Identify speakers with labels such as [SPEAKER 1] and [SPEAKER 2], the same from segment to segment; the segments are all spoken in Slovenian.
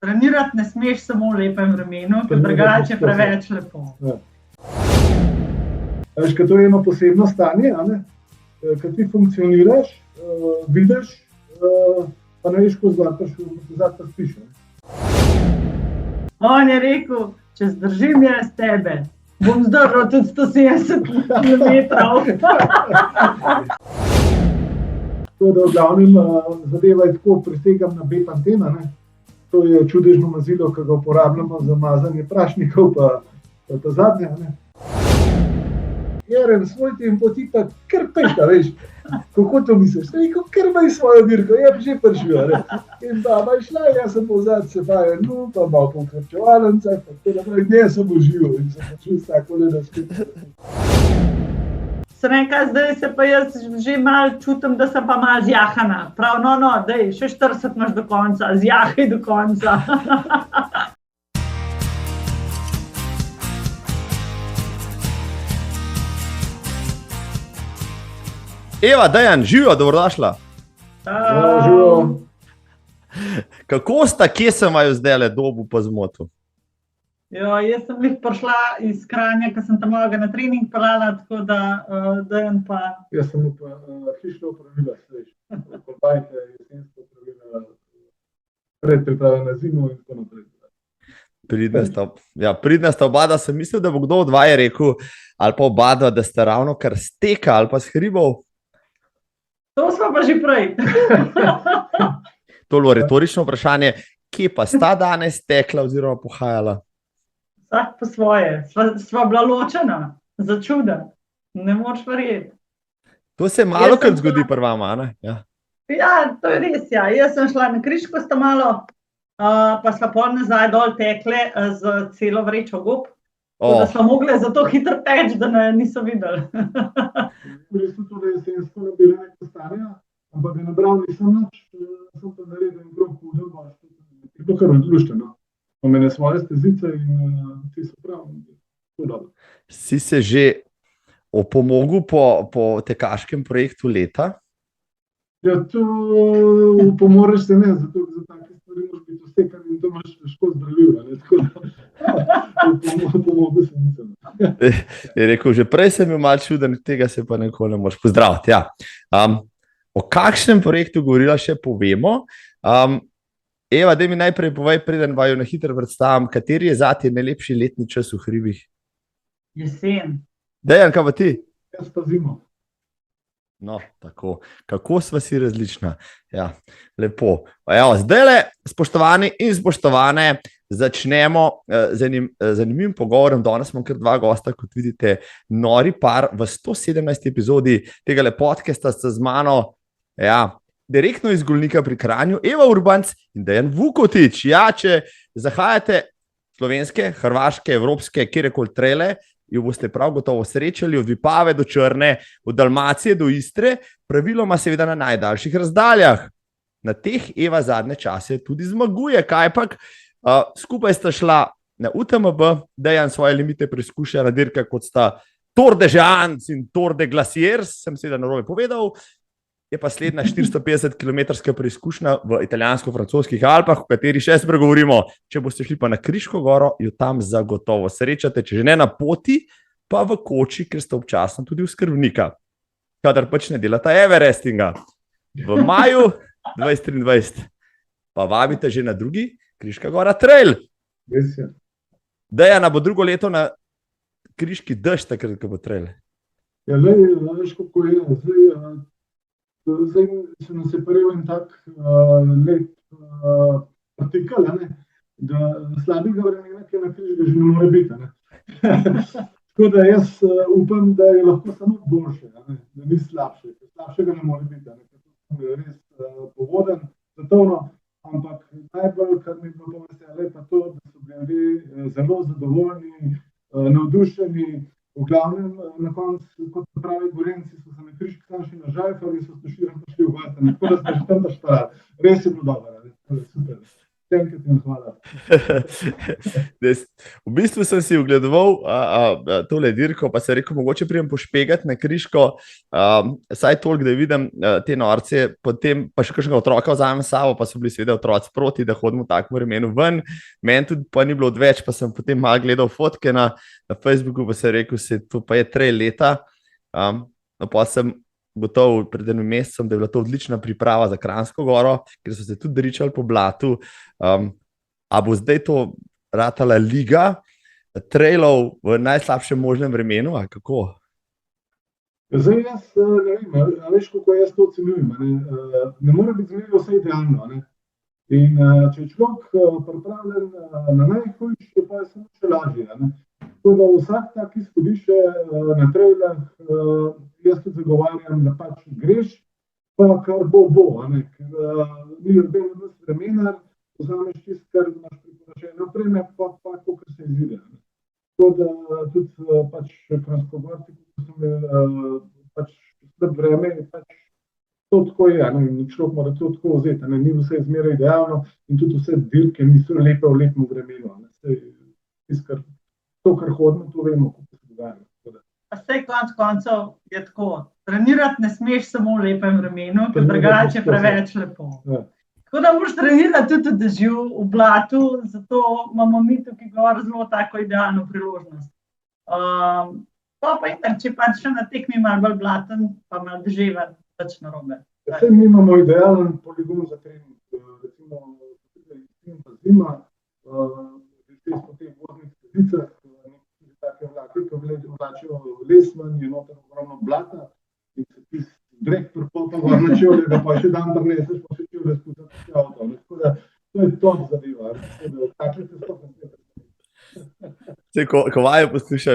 [SPEAKER 1] Trenirati ne smeš samo v lepem vremenu, ker drugače je preveč lepo.
[SPEAKER 2] Veš, ker to je eno posebno stanje, ker ti funkcioniraš, vidiš, pa ne veš, ko zadnjič spiš.
[SPEAKER 1] On je rekel, če zdržim jaz tebe, bom zdržal tudi 170 kilometrov.
[SPEAKER 2] To, da v glavnem zadeva je tako, presegam na B-panten, to je čudežno mazilo, ki ga uporabljamo za mazanje prašnikov, pa zadnje. Jeren, svoj tempo ti pa kar pejta, veš, kako to misliš? Rekel, kar imaj svojo dirko, je že prišel. In baba je šla, jaz sem povzad se fajn, pa malo pokračevalence, pa to naprej, ne sem užival in sem počul tako le na skupaj.
[SPEAKER 1] Sem rekla, zdaj se pa jaz že malo čutim, da sem pa malo zjahana. Prav, daj, še 40 imaš do konca, zjahaj do konca.
[SPEAKER 3] Eva, Dejan, živijo, dobrodošla.
[SPEAKER 2] Živijo.
[SPEAKER 3] Kako sta, kje sem vaju zdajle dobu pa zmotil?
[SPEAKER 1] Jaz sem jih prišla iz Kranja, ker sem tam mogla na trening pelala, tako da Dejan pa...
[SPEAKER 2] Jaz sem pa hišno opravila, sliš. Kolbajke, jesensko opravila, predpriprave na zimo in tako naprej.
[SPEAKER 3] Pridna sta oba, da sem mislil, da bo kdo od vaju rekel, ali pa oba, da ste ravno kar steka ali pa s hribov.
[SPEAKER 1] To smo pa že prej.
[SPEAKER 3] To je bilo retorično vprašanje, kje pa sta danes tekla oziroma pohajala?
[SPEAKER 1] Vsak po svoje. Sva bila ločena, za čuda. Ne moč verjeti.
[SPEAKER 3] To se malo krat zgodi pri vama, ne?
[SPEAKER 1] Ja, to je res, ja. Jaz sem šla na Križko sta malo, pa sva pol nazaj dol tekle z celo vrečo gob. Da smo mogli zato hitro teči, da ne niso videli.
[SPEAKER 2] Res so tudi jesensko nabirane kostanja, ampak ga nabral nisem nič, sem pa naredil in krog hudel, je to kar odlušteno. Omene svoje stezice in vsi so prav, to dobro.
[SPEAKER 3] Si se že opomogel po tekaškem projektu leta?
[SPEAKER 2] Ja, to pomoraš se ne, zato za take stvari moraš biti vstekan in to imaš težko zdravil, tako da pomogel se nisem.
[SPEAKER 3] Je rekel, že prej sem bil malo čuden, tega se pa nikoli ne moraš pozdraviti. Ja. O kakšnem projektu govorila še povemo. Eva, daj mi najprej povej, preden vaju na hitro predstavim, kateri je zate najlepši letni čas v hribih?
[SPEAKER 1] Jesen.
[SPEAKER 3] Dejan, kaj pa ti?
[SPEAKER 2] Jaz pa zimo.
[SPEAKER 3] No, tako. Kako sva si različna? Ja, lepo. Evo, zdajle, spoštovani in spoštovane, začnemo z enim zanimivim pogovorom. Danes smo kar dva gosta, kot vidite, nori par v 117. epizodi tega podcasta sta z mano, direktno iz Golnika pri Kranju, Eva Urbanc in Dejan Vukotić. Ja, če zahajate slovenske, hrvaške, evropske, kjerekoli trele, jo boste prav gotovo srečali od Vipave do Črne, od Dalmacije do Istre, praviloma seveda na najdaljših razdaljah. Na teh Eva zadnje čase tudi zmaguje, kajpak skupaj sta šla na UTMB, Dejan svoje limite preizkuša na dirkah, kot sta Tour de Géants in Tour de Glaciers, sem seveda narobe povedal. Je pa slednja 450-kilometrska preizkušnja v italijansko-francoskih Alpah, v kateri še spregovorimo. Če boste šli pa na Kriško goro, jo tam zagotovo srečate, če že ne na poti, pa v koči, ker ste občasno tudi v skrbnika. Kadar pač ne delata Everestinga. V maju 2023 pa vabite že na drugi Kriška gora trail. Dejana bo drugo leto na Kriški dež, takrat, ko bo trail.
[SPEAKER 2] Ja, veš, kako je. Zdaj se nam separil en tak let artikel, da slabega vremena, ki je na Križga, že ne more biti. Tako da jaz upam, da je lahko samo boljše, da ni slabše. Slabšega ne more biti. To je res povoden, zatovno, ampak najbolj, kar mi je bilo vesele, pa to, da so bili zelo zadovoljni, navdušeni. V glavnem, na koncu, kot pravi Gorenci, so se na Križki tam šli na Žajfar in so s Tuširom prišli v Vatan. Tako da smo že tam našparali. Res je bilo dobro, super. Enkrat in hvala.
[SPEAKER 3] V bistvu sem si ogledoval tole dirko, pa se rekel, mogoče prijem pošpegati na Kriško, saj toliko, da vidim te norce, potem pa še kakšnega otroka vzamem s sabo, pa so bili seveda otroci proti, da hodim v takem vremenu ven. Meni tudi pa ni bilo odveč, pa sem potem malo gledal fotke na Facebooku, pa se rekel, to pa je 3 leta. Pa sem gotov pred enim mesecem, da je bila to odlična priprava za Kranjsko goro, ker so se tudi dričali po blatu. A bo zdaj to ratala liga trailov v najslabšem možnem vremenu, ali kako?
[SPEAKER 2] Zdaj jaz ne vem, veš, kako jaz to ocenjujem. Ne more biti zmeraj vse idealno. Ne? In če je človek pripravljen na najhujše, pa je samo še lažje. Ne? Tako da vsak tak izhodišče na trailah, jaz tudi zagovarjam, da pač greš, pa kar bo. Ni noben od nas vremenar, vzameš tisto, kar imaš priporočene opreme, pa kar se izide. Tako da tudi pač Kranjskogorci, ko sem imel pač slab vreme, pač to tako je, človek mora to tako vzeti, ni vse zmeraj idealno in tudi vse dirke niso lepe v lepem vremenu. To, kar hodimo, to vemo, kako se dogaja.
[SPEAKER 1] Vse koncev je tako, trenirati ne smeš samo v lepem vremenu, ker drugače je preveč lepo.
[SPEAKER 2] Ja.
[SPEAKER 1] Tako da moraš trenirati tudi v dežju, v blatu, zato imamo mi tukaj gor zelo tako idealno priložnost. Pa itak, če pač še na tekmi malo bolj blaten, pa malo deževen, pač narobe.
[SPEAKER 2] Vse mi imamo idealen poligon za trening, recimo zima, smo te voznih stedicah, take vlake, ki vlačijo lesman, je noter ogromno blata in se ti drek pripolpa gor na čevljega, pa še dan prineseš, pa še čevlje spustati avto. Tako da to je to zadeva. Takle se sploh ne smije.
[SPEAKER 3] Ko vaju poslušam,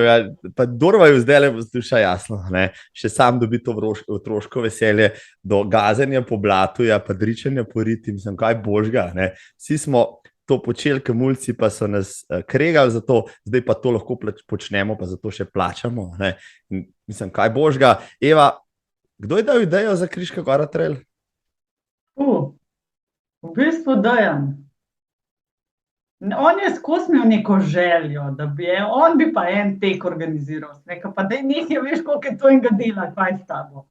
[SPEAKER 3] pa kdor vaju zdaj posluša, jasno, ne? Še sam dobi to otroško veselje do gazenja po blatu, pa dričanja po riti, mislim, kaj božga. Ne? Vsi smo to počeli, kamulci pa so nas kregali za to, zdaj pa to lahko počnemo, pa zato še plačamo. Ne? Mislim, kaj božga. Eva, kdo je dal idejo za Kriška gora trail?
[SPEAKER 1] V bistvu Dejan. On je skozi imel neko željo, da on bi pa en tek organiziral. Pa daj nekaj, veš, koliko je to in ga dela, kaj s tabo.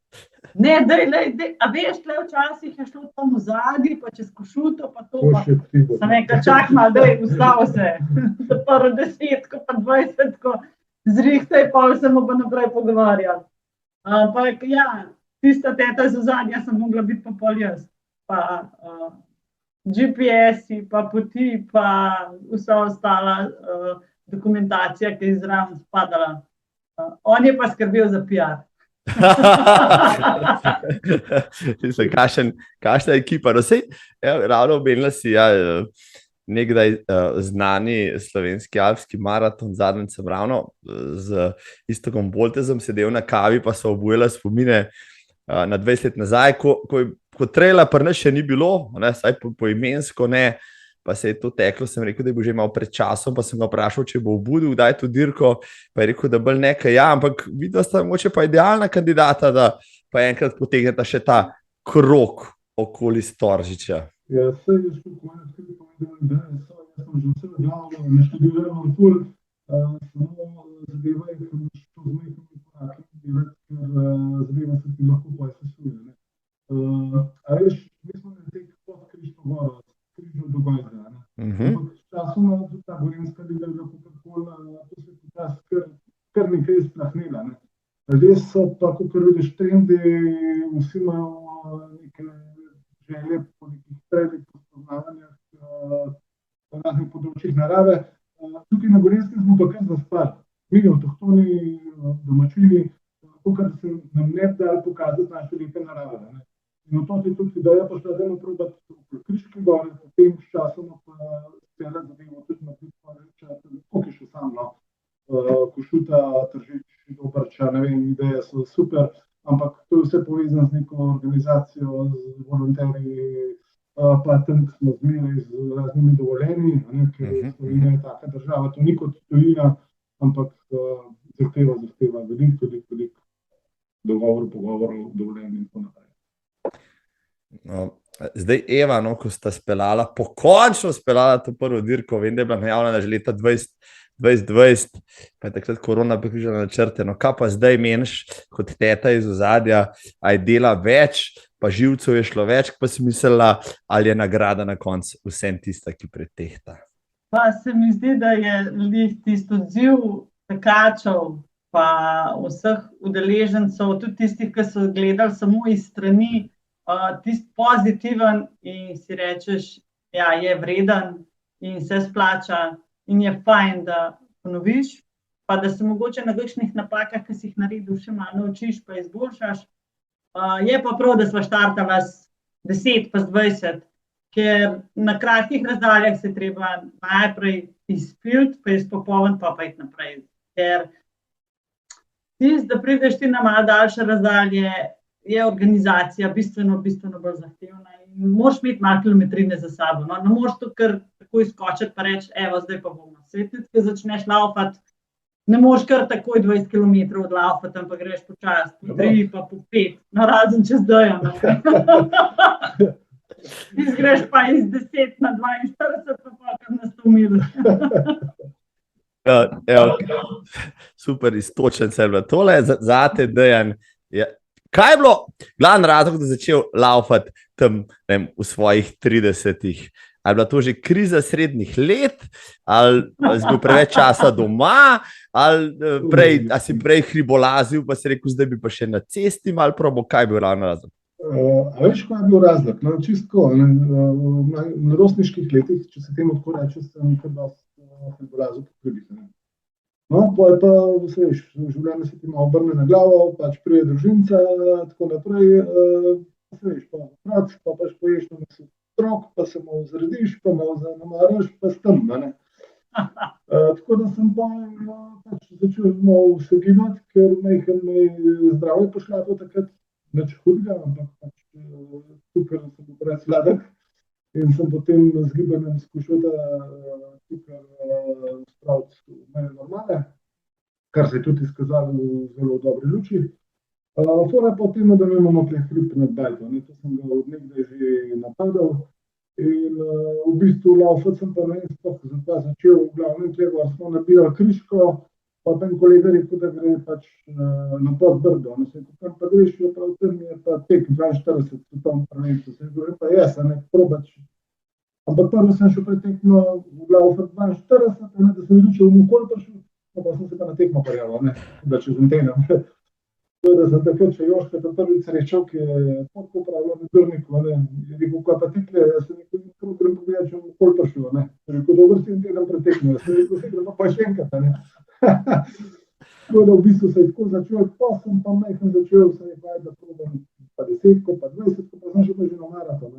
[SPEAKER 1] Ne, a veš, včasih je šlo tam v zadnji, pa čez Košuto, pa to. Sem rekla, čak malo, daj, ustavo se. Prvo 10, pa 20, zrihtaj, pa se mu pa naprej pogovarjali. Ampak ja, tista teta z zadnja sem mogla biti pa pol jaz. Pa GPS-i, pa poti, pa vsa ostala dokumentacija, ki je zraven spadala. On je pa skrbel za PR.
[SPEAKER 3] Kakšna ekipa. No, sej, ravno omenila si nekdaj znani slovenski alpski maraton, zadnjič sem ravno z Iztokom Boltezom sedel na kavi, pa so obujala spomine na 20 let nazaj, ko traila pri nas še ni bilo, saj poimensko ne, pa se je to teklo, sem rekel, da je bil že malo pred časom, pa sem ga vprašal, če bo obudil, kdaj to dirko, pa je rekel, da bolj nekaj, ampak videla sta mogoče pa idealna kandidata, da pa enkrat potegneta še ta krog okoli Storžiča.
[SPEAKER 2] Ja, saj je šlo, jaz sem že vse glavno, ne študiram ful, samo zadeva je, ker moš to z nekimi koraki delati, ker zadeva se ti lahko pa sesuje. A veš, mi smo na tek pod Kriško goro, Križo do Gojza. Ampak časoma tudi ta Gorenjska liga, to se je počas kar nekaj izplahnila. Res so pa, kakor vidiš, trendi, vsi imajo neke želje po nekih trailih, po spoznavanjah po raznih področjih narave. Tukaj na Gorenjskem smo pa kar zaspali. Mi, avtohtoni domačini, kakor se nam ne da pokazati naše lepe narave. In to je tudi ideja, pa šla zdaj probati v Kriški gori, potem s časom pa cela zadeva tudi na koliko je še samo, Košuta, Tržič, Dobrča, ne vem, ideje so super, ampak to je vse povezano z neko organizacijo, z volonterji, pa tam smo zmeraj z raznimi dovoljenji, ker Slovenija je taka država, to ni kot tujina, ampak zahteva veliko dogovorov, pogovorov, dovoljenj in tako naprej.
[SPEAKER 3] No, Zdaj, Eva, no, ko sta pokončno speljala to prvo dirko, vem, da je bila najavljena že leta 2020, pa je takrat korona prekrižala načrte. No, kaj pa zdaj meniš, kot teta iz ozadja, a je dela več, pa živcev je šlo več, pa si mislila, ali je nagrada na koncu vsem tista, ki pretehta?
[SPEAKER 1] Pa se mi zdi, da je tisti odziv tekačev, pa vseh udeležencev, tudi tistih, ki so gledali samo iz strani, tisti pozitiven in si rečeš, ja, je vreden in se splača in je fajn, da ponoviš, pa da se mogoče na kakšnih napakah, ki si jih naredil, še malo naučiš, pa izboljšaš. Je pa prav, da sva štartala s 10 pa s 20, ker na kratkih razdaljah se treba najprej izpiliti, pa izpopolniti, pa iti naprej. Ker da prideš ti na malo daljše razdalje, je organizacija bistveno bolj zahtevna in moraš imeti malo kilometrine za sabo. No? Ne moreš to kar tako izskočiti pa reči, evo, zdaj pa bomo. Svetiti, ko začneš laufati, ne moreš kar takoj 20 km odlaufati, ampak greš počasi, po 3 pa po 5, no razen čez dejo. Ti greš pa iz 10 na 42, pa kar na 100 mil.
[SPEAKER 3] Super, iztočen se je bilo. Tole zate, Dejan. Kaj je bilo glavni razlog, da začel laufati tam v svojih 30-ih? Ali je bila to že kriza srednjih let, ali si bil preveč časa doma, ali si prej hribolazil, pa si rekel, zdaj bi pa še na cesti malo probo, kaj je bil glavni razlog?
[SPEAKER 2] A veš, kaj je bil razlog? No, čisto, v mladostniških letih, če se temu tako reče, sem kar dosti hribolazil po hribih. No, pa je pa, veš, življenje se ti malo obrne na glavo, pač prije družinca, tako naprej, veš, pa vrat, pa pač poješ na meso otrok, pa se malo zrediš, pa malo zanamaraš, pa s tem, ne. Tako da sem pa pač začel malo se gibati, ker me je zdravje pošlapo takrat, nič hudega, ampak pač tukaj sem bil preveč sladek in sem potem z gibanjem skušal tukaj spraviti moje normale, kar se je tudi izkazalo v zelo dobri luči. Fora pa v tem, da imamo tukaj hrib nad Bajto, to sem ga od nekdaj že napadal in v bistvu laufati sem pa zato začel, v glavnem tega smo nabijali Križko, pa ten kolega rekel, da gre pač na Podbrdo. Kam pa greš, je prav tem, je pa tek 42, svetovno prvenstvo. Se je pa jaz, a ne probač. Ampak prvo sem šel pretekno v laufati 42, da sem videl, če bom okoli prišel, pa sem se pa na tekmo prijavil, da čez antenem. Da sem takrat še Jožka ta prvič srečal, ki je tako upravljal na Durniku, je rekel, kaj pa tikle, jaz sem rekel, grem pogledati, če bom okoli prišel, Je rekel, dobro si en teden pretekno, jaz sem rekel, se gremo pa še enkrat, Tako da v bistvu se je tako začel, pa sem pa majhen začel, sem rekel, da probam pa 10, pa 20, pa sem še pa že na maraton,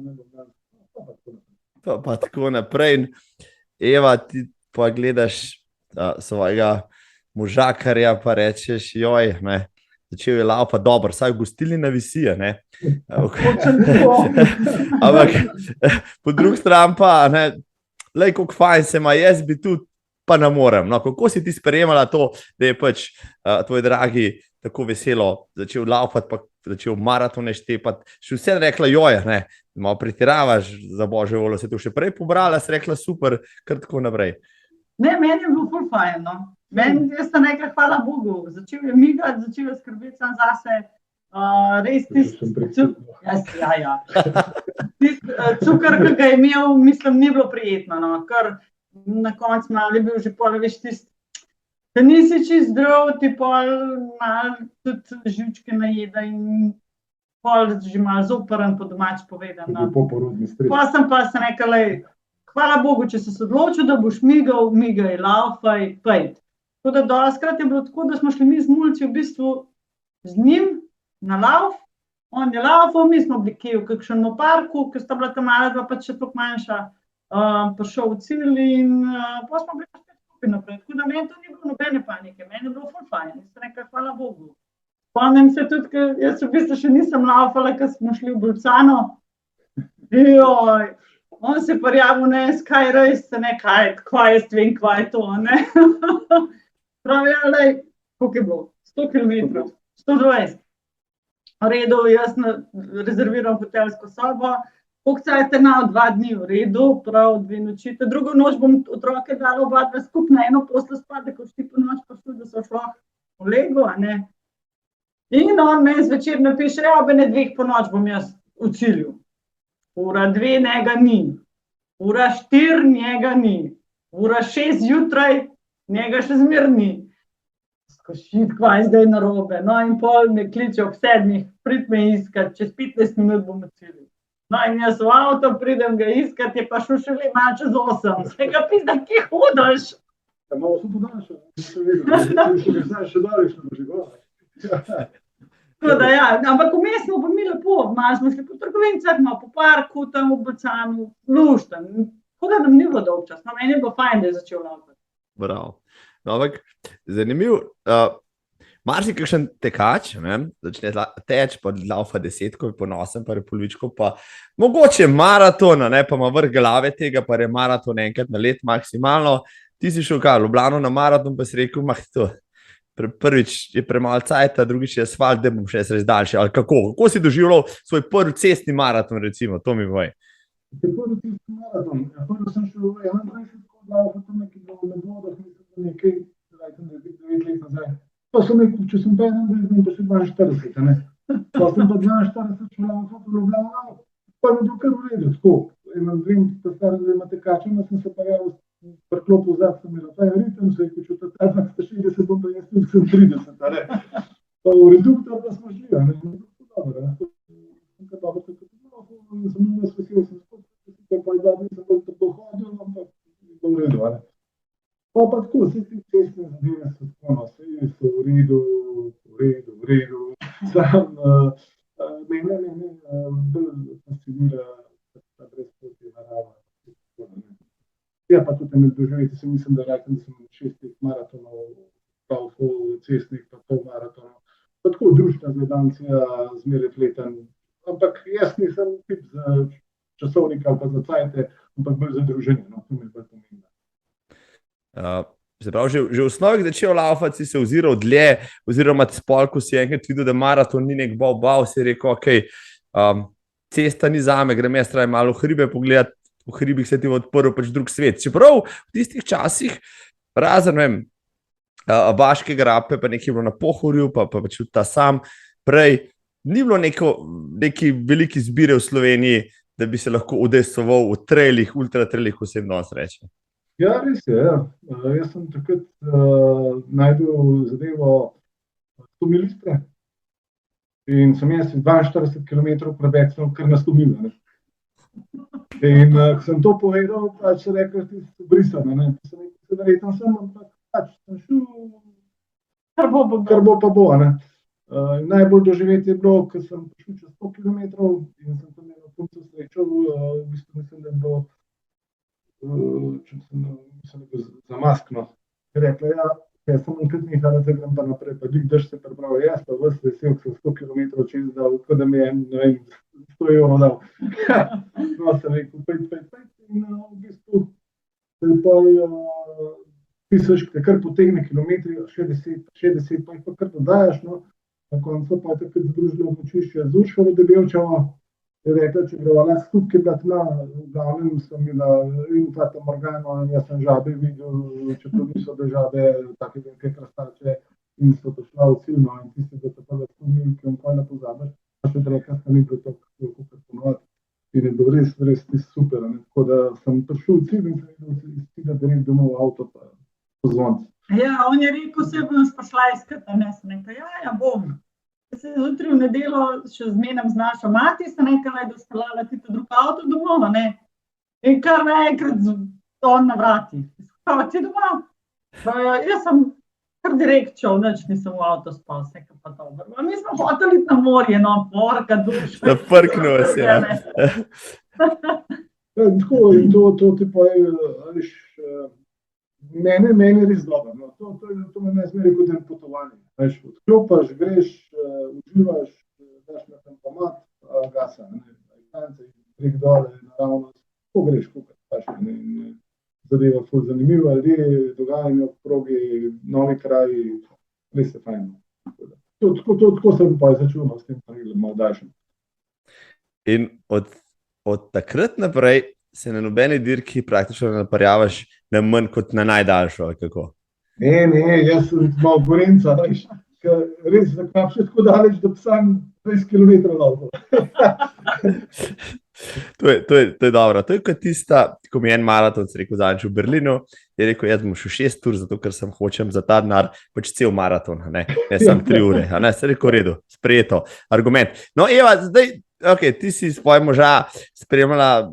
[SPEAKER 3] Pa tako naprej. Eva, ti pa gledaš svojega možakarja, pa rečeš, joj, začel je laufati dobro, saj v gostilni na Visiji, Ampak po drugi strani pa, lej, koliko fajn se ima, jaz bi tudi, pa ne morem. No, kako si ti sprejemala to, da je pač tvoj dragi tako veselo začel laufati, pa začel maratone štepati, še vse rekla, joj, malo pretiravaš, za božjo voljo, se to še prej pobrala, si rekla, super, kar tako naprej.
[SPEAKER 1] Ne, meni je bilo ful fajn, jaz sem rekla, hvala Bogu, začel je migati, začel je skrbeti sam zase, res cukor, ki ga je imel, mislim, ni bilo prijetno, ker na koncu malo je bil že pol, veš, tist, da nisi čist zdrav, ti pol malo tudi živčke najeda in pol že malo zoprn, po domač povedan. Pa sem rekla, hvala Bogu, če si se odločil, da boš migaj, laufaj, pejt. Tako da dostikrat je bilo tako, da smo šli mi z mulci v bistvu z njim na lauf, on je laufal, mi smo bili kje v kakšnem parku, ker sta bila ta mala dva pač še toliko manjša, prišel v cilj in pa smo bili spet skupaj naprej. Tako da meni to ni bilo nobene panike, meni je bilo ful fajn, jaz sem rekla, hvala Bogu. Spomnim se tudi, ker jaz v bistvu še nisem laufala, ker smo šli v Bolcano. Joj, on se prijavil, Sky Race, kaj jaz vem, kaj je to, Pravi, koliko je bilo? 100 km, 120. V redu, jaz rezerviram hotelsko sobo, koliko cajta na 2 dni v redu, prav 2 noči. Drugo noč bom otroke dala oba dva skupaj na eno poslo spati, ko ti po noč prišli, da so šlo v lego, a ne. In on me zvečer napiše, ob 2 po noč bom jaz v cilju. 2 njega ni, 4 njega ni, 6 zjutraj njega še zmer ni. Skošit, kva je zdaj narobe. No in pol me kliče ob 7, prid me iskat, čez 15 minut bom v cilju. No in jaz v avto pridem ga iskat, je pa šel šele malo čez 8. Zdaj ga pizda, kje hodaš?
[SPEAKER 2] Ja, malo so podaljšali, nisem vedel, še daleč ne bo živala.
[SPEAKER 1] Tako da ja, ampak vmes smo pa mi lepo, malo smo šli po trgovinicah, malo po parku, tam v Bacanu, lušten. Tako da nam ni bilo dolgčas, no meni je bilo fajn, da je začel laufati.
[SPEAKER 3] Bravo. No, ampak zanimiv, marsikakšen tekač, ne, začne teč, pa laufa 10, ko je ponosen, pa je polovičko, pa mogoče maratona, ne, pa ima vrh glave tega, pa je maraton enkrat na let maksimalno. Ti si šel kaj, Ljubljano na maraton, pa si rekel, to. Prvič je premalo cajta, drugič je asfalt, da bom še res daljši. Ali kako si doživljal svoj prvi cestni maraton, recimo, to mi voj?
[SPEAKER 2] Prvi cestni maraton, prvi sem šel 21 kot laufati, nekaj bilo v Medvodah, mislim, nekaj, 9 let nazaj. Pa sem rekel, če sem pa 21, pa še 42, ne. Pa sem pa 42 šel laufati v Ljubljano, pa mi bil kar v redu, tako. Imam dvema tekačima, sem se pa javil priklopil zad, sem imel ta ritem, se je počutil, da 60 bom pa jaz tudi sem 30, a ne. Pa v reduktor pa smo šli, a ne. Dobro, ne. Sem kar dobro tako bilo, sem imel vesel, sem spod, pa je 2 dni sem bolj tako hodil, ampak je v redu, a ne. Pa tako, vse ti cestne zadeve so tako, no, vse so v redu. Sam, mene bolj fascinira ta brezpotje narava. Ja, pa tudi ne doživeti, se mislim, da sem 6 maratonov, laufal cestnih, pa pol maratonov. Pa tako družna gledancija, zmeraj fleten. Ampak jaz nisem tip za časovnik ali pa za cajte, ampak bolj za druženje, no, to mi je bolj pomembno.
[SPEAKER 3] Se pravi, že v osnovi začel laufati, si se oziral dlje, oziroma spol, ko si enkrat videl, da maraton ni nek bav, si rekel, okej, cesta ni zame, grem jaz traj malo v hribe pogledati, v hribih se ti bo odprl pač drug svet. Čeprav v tistih časih, razen, vem, Baške grape, pa nekaj bilo na Pohorju, pa pač tudi ta sam, prej ni bilo neki veliki zbire v Sloveniji, da bi se lahko udejstvoval v trailih, ultratrailih, ko se jim danes reče.
[SPEAKER 2] Ja, res je, ja. Jaz sem takrat najdel zadevo 100 milistre in sem jaz 42 km prebecnil kar na 100 mil, ne. In ko sem to povedal, pač se rekel, da si brisano, ne. Sem rekel, da verjetno sem, ampak pač sem šel, kar bo pa bo, ne. Najbolj doživeti je bilo, ko sem prišel čez 100 km in sem tam imel punco srečo, v bistvu mislim, da je bilo, če sem zamaskno. Rekla, ja, jaz sem enkrat nehala, zdaj grem pa naprej, pa dik drž se pripravil, jaz pa vas vesel, ko sem 100 km čez dal, ko da mi je, ne vem, 100 evrov dal. No, sem rekel, pejt, in v bistvu se pa pisaš, te kar potegne kilometri, še 10, pa jih pa kar dodajaš, no. Na koncu pa je takrat združilo območišče z Urškovo Debevčevo, je rekla, če greva nas skupaj, ki je bila tma, v glavnem sem imela in Fata Morgano, in jaz sem žabe videl, čeprav niso da žabe, take velike krastavče, in so to šla v ciljno, in tisti, da se pa da 100 mil, ki kaj ne pozabiš, pa še reka, da ni bilo to, kako ponovati. In je bilo res super, ne? Tako da sem prišel v cilj in sem videl, iz tega direkt domov v avto, pa pozvonc.
[SPEAKER 1] Ja, on je rekel, se bom spašla iskat, a ne, sem rekel, ja, bom. Se je zjutraj v nedeljo še zmenim z našo mati, sem rekla, da speljala ti drug avto domov, ne. In kar naenkrat on na vrati. Kaj ti doma? Jaz sem kar direkt šel, nič nisem v avto spal, vse pa dobro. Mi smo hoteli na morje, no, porka, duša.
[SPEAKER 3] Naprknil si, ja.
[SPEAKER 2] Tako, in to ti pa je, veš, meni je res dobro, no. To me ne zmeri kot en potovanje. Veš, odklopaš, greš, uživaš, daš na tempomat, gasa, ne, ajtance, prek dole, naravnost, ko greš, kukaj, paš, ne, zadeva ful zanimiva, ljudje, dogajanje v progi, novi kraji, res je fajn. Tako sem pa začel s tem pravilom, malo daljšem.
[SPEAKER 3] In od od takrat naprej se na nobeni dirki praktično naparjavaš na manj kot na najdaljšo, ali kako?
[SPEAKER 2] Ne, jaz sem malo gorenca, veš, res zakam še tako daleč, da sam 20 km lahko.
[SPEAKER 3] To je dobro. To je kot tista, ko mi je en maraton, se rekel zadnjič v Berlinu, je rekel, jaz bom šel 6 ur, zato ker sem hočem za ta denar pač cel maraton, ne samo 3 ure. Se rekel, v redu, sprejeto, argument. No, Eva, zdaj, okay, ti si svoje moža spremljala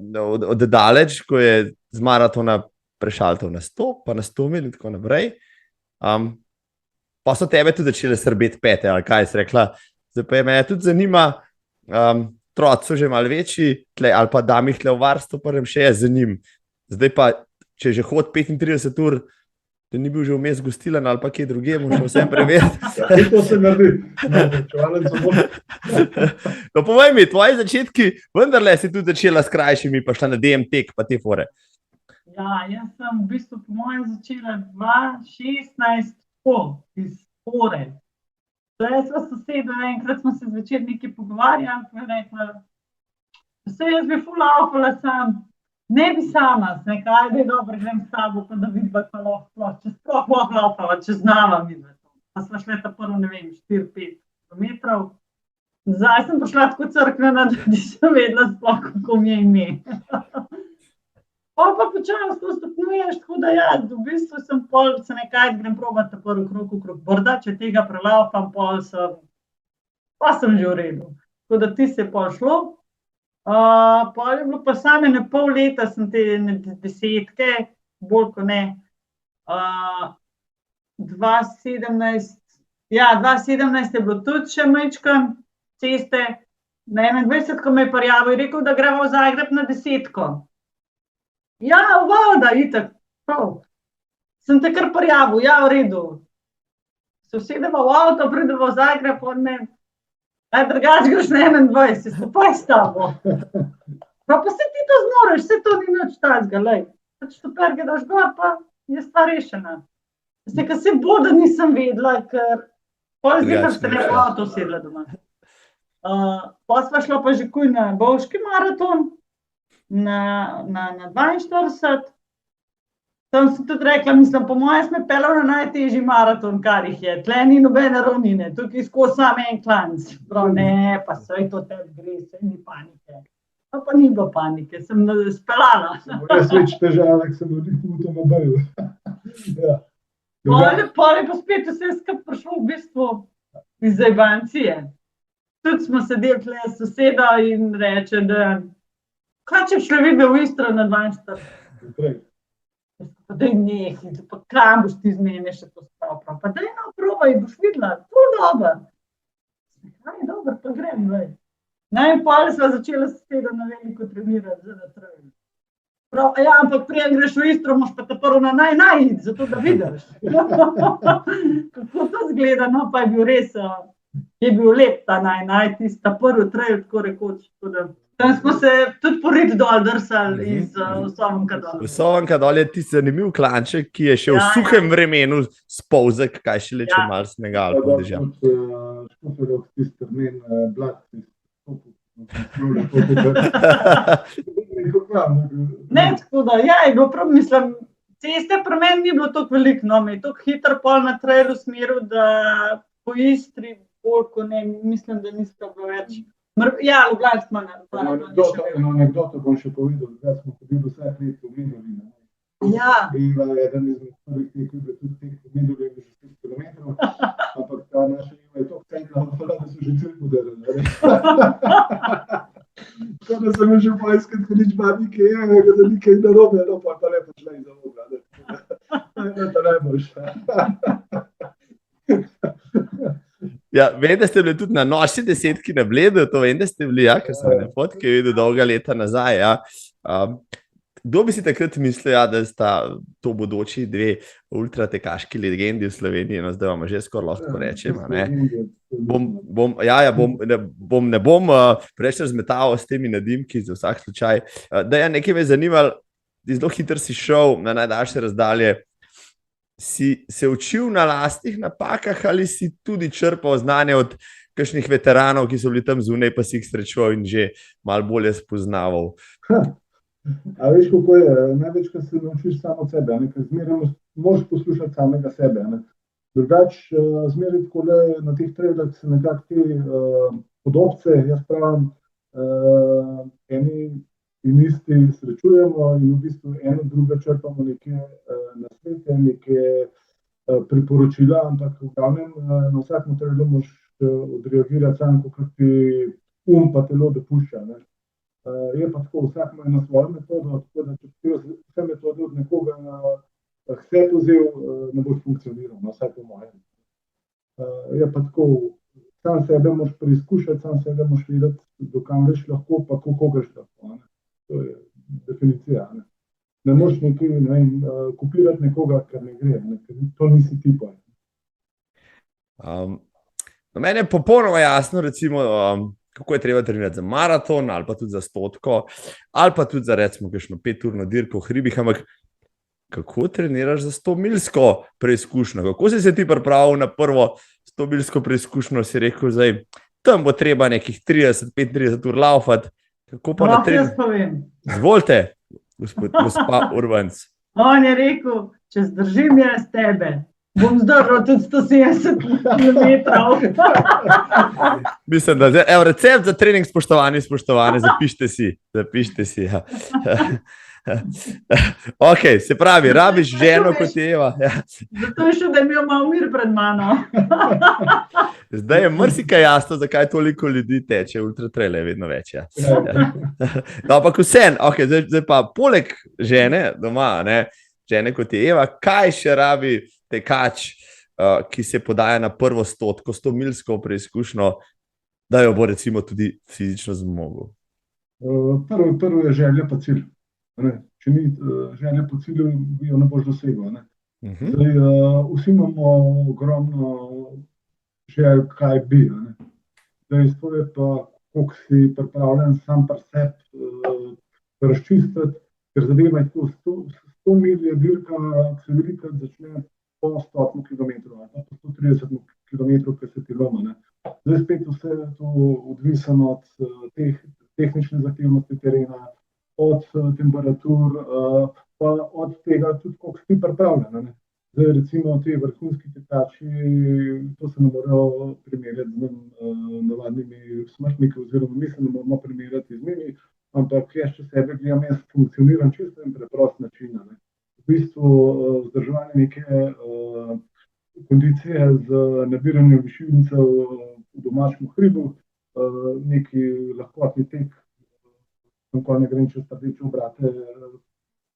[SPEAKER 3] od daleč, ko je z maratona prešaltal na 100, pa na 100 mil in tako naprej. Pa so tebe tudi začele srbeti pete, ali kaj si rekla. Zdaj pa je me tudi zanima, otroci so že malo večji, ali pa dam jih tle v varstvo, prvem še je za njim. Zdaj pa, če že hod 35 ur, da ni bil že vmes gostilen ali pa kje druge, mu še vsem preveriti.
[SPEAKER 2] Ja, to se naredi.
[SPEAKER 3] No, povej mi, tvoji začetki, vendarle si tudi začela s krajšimi, pa šla na DM-tek, pa te fore.
[SPEAKER 1] Ja, jaz sem v bistvu po mojem začela 2016 iz fore. Zdaj sva soseda, enkrat smo se zvečer nekaj pogovarjali, pa je rekla, vse jaz bi ful laufala sam, ne bi sama, nekaj, da je dobro, grem s tabo, pa da vidva, pa lahko, če sploh laufala, če znava vidva. Pa sva šla ta prvo, 4-5 km. Zdaj sem prišla tako crkvena, da nisem vedela sploh, kako mi je ime. Pa počasno stopnjuješ, tako da ja, v bistvu sem pol, se nekaj grem probati prvi krog okrog Brda, če tega prelaufam, pa sem že v redu. Tako da ti se je pol šlo. Pol je bilo pa same na pol leta, sem te desetke, bolj kot ne. 2017 je bilo tudi še majčkan ceste, na 21, ko me je prijavil, je rekel, da gremo v Zagreb na 10. Ja, voda, itak, prav. Sem te kar prijavil, ja, v redu. Se usedemo v avto, pridemo v Zagreb, on me, drugače greš na 21, skupaj s tabo. Pa se ti to zmoreš, vse to ni nič tazga, lej. Pač to perge daš gor, pa je stvar rešena. Se bo, da nisem vedela, ker pol zdaj, ker ste ne v avto sedla doma. Pa sva šla pa že kuj na Bovški maraton, na 42. Tam sem tudi rekla, mislim, po mojem sme pelal na najtežji maraton, kar jih je. Tle ni nobene ravnine, tukaj skozi sam en klanc. Prav ne, pa saj to tebi gre, saj ni panike. Pa ni bilo panike, sem spelala.
[SPEAKER 2] Jaz več težavek sem v ritmu nabavil. Ja.
[SPEAKER 1] Pol je pa spet vse skupaj prišlo v bistvu iz zajbancije. Tudi smo sedeli tle s sosedo in reče, da kaj če šla videla v Istro na 42? Pa daj nehi, pa kam boš ti z mene še to spravil? Pa daj na probaj, boš videla, to je dobro. Kaj je dobro, pa grem, vej. No in pol sva začela sosedo na veliko trenirati, za da trajim. Prav, ja, ampak prijem greš v Istro, moš pa te prvo na naj, zato da vidiš. Kako to zgleda, no, pa je bil res, je bil lep ta naj, tista prvi trail, tako rekoč. Tam smo se tudi porit dol drsali iz Sovenka dol.
[SPEAKER 3] V Sovenka dol je tisti zanimiv klanček, ki je še v suhem vremenu spolzek, kaj še leče malo snega ali pa dežja.
[SPEAKER 2] Škoferov tisti termin blad,
[SPEAKER 1] Ne, tako da, ja, je bilo prav, mislim, ceste pri meni ni bilo toliko veliko, no, me je toliko hitro pol na trailu smeril, da po Istri, bolj kot ne, mislim, da nista bilo več. Ja, Ljubljansk ima
[SPEAKER 2] Eno anekdoto bom še povedal, da smo hodili vsak let v Medulina.
[SPEAKER 1] Ja.
[SPEAKER 2] In eden izmed prvih teh, ki je tudi teh v Medulina že 6 km, ampak ta naša Iva je toliko tenkla, da so že cilj podarili. Tako da sem že poiskati, ko nič babi, ki je, da nekaj narobe, no pa lepo šla in zamoga. To je ta najboljša.
[SPEAKER 3] Ja, vem, da ste bili tudi na noši 10 na Bledu, to vem, da ste bili, ja, ker sem na fotke videl dolga leta nazaj. Ja. Kdo bi si takrat mislil, ja, da sta to bodoči dve ultratekaški legendi v Sloveniji, no zdaj vam že skoraj lahko rečem. Ne bom preveč razmetaval s temi nadimki za vsak slučaj. Da je nekaj me zanimalo, zelo hitro si šel na najdaljše razdalje. Si se učil na lastnih napakah ali si tudi črpal znanje od kakšnih veteranov, ki so bili tam zunaj, pa si jih srečal in že malo bolje spoznaval?
[SPEAKER 2] A veš, kako je, največkrat se naučiš samo od sebe, ker zmeraj moraš poslušati samega sebe. Drugače, zmeraj takole na teh trailah se nekako te podobce, jaz pravim, eni in isti srečujemo in v bistvu eno drugo črpamo neke nasvete, neke priporočila, ampak v glavnem na vsakem trailu moraš odreagirati sam, kako ti pa telo dopušča. Je pa tako, vsak ima na svojo metodo, tako da če ti vse metode od nekoga vse pozel, ne boš funkcioniral, vsaj po mojem. Je pa tako, sam sebe moraš preizkušati, sam sebe moraš videti, dokam greš lahko, pa kako greš lahko. To je definicija. Ne moreš kopirati nekoga, kar ne gre, ker to nisi ti pa.
[SPEAKER 3] Meni je popolnoma jasno, recimo, kako je treba trenirati za maraton, ali pa tudi za 100, ali pa tudi za recimo kakšno 5-urno dirko v hribih, ampak kako treniraš za 100-milsko preizkušnjo? Kako si se ti pripravil na prvo 100-milsko preizkušnjo, si rekel, zdaj, tam bo treba nekih 30-35 ur laufati, kako pa na trening?
[SPEAKER 1] Jaz povem.
[SPEAKER 3] Zvolite, gospa Urbanc.
[SPEAKER 1] On je rekel, če zdržim jaz tebe, bom zdržal tudi 170 kilometrov.
[SPEAKER 3] Mislim, da evo, recept za trening, spoštovani, zapišite si. Ja. Ok, se pravi, rabiš ženo kot Eva. Ja.
[SPEAKER 1] Zato je še, da je imel malo mir pred mano.
[SPEAKER 3] Zdaj je marsikaj jasno, zakaj toliko ljudi teče ultratraile, vedno več. Ja. No, ampak vseeno, okay, zdaj pa poleg žene doma, žene kot je Eva, kaj še rabi tekač, ki se podaja na prvo 100-milsko preizkušnjo, da jo bo recimo tudi fizično zmogel?
[SPEAKER 2] Prvo je želja pa cilj. Če ni želja po cilju, jo ne boš dosegel. Zdaj, vsi imamo ogromno želj, kaj bi. Dejstvo je pa, koliko si pripravljen sam pri sebi razčistiti, ker zadeva je tako 100 mil je dirka, se velikrat začne po 100 km, po 130 km, ki se ti loma. Zdaj spet vse je to odvisno od tehnične zahtevnosti terena, od temperatur, pa od tega tudi, koliko si pripravljen. Zdaj recimo te vrhunski tekači, to se ne morajo primerjati z navadnimi smrtniki, oziroma mi se ne moramo primerjati z njimi, ampak jaz če sebe gledam, jaz funkcioniram čisto in preprost način. V bistvu vzdrževanje neke kondicije z nabiranjem višincev v domačem hribu, neki lahkotni tek, ko ne grem čez rdeče obrate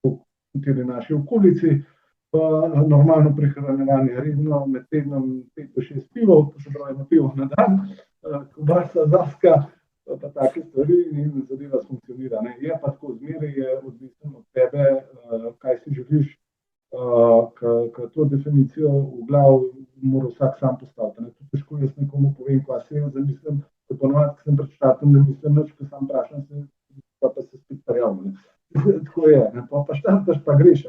[SPEAKER 2] po kateri naši okolici, pa normalno prehranjevanje redno, med tednom 5-6 pivov, to se pravi na pivo na dan, kobasa, zaska, pa take stvari in zadeva funkcionira. Je pa tako, zmeraj je odvisno od tebe, kaj si želiš, ker to definicijo v glav mora vsak sam postaviti. Težko jaz nekomu povem, kaj se jaz zamislim, ko ponovadi, ko sem pred štartom, ne mislim nič, ko sam vprašam se, pa se spet prijavim. Tako je, pa štartaš pa greš.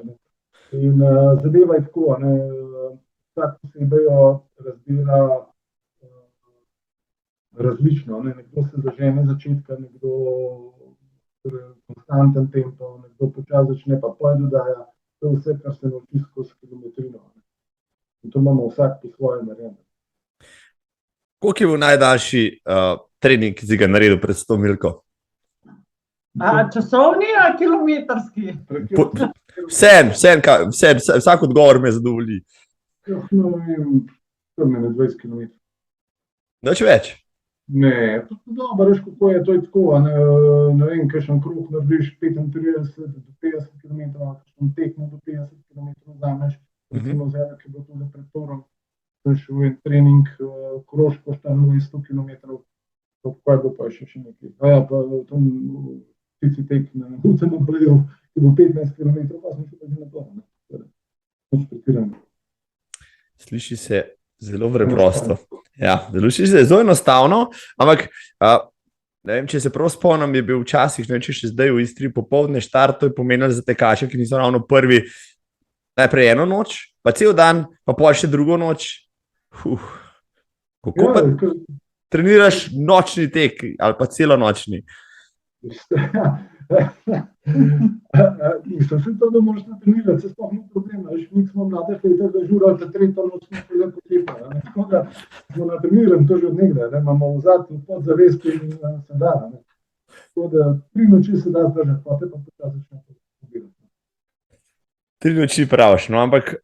[SPEAKER 2] In zadeva je tako, vsak posebej jo razdela različno. Nekdo se zažene začetka, nekdo konstanten tempo, nekdo počas začne, pa poj dodaja. To je vse, kar se nauči skozi kilometrino. In to imamo vsak po svoje narejeno.
[SPEAKER 3] Koliko je bil najdaljši trening, ki si ga naredil pred 100-milko?
[SPEAKER 1] Časovni ali kilometrski?
[SPEAKER 3] Vsak odgovor me zadovolji.
[SPEAKER 2] No, to je 20 km.
[SPEAKER 3] Noč več?
[SPEAKER 2] Ne, dobro, veš, kako je, to je tako, ne vem, kakšen kruh narediš 35 do 50 km, kakšen tekmo do 50 km vzameš, recimo zdaj, ki bo tudi pred Torom, šel en trening krožko, šta 100 km, kaj bo pa še nekaj. Pa tam tici tek na UCM Bleju, ki bo 15 km, pa sem še pa že na to. Noč pretirano.
[SPEAKER 3] Sliši se zelo preprosto. Ja, sliši se zelo enostavno, ampak ne vem, če se prav spomnim, je bil včasih, ne vem, če še zdaj v Istri popoldne štart, to je pomenilo za tekače, ki niso ravno prvi, najprej eno noč, pa cel dan, pa pol še drugo noč. Kako pa treniraš nočni tek ali pa celonočni?
[SPEAKER 2] Mislim, se to, da moraš natrenirati, se sploh ni problema. Mi smo mlade fete, da žurali ta tretjo noč, smo lepo tepa. Tako da smo natrenirali to že od nekdaj, imamo v zadnji podzavesti in se da. Tako da 3 noči se da zdržati, potem pa počasi začne pobirati.
[SPEAKER 3] 3 noči praviš, no, ampak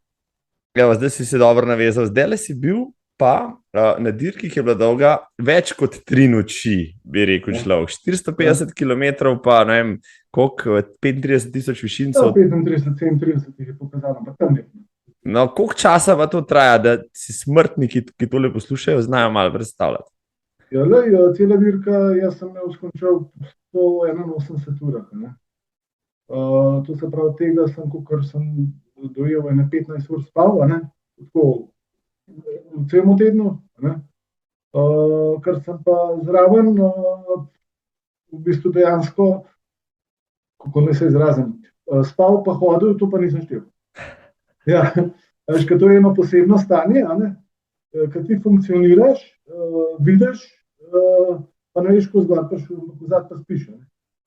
[SPEAKER 3] evo, zdaj si se dobro navezal. Zdaj si bil pa na dirki, ki je bila dolga več kot 3 noči, bi rekel človek. 450 km, pa ne vem, koliko, 35.000 višincev.
[SPEAKER 2] 35-37 je pokazano, pa tam nekaj.
[SPEAKER 3] No, koliko časa pa to traja, da si smrtniki, ki tole poslušajo, znajo malo predstavljati?
[SPEAKER 2] Ja, cela dirka, jaz sem skončal 181 urah. To se pravi, tega sem, kot sem dojel, 15 ur spal, tako v celem tednu, kar sem pa zraven, v bistvu dejansko, kako naj se izrazim, spal pa hodil, to pa nisem štel. Ja, veš, to je eno posebno stanje, ko ti funkcioniraš, vidiš, pa ne veš, ko zgod pa spiš.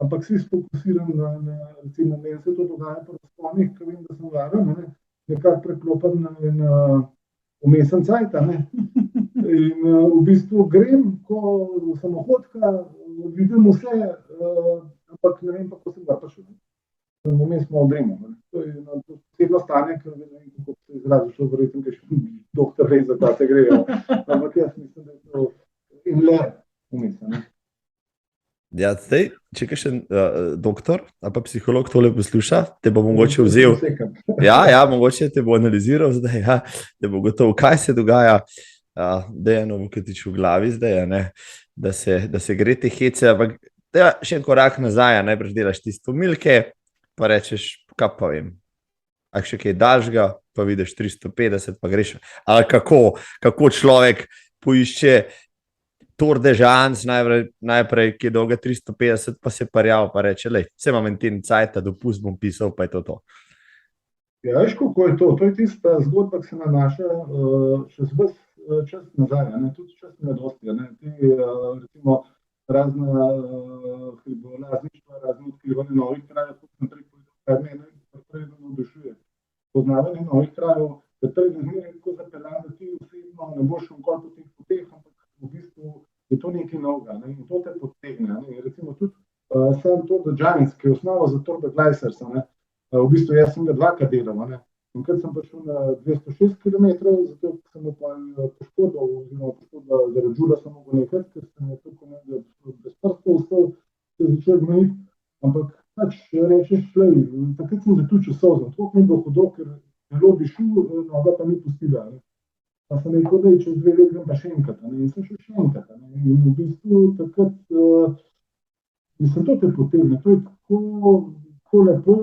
[SPEAKER 2] Ampak si sfokusiran na recimo, meni se to dogaja pri razponih, ko vem, da sem varen, nekako preklopen na vmesen cajt, in v bistvu grem, ko samohodka, vidim vse, ampak ne vem pa, ko sem ga prišel. Vmes smo odremo. To je posebno stanje, ker ne vem, kako se izrazi, šlo verjetno, ker še doktor ve, za kaj se gre. Ampak jaz mislim, da je to in le vmes.
[SPEAKER 3] Ja, zdaj, če kaj še doktor ali pa psiholog tole posluša, te bo mogoče vzel. Ja, mogoče te bo analiziral zdaj, da bo gotovo, kaj se dogaja Dejanu Vuketiču v glavi zdaj, da se gre te hece, ampak da še en korak nazaj, najprej delaš tisto milke, pa rečeš, kaj pa vem, ak še kaj daljšega, pa vidiš 350, pa greš. Ali kako človek poišče Tour de France, najprej, ki je dolga 350, pa se parjava, pa reče, vse imam en ten cajt, dopust bom pisal, pa je to.
[SPEAKER 2] Ja, veš, kako je to? To je tista zgodba, ki se nanaša še čas nazaj, tudi čas mladosti. Recimo, razna hribolazništva, razne odkrivanje novih krajev, kot sem prej povedal, kar mene predvsem navdušuje. Poznavanje novih krajev, da to je zmeraj tako zapeljan, da ti osebno ne boš nikoli po teh poteh, ampak v bistvu je to nekaj novega, in to te potegne. Recimo tudi sam Tour de Giants, ki je osnova za Tour de Glacers, v bistvu jaz sem ga 2-krat delal. In kad sem prišel na 206 km, zato sem poškodil, zaradi žula sem mogel nekaj, ker sem je tako brez prstov vstal, se začel gnojiti, ampak rečeš, takrat sem zatučil solzem, tako mi je bilo hudo, ker zelo bi šel, noga pa ni pustila. Pa sem rekel, da čez 2 let grem pa še enkrat, in sem šel še enkrat. In v bistvu takrat, mislim, to te potegne, to je tako lepo,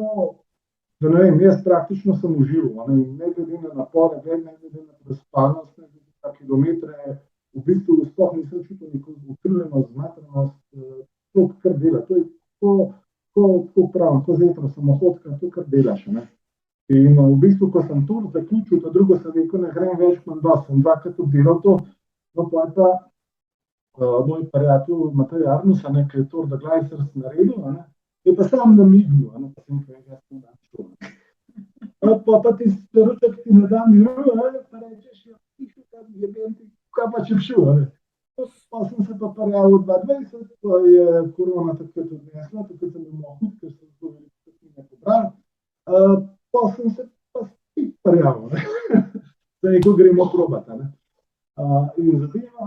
[SPEAKER 2] da ne vem, jaz praktično sem užival, ne glede na napore, ne glede na prespanost, ne glede na kilometre, v bistvu sploh nisem čutil neko utrjenost, zmatranost, to, kar dela, to je tako pravim, to zetro samohodka, to, kar delaš. In v bistvu, ko sem Tour zaključil, ta drugo sem rekel, ne grem več kot dos, sem 2-krat obdelal to, no pa je pa moj prijatelj Matej Arnus, ki je Tour de Glacers naredil, je pa sam namignil, pa sem rekel, jaz sem dan šel. Pa ti staruček ti ne da miru, pa rečeš, kaj pa če šel. Pa sem se pa prijavil 2020, pa je korona takrat odnesla, takrat sem bil mohut, ker sem to veliko ne pobral. Pa sem se pa spet prijavil, da neko gremo probati. In zadeva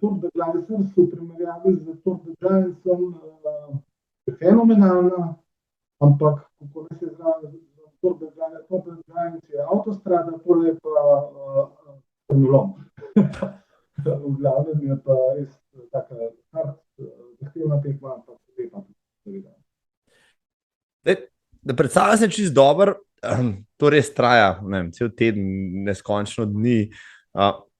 [SPEAKER 2] Tour de Glacers v primerjavi z Tour de Giantsom je fenomenalna, ampak kako ne se izrazi, Tour de Giants je avtostrada, to je pa nolom. V glavnem je pa res taka zahtevna tekma, pa lepa seveda.
[SPEAKER 3] Da predstavljam se čisto dobro, to res traja, cel teden, neskončno dni.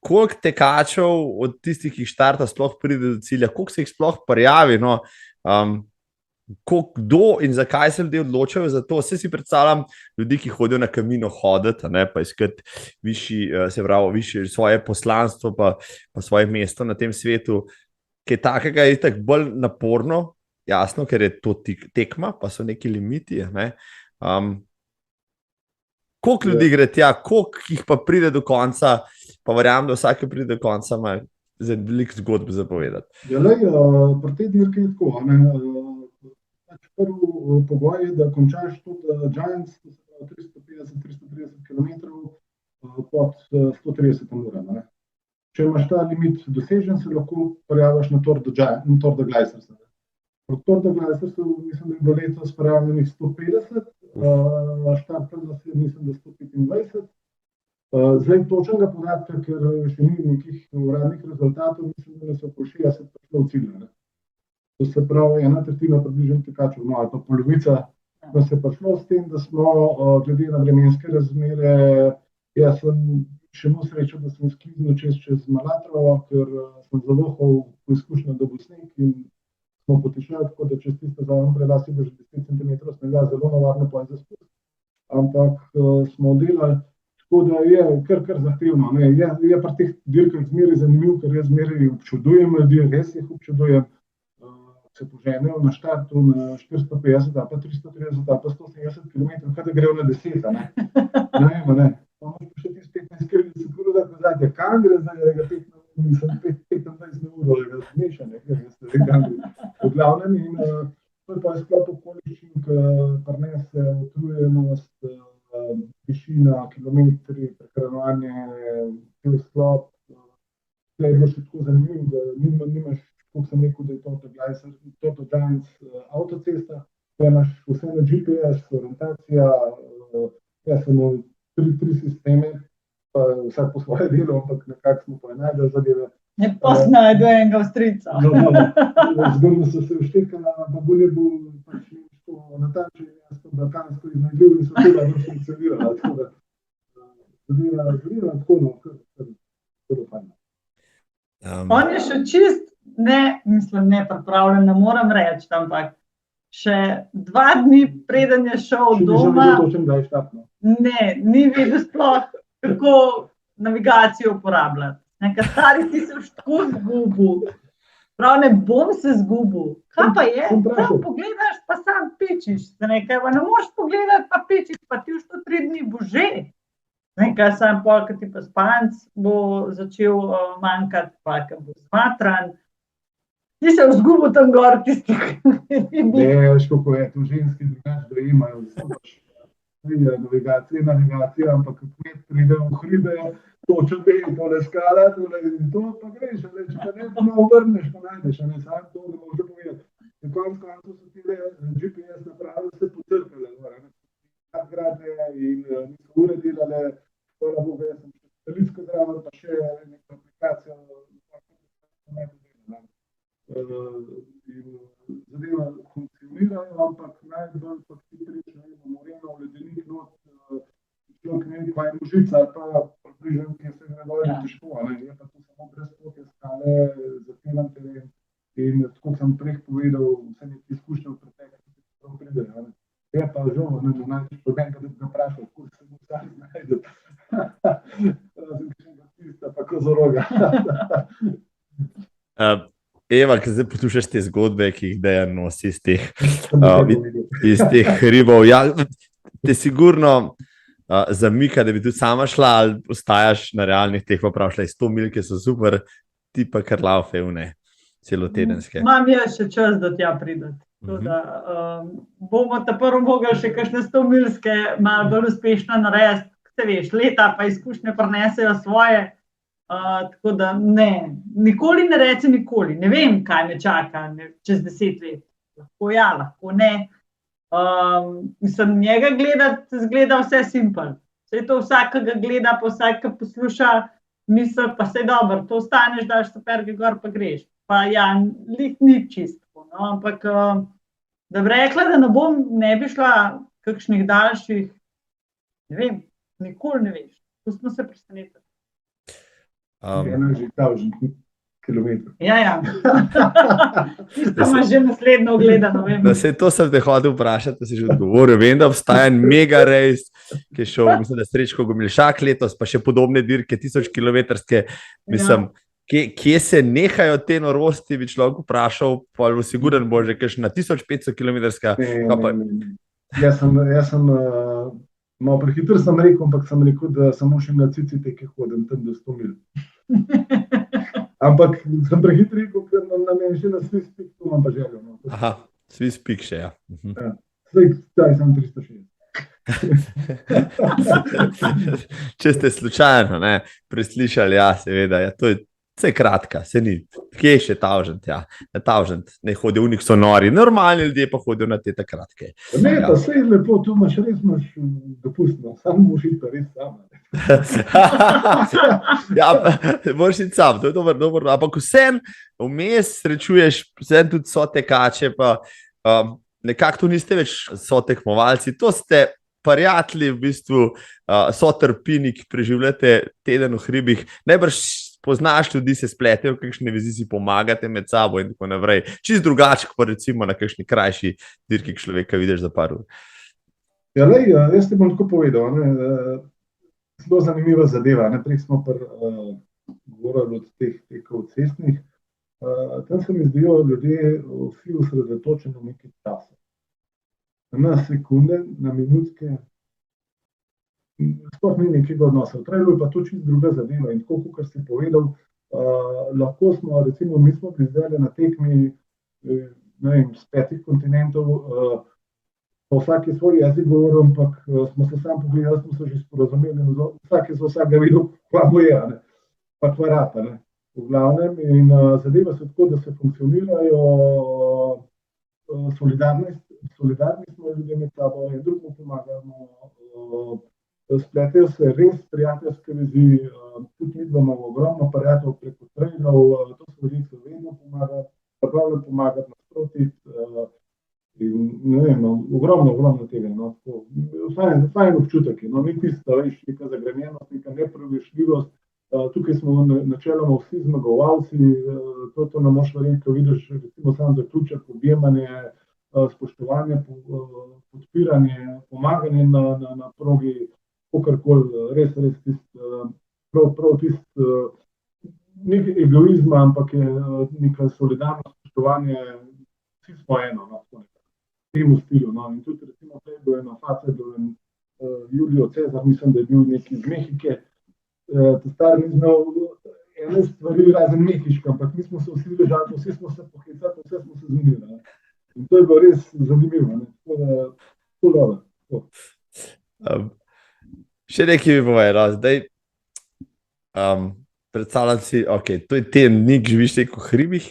[SPEAKER 3] Koliko tekačev od tistih, ki štarta, sploh pride do cilja, koliko se jih sploh prijavi? kdo in zakaj se ljudje odločajo za to. Vse si predstavljam ljudi, ki hodijo na Camino hoditi, pa iskati višje svoje poslanstvo, pa svoje mesto na tem svetu, ki je takega je tako bolj naporno, jasno, ker je to tekma, pa so neki limiti. Ne? Koliko ljudi gre tja, koliko jih pa pride do konca, pa verjamem, da vsak, ki pride do konca, ima veliko zgodb za povedati.
[SPEAKER 2] Ja, pri tej dirki je tako. Prvi pogoj je, da končaš tudi Giants, 350-330 km pod 130 ura. Če imaš ta limit dosežen, se lahko prijaviš na Tour de Glaciers. Od Tour de Glaciers mislim, da je bilo letos prijavljenih 150, štartali nas je, mislim, da 125. Zdaj točnega podatka, ker še ni nekih uradnih rezultatov, mislim, da nas je po 60 prišlo v cilj. To se pravi, 1/3 približno tekačev, no, ali pa polovica nas je prišlo s tem, da smo glede na vremenske razmere, jaz sem še imel srečo, da sem skliznil čez Malatrovo, ker sem zavohal po izkušnjo, da bo sneg in smo potešali, tako da čez tiste zavem prelas je bilo že 10 cm snega, zelo navarno pa je za spust. Ampak smo delali, tako da je kar zahtevno. Ne. Je pri teh dirkah zmeraj zanimiv, ker jaz zmeraj občudujem ljudi, res jih občudujem. Se poženejo na štartu na 450, pa 330, pa 170 km, kada grejo na 10. Ne. Pa moš pa še tiste 15 km, da je kam gre, da je 25 na uro, da je zmešane, ker je kam gre. V glavnem in to je pa sklop okoliščin, ki prinese utrujenost, višina, kilometri, prehranjevanje, cel sklop. Tukaj je bilo še tako zanimivo, da nimaš, kot sem rekel, da je Tour de Giants avtocesta, da imaš vse na GPS, orientacija, jaz sem imel tri sisteme, pa vsak po svoje delo, ampak nekako smo pa najdel zadeve.
[SPEAKER 1] Ne poznajdo enega Avstrijca.
[SPEAKER 2] Zgodno so se vštekala, pa bolje bo pač nekako natančenje, jaz pa balkansko iznajdljiv in so tega funkcionirala. Tako da zadeva tako, no, kar fajn.
[SPEAKER 1] On je še čist nepripravljen, ne moram reči, ampak še 2 dni preden je šel doma, ni vedel sploh, kako navigacijo uporabljati. Nekaj stari ti se už tako zgubil, prav ne bom se zgubil. Kaj pa je? Tam pogledaš, pa sam pičiš. Nekaj, ne moš pogledati, pa pičiš, pa ti už to 3 dni bo že. Nekaj sam pol, kad ti pa spanc bo začel manjkati, pa kad bo zmatran. Ti se vzgubil tam gor tistih.
[SPEAKER 2] Ne, veš kako je, to ženski drugače dojemajo. Navigacija, ampak kako pride v hribe, točno ve, tole skala, to pa greš, če pa ne, pa malo vrneš, pa najdeš, ne, sam to ne može povedati. Na koncu so tile GPS naprave se pocrkale, nadgradne in niso ure delale, hvala Bogu, jaz sem satelitsko zraven, pa še neko aplikacijo, in zadeva funkcionirajo, ampak najbolj pa ti prično moreno v ledenik not, človek ne vem, kaj je možica, ali pa približen, ki se gre dol, je težko, je pa to samo brez potje skale, zahteven teren in tako sem prej povedal, vse nekaj izkušnje v preteklosti, ki se prav pridejo. Je pa žal, ne največ problem, da bi ga vprašal, kako se mu sami znajde. Razen kakšnega tista, pa kozoroga.
[SPEAKER 3] Eva, ki zdaj poslušaš te zgodbe, ki jih Dejan nosi iz teh hribov. Ja, te sigurno zamika, da bi tudi sama šla, ali ostajaš na realnih teh, pa prav šla 100 milj, ki so super, ti pa kar laufe vne, celotedenske.
[SPEAKER 1] Imam jaz še čas, da tja pridati. Bomo ta prvo mogli še kakšne 100 milske malo bolj uspešno narediti, se veš, leta pa izkušnje prinesejo svoje. Tako da ne, nikoli ne reči nikoli, ne vem, kaj me čaka čez 10 let. Lahko ja, lahko ne. Mislim, njega gledati, zgleda vse simpel. Vse to vsakega gleda, pa vsakega posluša, misel, pa vse dobro, to ostaneš, daš superge gor, pa greš. Pa ja, lih ni čisto, no, ampak da bi rekla, da ne bi šla kakšnih daljših, ne vem, nikoli ne veš. Tu smo se presenetili.
[SPEAKER 2] Eno že kao, kilometrov.
[SPEAKER 1] Ja. Tisto imaš že naslednjo ogledano, vem.
[SPEAKER 3] To sem te hodil vprašati, to si že odgovoril. Vem, da obstaja en mega rejs, ki je šel, mislim, da Srečko Gomilšak letos, pa še podobne dirke, 1000 kilometrske. Mislim, kje se nehajo te norosti, bi človek vprašal, pa bo siguren bo že kakšna 1500 kilometrska.
[SPEAKER 2] Jaz sem malo prehiter sem rekel, ampak sem rekel, da samo še na cicite, ki hodim tam do 100 mil. Ampak sem prehiter rekel, ker nam je že na Swiss Peak, to imam pa željo. No.
[SPEAKER 3] Aha, Swiss Peak še, ja.
[SPEAKER 2] Zdaj sem 360.
[SPEAKER 3] Če ste slučajno preslišali, ja, seveda, ja, to je vse kratka, se ni. Kje je še tavžent, ja. Tavžent, ne hodijo, unik so nori, normalni ljudje pa hodijo na te kratke.
[SPEAKER 2] Ne, pa vse je lepo, tu imaš dopustno, samo moraš iti pa res sam.
[SPEAKER 3] Ja, moraš iti sam, to je dobro, ampak vsem vmes srečuješ, vsem tudi so tekače, pa nekako tu niste več so tekmovalci, to ste prijatelji, v bistvu so trpini, ki preživljate teden v hribih, najbrž poznaš ljudi, se spletejo, v kakšni vezi si pomagate med sabo in tako naprej. Čist drugače, pa recimo na kakšni krajši dirki, ki človeka vidiš za par ur.
[SPEAKER 2] Ja, lej, jaz te bom tako povedal, zelo zanimiva zadeva. Prej smo govorili od teh tekov cestnih. Tam se mi zdijo ljudje vsi osredotočeni v nekaj časa. Na sekunde, na minutke, sploh ni nekega odnosa. V trailu je pa to čisto druga zadeva in tako, kot si povedal, lahko smo, recimo, mi smo prizdali na tekmi, ne vem, z 5 kontinentov, po vsaki svoj jezik govoril, ampak smo se sam pogledali, smo se že sporazumeli, vsak je za vsega videl, kva bo je, pa kva rata, v glavnem. In zadeva se tako, da se funkcionirajo solidarni smo ljudje med sabo, in drugemu pomagamo, spletejo se res prijateljske vezi, tudi mi imamo ogromno prijateljev preko trailov, to so ljudje, ki vedno pomagajo, pravno pomagati nasproti, in ne vem, ogromno tega, fajn občutek je, ni tisto, veš, neka zagrenjenost, neka neprevešljivost, tukaj smo načeloma vsi zmagovalci, to ne moš verjeti, ko vidiš, recimo sam zaključek, objemanje, spoštovanje, podpiranje, pomaganje na progi, kakorkoli, res prav tist, nekaj egoizma, ampak je neka solidarnost, spoštovanje, vsi smo eno, v tem stilu. In tudi recimo prej bil eno face, bil Julio Cezar, mislim, da je bil neki iz Mehike, ta star ni znal ene stvari razen mehiška, ampak mi smo se vsi držali, vsi smo se pohecali, vse smo se zmenili. In to je bilo res zanimivo, tako dobro.
[SPEAKER 3] Še nekaj bi povedal, zdaj predstavljam si, to je ten nik, živiš v hribih,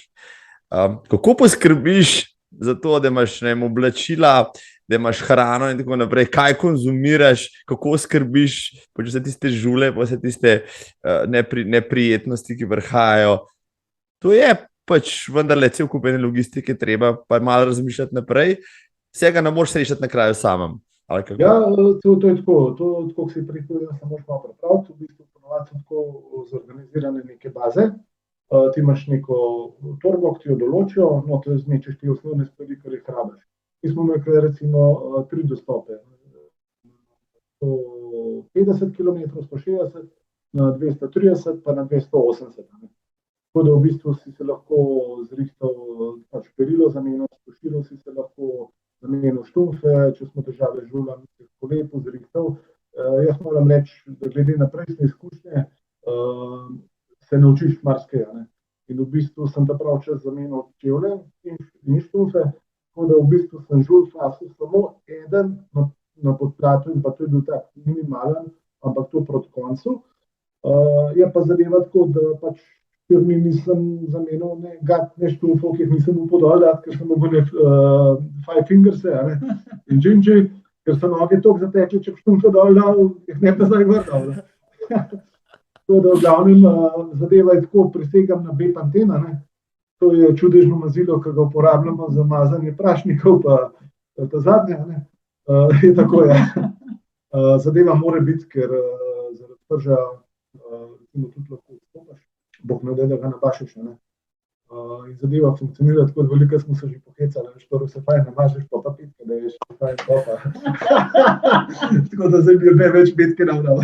[SPEAKER 3] kako poskrbiš za to, da imaš oblačila, da imaš hrano in tako naprej, kaj konzumiraš, kako skrbiš, pa vse tiste žule, pa vse tiste neprijetnosti, ki vrhajajo. To je pač vendarle cel kup ene logistike treba, pa malo razmišljati naprej, vsega ne moreš srečati na kraju samem.
[SPEAKER 2] Ja, to je tako, ko si prihodil, se moraš malo pripraviti, v bistvu ponovadi so tako zorganizirane neke baze, ti imaš neko torbo, ki ti jo določijo, to zmečeš ti osnovne stvari, kar jih rabiš. Mi smo imeli recimo 3 dostope, 150 km, 160, na 230 pa na 280. Tako da v bistvu si se lahko zrihtal perilo zamenil, spoštilil si se lahko zamenil štumfe, če smo države žula, si se lepo zrihtal. Jaz moram reči, da glede na prejšnje izkušnje, se naučiš marsikaj. In v bistvu sem ta prav čas zamenil čevlje in štumfe, tako da v bistvu sem žul fasil samo eden na podplatu in pa to je bil tak minimalen, ampak to proti koncu. Je pa zadeva tako, da pač ker mi nisem zamenil ne štufov, ki jih nisem upal dol dati, ker sem mogel five fingerse in džinči, ker so noge toliko zatekli, če štufe dol dal, jih ne pa zdaj vrtal. Tako da v glavnem zadeva je tako, prisegam na B-pantena, to je čudežno mazilo, ki ga uporabljamo za mazanje prašnikov, pa ta zadnja, je tako, ja. Zadeva mora biti, ker zaradi prža, recimo tudi lahko odstopaš. Bog ne da ga nabašiš. in zadeva funkcionira tako, da veliko smo se že pohecali, to se fajn namažeš pa pitke, da je še fajn topa. Tako da zdaj bi ne več pitke navdal.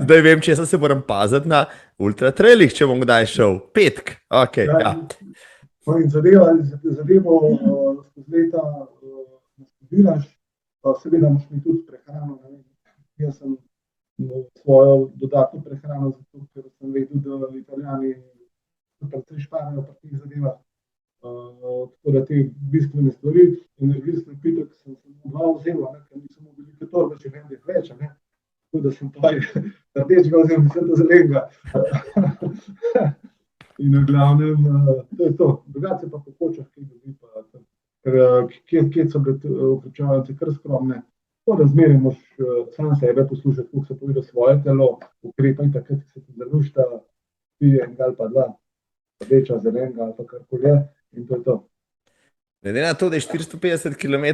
[SPEAKER 3] Zdaj vem, če se moram paziti na ultratrailih, če bom kdaj šel. Petk, ok. Ja.
[SPEAKER 2] No in zadevo skozi leta nastaviraš, seveda moš mi tudi prehrano. Jaz sem svojo dodatno prehrano, zato ker sem vedel, da Italijani precej šparajo pri teh zadevah. Tako da te bistvene stvari, energijski napitek sem dva vzel, ker nisem mogel veliko torbe, če vem, da je več, tako da sem pa rdečega vzel, mislim, da zelenega. In v glavnem, to je to. Drugače pa po kočah, kje so bile vključevalce kar skromne. Po razmeri moš sam sebe poslušati, kako se poveda svoje telo, ukrepaj takrat, ki se ti zalušta, pije en gal pa dva, rdeča, zelenega ali pa karkoli je, in to je to.
[SPEAKER 3] Glede na to, da je 450 km,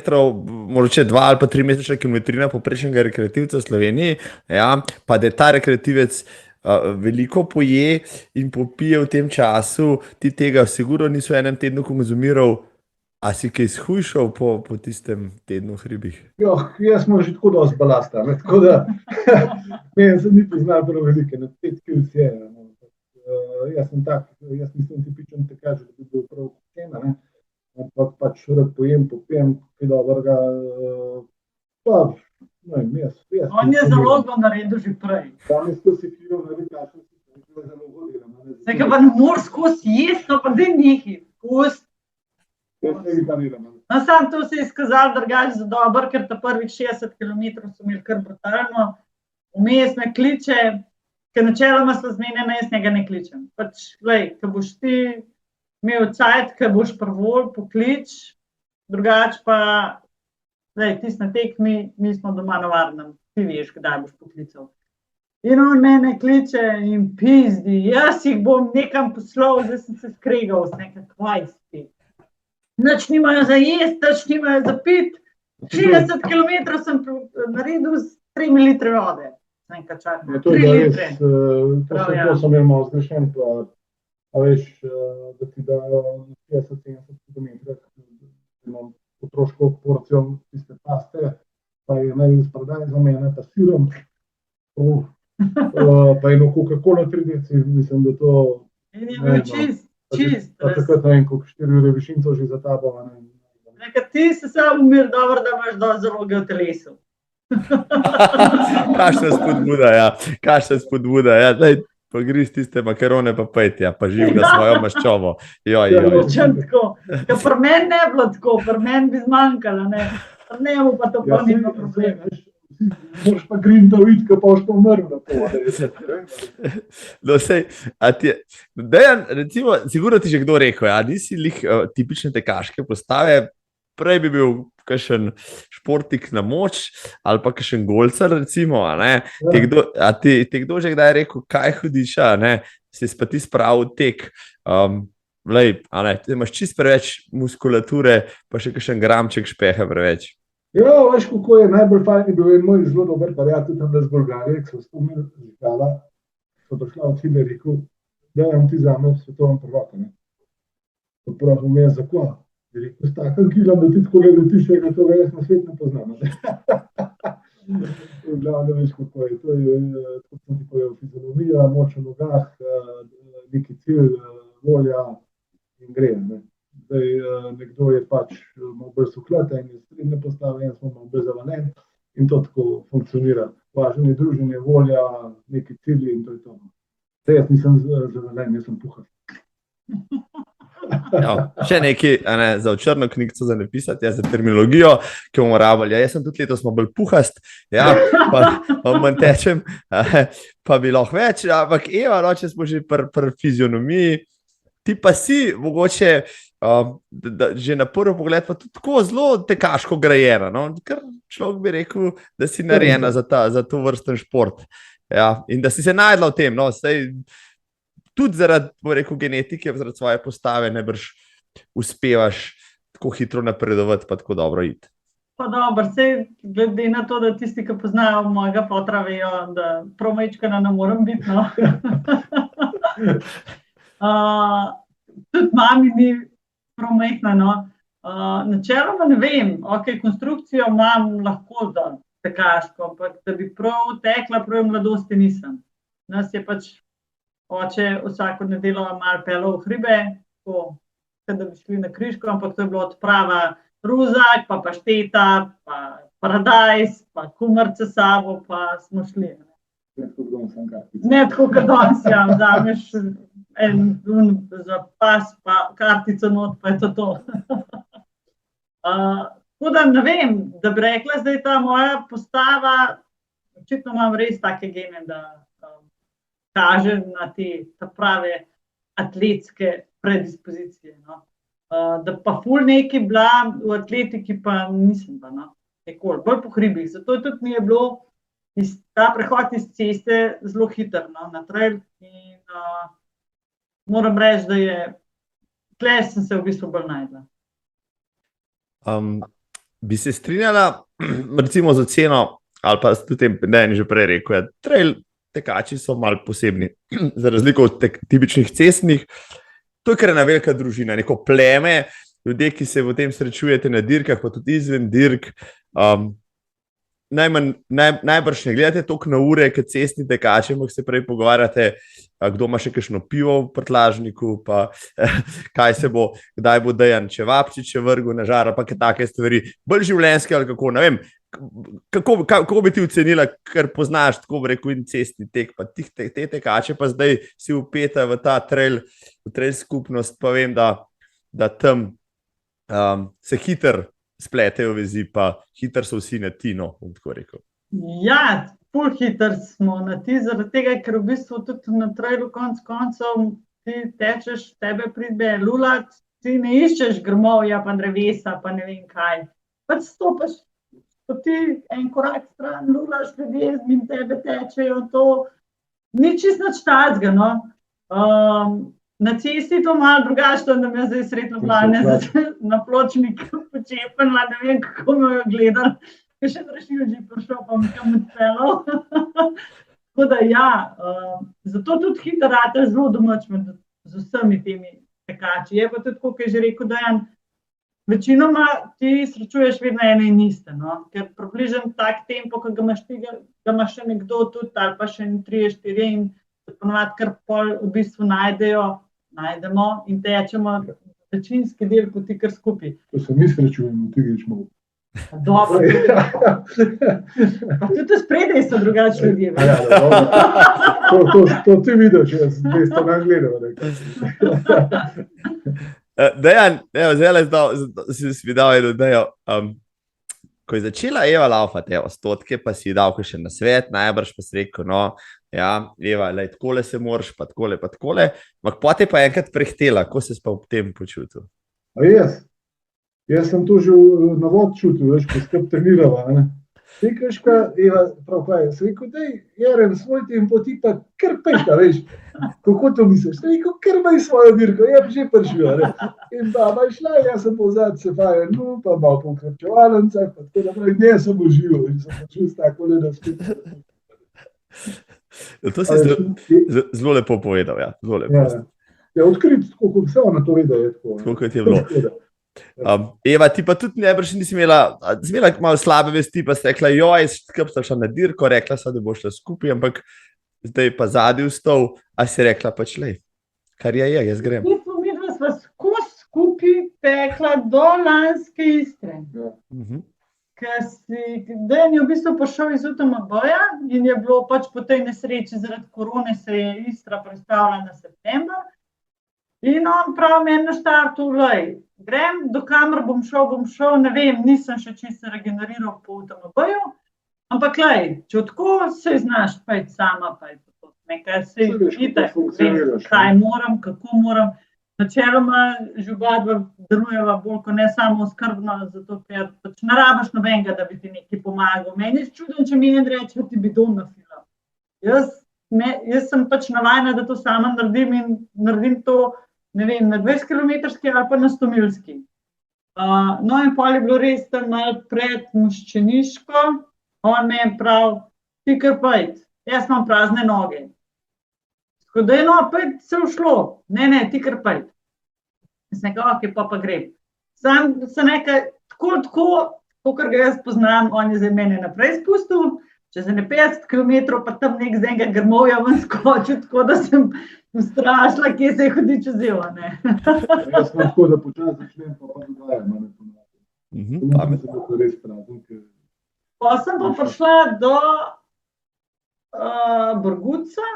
[SPEAKER 3] mogoče 2 ali pa 3 mesečna kilometrina poprečnega rekreativca v Sloveniji, ja, pa da je ta rekreativec veliko poje in popije v tem času, ti tega sigurno niso v enem tednu konzumiral. A si kaj shujšal po tistem tednu v hribih?
[SPEAKER 2] Jo, jaz smo že tako dosti balasta, tako da meni se ni poznal prav velike, na 5 kg je. Jaz sem tak, jaz nisem tipičen tekač, da bi bil prav kocena, ampak pač rad pojem, popijem, kaj dobrega, pa, no in jaz.
[SPEAKER 1] On je zalogo naredil že prej.
[SPEAKER 2] Tam je skozi kilo naredil, kaj sem si zalogo delal.
[SPEAKER 1] Nekaj pa ne moraš skozi jesti, no pa zdaj nekaj, skozi. No, sam to se je izkazalo drugače za dobro, ker ta prvih 60 km so imeli kar brutalno. Vmes me kliče, ker načeloma sva zmenjena, jaz njega ne kličem. Pač, glej, ko boš ti imel cajt, ko boš prvol, poklič, drugače pa, glej, ti si na tekmi, mi smo doma na varnem, ti veš, kdaj boš poklical. In on mene kliče in pizdi, jaz jih bom nekam poslal, zdaj sem se skregal z nekaj kvajsti. Nič nimajo za jesti, nič nimajo za pit. 60 km sem naredil s 3 litri vode.
[SPEAKER 2] To je res, to sem imel malo zgrešen, pa veš, da ti dajo 50-70 km, imam potroško porcijo tiste paste, pa je najbolj spredaj za mene, pa sirom, pa eno Coca-Cola 3 deci, mislim, da to...
[SPEAKER 1] In je bil čist.
[SPEAKER 2] Pa takrat ne vem, koliko 4 ure višincev že za tabo.
[SPEAKER 1] Ti se sam umir dobro, da imaš dosti zaloge v telesu.
[SPEAKER 3] Kakšna spodbuda, ja. Kakšna spodbuda, ja. Daj, pa griz tiste makarone pa pejt, ja, pa živ na svojo maščobo.
[SPEAKER 1] Tako. Ker pri meni ne bilo tako, pri meni bi zmanjkalo, ne. Pri njemu pa to pa nima problema.
[SPEAKER 2] Moraš pa grinta videti, ko pa boš pa umrl na to.
[SPEAKER 3] No, sej, Dejan, recimo, sigurno ti že kdo rekel, a nisi lih tipične tekaške postave, prej bi bil kakšen športnik na moč ali pa kakšen golcar, recimo, a ne? Ja. Te kdo že kdaj rekel, kaj hudiš, a ne? Si pa ti spravil tek. Lej, a ne, imaš čist preveč muskulature, pa še kakšen gramček špeha preveč.
[SPEAKER 2] Ja, veš, kako je najbolj fajn, bil en moj zelo dober prijatelj tam z Bolgarije, ki so spomnili zikala, so prišla od cilja, rekel, da vam ti zame svetovno prvaka, ne. Popravil me je za kva. Je rekel, s takim kilom, da ti tako le letiš, da toga jaz na svet ne poznam. V glavnem, veš, kako je. To je, kot sem ti povedal, fizionomija, moč v nogah, neki cilj, volja in gre, ne. Zdaj, nekdo je pač malo bolj suhlata in je srednje postave, en smo malo bolj zavalen in to tako funkcionira. Važno je druženje, volja, neki cilji in to je to. Zdaj, jaz nisem zavalen, jaz sem puhast.
[SPEAKER 3] Ja, še nekaj za v črno knjigico za napisati, za terminologijo, ki bomo rabili. Jaz sem tudi letos malo bolj puhast, ja, pa manj tečem, pa bi lahko več, ampak Eva, no, če smo že pri fizionomiji, ti pa si mogoče že na prvi pogled pa tudi tako zelo tekaško grajena, no? Ker človek bi rekel, da si narejena za to vrsten šport. Ja, in da si se najdla v tem, no, sej, tudi zaradi, rekel, genetike, zaradi svoje postave najbrž uspevaš tako hitro napredovati pa tako dobro iti.
[SPEAKER 1] Pa dobro, sej glede na to, da tisti, ki poznajo mojega potra, vejo, da prav majčkana ne morem biti, no. Tudi mami ni promehna, no. Načeloma ne vem, konstrukcijo imam lahko za tekaško, ampak da bi prav tekla, prav v mladosti nisem. Nas je pač oče vsako nedeljo malo peljal v hribe, tako, da bi šli na Kriško, ampak to je bilo odprava ruzak, pa pašteta, pa paradajz, pa kumarce s sabo, pa smo šli. Ne tako kot danes, ja, vzameš za pas, pa kartico not, pa je to. Tako da ne vem, da bi rekla, zdaj ta moja postava, očitno imam res take gene, da kaže na te prave atletske predispozicije. No. Da pa ful neki bila v atletiki, pa nisem pa, no. Nikoli, bolj po hribih. Zato tudi mi je bilo ta prehod iz ceste zelo hiter, no, na trail. In moram reči, da je, tle sem se v bistvu bolj najdla.
[SPEAKER 3] Bi se strinjala recimo z oceno, ali pa tudi ne, že prej rekel, ja, trail tekači so malo posebni, za razliko od tipičnih cestnih. To je kar ena velika družina, neko pleme, ljudje, ki se v tem srečujete na dirkah, pa tudi izven dirk. Najbrž ne gledate toliko na ure, kot cestni tekači, ampak se prej pogovarjate, kdo ima še kakšno pivo v prtljažniku, pa kaj se bo, kdaj bo Dejan Čevapčič vrgel na žar, pa kaj take stvari, bolj življenjske ali kako, ne vem. Kako bi ti ocenila, ker poznaš tako rekel in cestni tek, pa te tekače, pa zdaj si vpeta v ta trail skupnost, pa vem, da tam se hitro spletejo vezi, pa hitro so vsi na ti, no, bom tako rekel.
[SPEAKER 1] Ja, ful hitro smo na ti, zaradi tega, ker v bistvu tudi na trailu konc koncev ti tečeš, tebe pride lulat, ti ne iščeš grmovja, pa drevesa, pa ne vem kaj. Pač stopaš, ko ti en korak stran lulaš, ljudje in tebe tečejo, to ni čisto nič takega, no. Na cesti to malo drugačno, da me je zdaj sredno plane na pločnik počepenila, ne vem, kako me je gledal, ker še drašil že prišel, pa mi kam odpeljal. Tako da ja, zato tudi hitro rata zelo domač med z vsemi temi tekači. Je pa tudi, kot je že rekel Dejan, večinoma ti srečuješ vedno ene in iste, no? Ker približno tak tempo, ki ga imaš ti, ga ima še nekdo tudi, ali pa še 3-4 in ponovadi kar pol v bistvu najdemo in tečemo večinski del poti kar skupaj.
[SPEAKER 2] To se mi srečujemo, ti greš malo.
[SPEAKER 1] Dobro. Pa tudi spredaj so drugačni ljudje.
[SPEAKER 2] Ja, to ti vidiš, jaz to ne gledam.
[SPEAKER 3] Dejan, si mi dal eno idejo. Ko je začela Eva laufati, 100, pa si dal še na svet, najbrž pa si rekel, no, ja, Eva, takole se moraš, pa takole, pa takole. Ampak potem pa enkrat prehtela, ko se pa ob tem počutil?
[SPEAKER 2] Jaz sem to že na vod čutil, veš, ko skrb trenirava, ne. Veš, Eva, prav kaj, sem rekel, daj, Jaren, svoj tempo ti pa kar pejta, veš, kako to misliš? Sem rekel, kar imaj svojo dirko, je že prišla, ne. In baba je šla, jaz sem povzad se faje, no, pa malo po krčevalnicah, pa tako naprej, ne sem užival in sem počul tako le, da spet.
[SPEAKER 3] To si zelo lepo povedal, ja, zelo lepo.
[SPEAKER 2] Ja, odkrit, tako kot vse ona to veda je tako.
[SPEAKER 3] Tako kot je bilo. Eva, ti pa tudi najbrž nisi imela malo slabe vesti, pa si rekla, joj, skrbno sem šla na dirko, rekla sem, da bo šla skupaj, ampak zdaj pa zadnji vstol, a si rekla pač, lej, kar je, jaz grem.
[SPEAKER 1] Mi smo skupaj tekla do lanske Istre. Ker Dan je v bistvu prišel iz UTMB-ja in je bilo pač po tej nesreči zaradi korone se je Istra prestavila na september. In on pravi meni na štartu, lej, grem, do kamer bom šel, ne vem, nisem še čisto regeneriral po UTMB-ju, ampak lej, če tako se znaš, pa je sama, pa je to nekaj, se itak, vem, kaj moram, kako moram. Načeloma že oba delujeva bolj, ko ne samo skrbno, zato ker pač ne rabiš nobenega, da bi ti nekaj pomagal. Meni je čudno, če mi en reče, ti bi dom nafila. Jaz sem pač navajena, da to sama naredim in naredim to, ne vem, na 20-kilometrski ali pa na 100-milski. No in pol je bilo res tam malo pred Moščeniško, on me je prav, ti kar pojď, jaz imam prazne noge. Tako da pet se ušlo. Ne, ti kar pet. Sem rekel, ok, pa grem. Sam se nekaj tako, kar ga jaz poznam, on je za mene naprej spustil, čez 50 km pa tam nek z enega grmovja ven skočil, tako da sem strašila, kje se je hudič vzel.
[SPEAKER 2] Jaz sem tako, da počasi začnem, pa dogajam.
[SPEAKER 3] Pamet.
[SPEAKER 2] To je res prazen, ker...
[SPEAKER 1] Pa sem pa prišla do Brguca,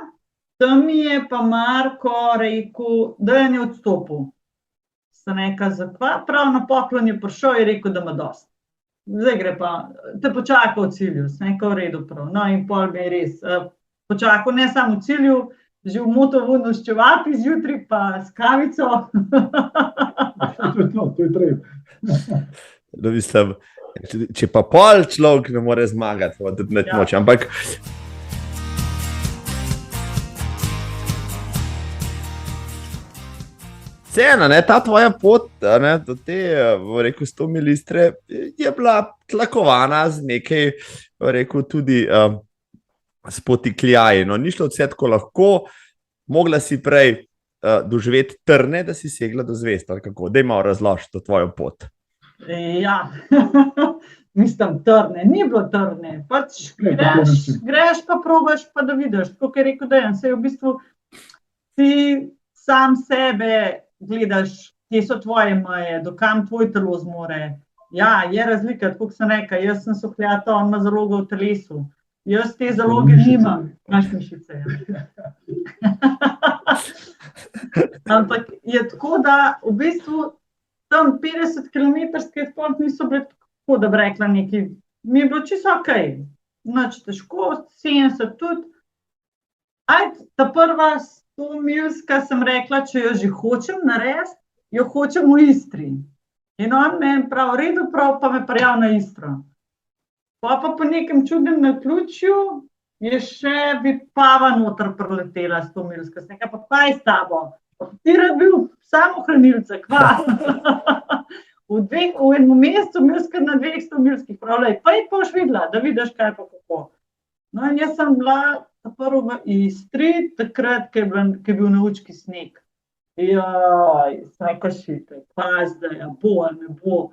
[SPEAKER 1] tam mi je pa Marko rekel, da je ne odstopil. Sem nekaj zakva, prav na poklon je prišel in rekel, da ima dosti. Zdaj gre pa, te počakal v cilju, sem nekaj v redu prav. No in pol mi je res počakal, ne samo v cilju, že v motovunu s čevapi zjutraj, pa s kavico.
[SPEAKER 2] To je treba.
[SPEAKER 3] Da mislim, če pa pol človek ne more zmagati, tudi ne moče, ampak cena, ta tvoja pot do te, rekel, 100 mil Istre je bila tlakovana z nekaj, rekel, tudi spotikljaji. No, ni šlo vse tako lahko, mogla si prej doživeti trne, da si segla do zvezd, ali kako? Daj malo razložiti to tvojo pot.
[SPEAKER 1] Ja, mislim, trne, ni bilo trne, pač greš pa probaš pa da vidiš, tako je rekel Dejan, saj v bistvu ti sam sebe gledaš, kje so tvoje meje, dokam tvoj telo zmore. Ja, je razlika, tako sem rekel, jaz sem sohljata, on ima zalogo v telesu. Jaz te zaloge nimam. Imaš mišice, ja. Ampak je tako, da v bistvu tam 50 kilometrske sport niso bile tako, da bi rekla nekaj. Mi je bilo čisto okej. Nič težko, 70 tudi. Ta prva 100-milska sem rekla, če jo že hočem narediti, jo hočem v Istri. In on meni prav, redu prav, pa me prijavil na Istro. Pa po nekem čudnem naključju je še Vipava noter preletela 100-milska. Sem rekla, pa kaj s tabo? Ti rad bil samo hranilce, kva? V enem mesecu milska na 200 milskih pravljaj, pa je boš videla, da vidiš kaj pa kako. No in jaz sem bila prvo v Istri, takrat, ko je bil na Učki sneg. Joj, sem rekla šite, pa zdaj, bo, ne bo,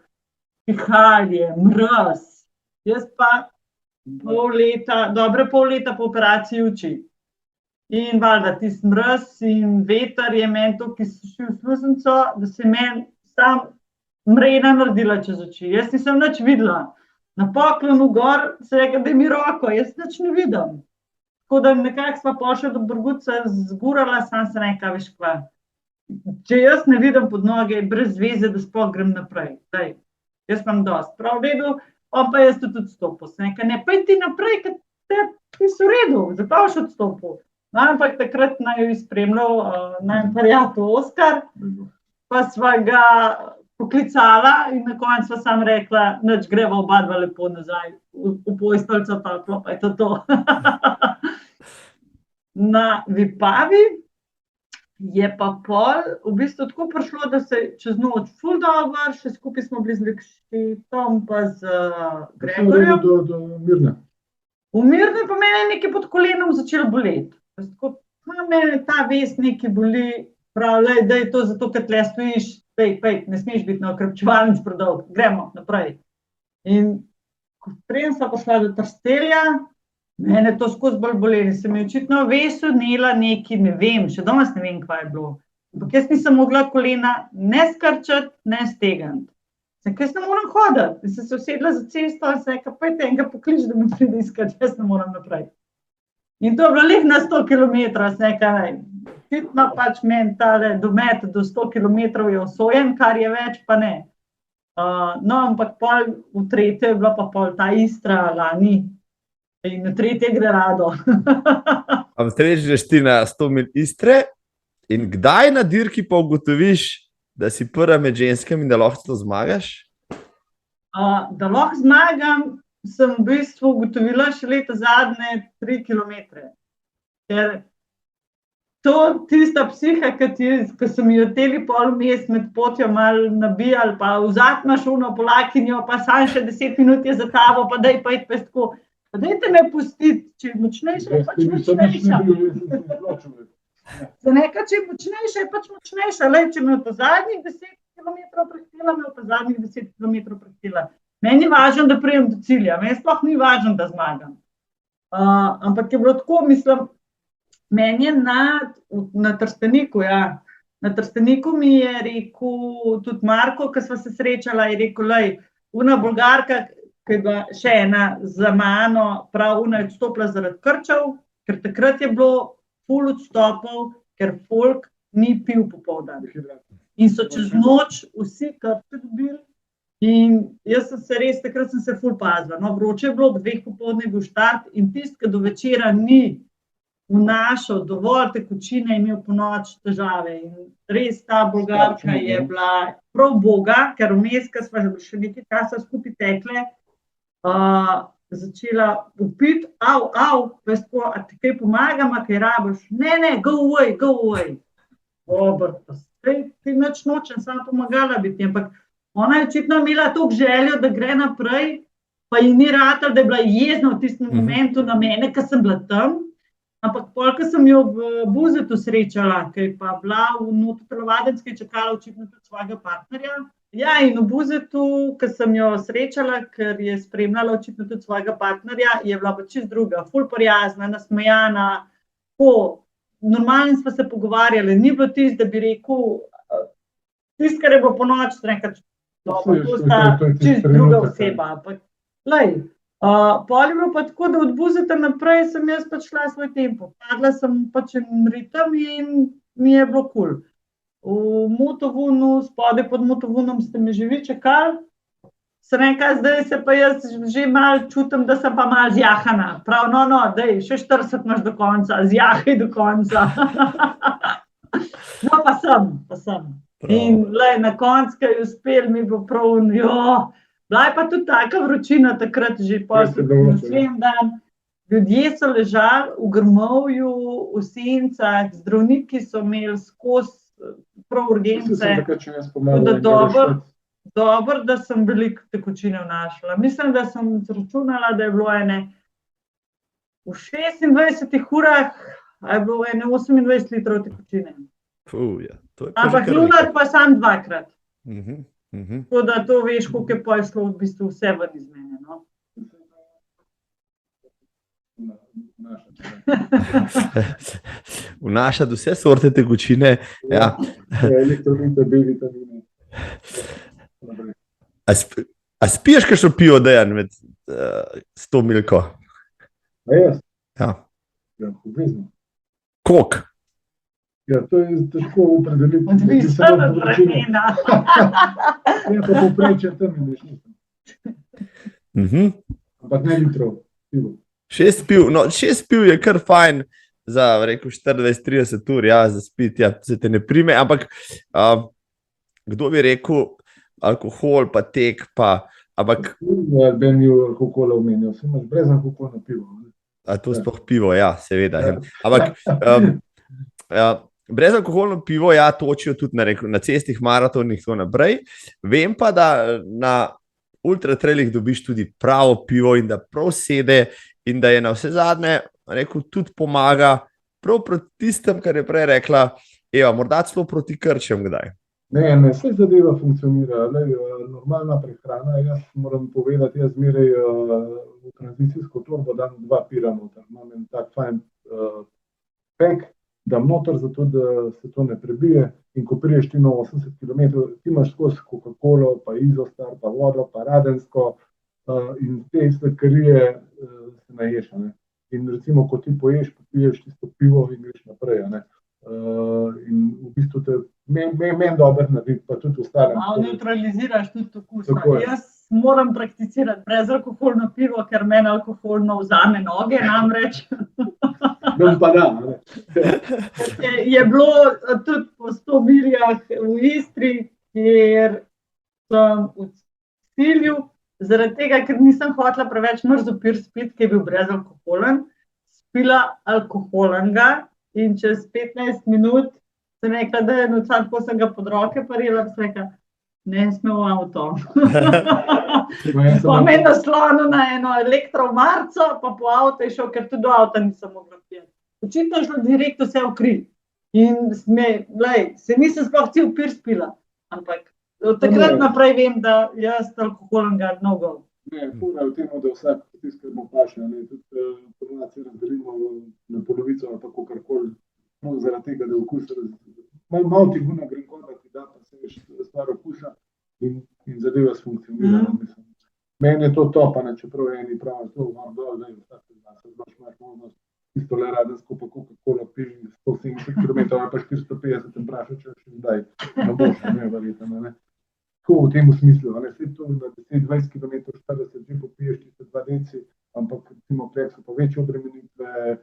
[SPEAKER 1] pihalje, mraz. Jaz pa dobre pol leta po operaciji oči. In valjda tisti mraz in veter je meni to, ki so šli v sluznico, da se meni sam mrena naredila čez oči. Jaz nisem nič videla. Na poklonu gor se rekel, da mi roko, jaz nič ne vidim. Tako da nekako sva pošla do Brguca zgurala, sam se nekaj, veš kva. Če jaz ne vidim pod noge, brez veze, da sploh grem naprej. Daj, jaz imam dosti. Prav v redu, on pa jaz tudi odstopil. Se nekaj, ne, pej ti naprej, ker ti so v redu, zato boš odstopil. No, ampak takrat naj jo izpremljal naj prijatelj Oskar, pa sva ga poklicala in na koncu sva sam rekla, nič greva oba dva lepo nazaj, v posteljico toplo, pa je to. Na Vipavi je pa pol v bistvu tako prišlo, da se čez noč ful dobro, še skupaj smo bili z Lekšitom pa z Gregorjem.
[SPEAKER 2] Do Mirne.
[SPEAKER 1] V Mirne pa mene je nekaj pod kolenom začelo boleti. Mene ta vez nekaj boli, pravi, da je to zato, ker tle stojiš, pej, ne smeš biti na okrepčevalnici predolg, gremo naprej. In preden sva pošla do Trstelja, mene to skozi bolj boleli, se mi očitno vesu nela nekaj, ne vem, še danes ne vem, kaj je bilo. Ampak jaz nisem mogla kolena ne skrčati, ne stegniti. Jaz ne moram hoditi, sem se usedla za cesto in sem rekla, pojte enega poklič, da me pride iskati, jaz ne moram naprej. In to je bilo lih na 100 kilometrov, sem rekla, očitno pač meni tale domet do 100 kilometrov je osojen, kar je več, pa ne. No, ampak pol v tretje je bila pa pol ta Istra lani in na tretje gre rado.
[SPEAKER 3] Am strežeš ti na 100 mil Istre in kdaj na dirki pa ugotoviš, da si prva med ženskami in da lahko to zmagaš?
[SPEAKER 1] Da lahko zmagam, sem v bistvu ugotovila še leta zadnje 3 kilometre. Ker to tista psiha, ki so mi jo teli pol mest med potjo malo nabijali, pa vzad imaš ono polakinjo, pa sam še 10 minut je za tabo, pa daj pa iti pa tako. Pa dajte me pustiti, če je močnejša, pač močnejša. Za nekaj, če je močnejša, je pač močnejša. Lej, če me v zadnjih 10 km prehitela, me v zadnjih 10 km prehitela. Meni je važno, da prijem do cilja. Meni sploh ni važno, da zmagam. Ampak je bilo tako, mislim, meni je na Trsteniku, ja. Na Trsteniku mi je rekel tudi Marko, ko sva se srečala, je rekel, lej, una Bolgarka, ki je bila še ena za mano, prav una je odstopila zaradi krčev, ker takrat je bilo ful odstopov, ker folk ni pil popoldan. In so čez noč vsi krče dobili. In jaz sem se res, takrat sem se ful pazila. No, vroče je bilo, ob 2 popoldne je bil štart in tisti, ki do večera ni vnašal dovolj tekočine, je imel po noč težave. In res ta Bolgarka je bila prav boga, ker vmes, ko sva še nekaj časa skupaj tekle, začela upiti, veš, a ti kaj pomagam, a kaj rabiš? Ne, go away. Ti nič nočem, samo pomagala biti, ampak ona je očitno imela toliko željo, da gre naprej, pa ji ni ratalo, da je bila jezna v tistem momentu na mene, ker sem bila tam. Ampak pol, ko sem jo v Buzetu srečala, ki je pa bila v telovadnici, čakala očitno tudi svojega partnerja. Ja, in v Buzetu, ko sem jo srečala, ker je spremljala očitno tudi svojega partnerja, je bila pa čist druga, ful prijazna, nasmejana, normalno smo se pogovarjali, ni bilo tisto, da bi rekel, tisto, kar je bilo po noč, to sta čist druga oseba. Pol je bilo pa tako, da od Buzeta naprej sem jaz pač šla svoj tempo. Padla sem pač en ritem in mi je bilo cool. V Motovunu, spodaj pod Motovunom ste me že vi čakali. Sem rekla, zdaj se pa jaz že malo čutim, da sem pa malo zjahana. Prav, daj, še 40 imaš do konca, zjahaj do konca. No, pa sem. In na koncu, ko je uspel, mi bo prav, bila je pa tudi taka vročina takrat že naslednji dan. Ljudje so ležali v grmovju, v sencah, zdravniki so imeli skozi prav urgence. Dobro, da sem veliko tekočine vnašala. Mislim, da sem računala, da je bilo v 26 urah, je bilo 28 litrov tekočine. Ampak lunar pa sam 2-krat. Tako da to veš, koliko je pa šlo v bistvu vse ven iz mene. No?
[SPEAKER 3] Vnašati vse sorte tekočine. Ja.
[SPEAKER 2] Elektrolite, B-vitamine.
[SPEAKER 3] A spiješ kakšno pivo, Dejan, med 100 milko?
[SPEAKER 2] A jaz?
[SPEAKER 3] Ja.
[SPEAKER 2] Ja, obvezno.
[SPEAKER 3] Koliko?
[SPEAKER 2] Ja, to je težko opredeliti.
[SPEAKER 1] Odvisno od vremena.
[SPEAKER 2] Ja, pa povprečje tam je nešnico. Ampak ne litrov pivo.
[SPEAKER 3] 6 piv, no 6 piv je kar fajn za, rekel, 40-30 ur, ja, za spiti, ja, se te ne prime, ampak kdo bi rekel, alkohol pa tek pa, ampak...
[SPEAKER 2] Ben je alkohola omenil, se imaš brez alkoholno pivo.
[SPEAKER 3] A to sploh pivo, ja, seveda. Ja. Ampak brezalkoholno pivo, ja, točijo tudi na cestih, maratonih in tako naprej. Vem pa, da na ultratrailih dobiš tudi pravo pivo in da prav sede in da je na vse zadnje, rekel, tudi pomaga prav proti tistem, kar je prej rekla, Eva, morda celo proti krčem kdaj.
[SPEAKER 2] Ne, vse zadeva funkcionira. Normalna prehrana, jaz moram povedati, jaz zmeraj v tranzicijsko torbo dam 2 pira noter. Imam en tak fajn pek, dam noter, zato da se to ne prebije. In ko priješ ti na 80 km, ti imaš skozi Coca-Colo, pa Izostar, pa vodo, pa Radensko in te sladkarije se naješ. In recimo, ko ti poješ, popiješ tisto pivo in greš naprej. In v bistvu te meni dobro narediti, pa tudi ostale.
[SPEAKER 1] Malo neutraliziraš tudi okus. Jaz moram prakticirati brezalkoholno pivo, ker meni alkoholno vzame noge, namreč.
[SPEAKER 2] Pa da.
[SPEAKER 1] Je bilo tudi po 100 miljah v Istri, kjer sem v cilju, zaradi tega, ker nisem hotela preveč mrzo pir spiti, ki je bil brezalkoholen, spila alkoholenga in čez 15 minut sem rekla, da je nočan, ko sem ga pod roke parila, sem rekla, ne sme v avto. Pa me naslonil na eno elektromarco, pa po avto je šel, ker tudi do avta nisem mogla pijati. Očitno je šlo direkt vse v kri. In se nisem sploh cel pir spila, ampak od takrat naprej vem, da jaz alkoholnega mnogo.
[SPEAKER 2] Ne, fura je v tem, da vsak tiskar mu paše, tudi ponovadi razdelimo na polovico ali pa kakorkoli, zaradi tega, da okus malo ti guna grenkoda ti da, pa se veš stvar okusa in zadeva funkcionira. Meni je to topa, čeprav eni pravi, to malo dol, da je vsak imaš možnost isto le radensko pa Coca-Cola piži 170 km ali pa 450 in vpraša, če še zdaj ne boš, ne verjetno, ne. Tako v tem smislu, vse to na 10-20 km, 40 že popiješ tiste 2 deci, ampak recimo tleh so pa večje obremenitve,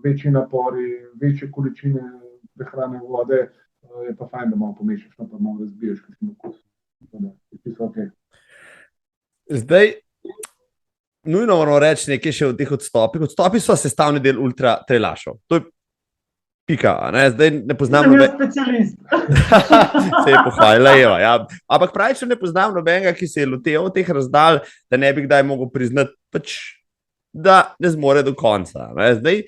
[SPEAKER 2] večji napori, večje količine prehrane vode, je pa fajn, da malo pomešaš, pa malo razbiješ, ker si na okus. Okay.
[SPEAKER 3] Zdaj, nujno moramo reči nekaj še o teh odstopih. Odstopi so sestavni del ultra trailašov. To je pika, ne? Zdaj ne poznam
[SPEAKER 1] nobenega. Sem specialist.
[SPEAKER 3] Se je pohvalila Eva, ja. Ampak pravično ne poznam nobenega, ki se je loteval teh razdalj, da ne bi kdaj mogel priznati, da ne zmore do konca. Ne? Zdaj,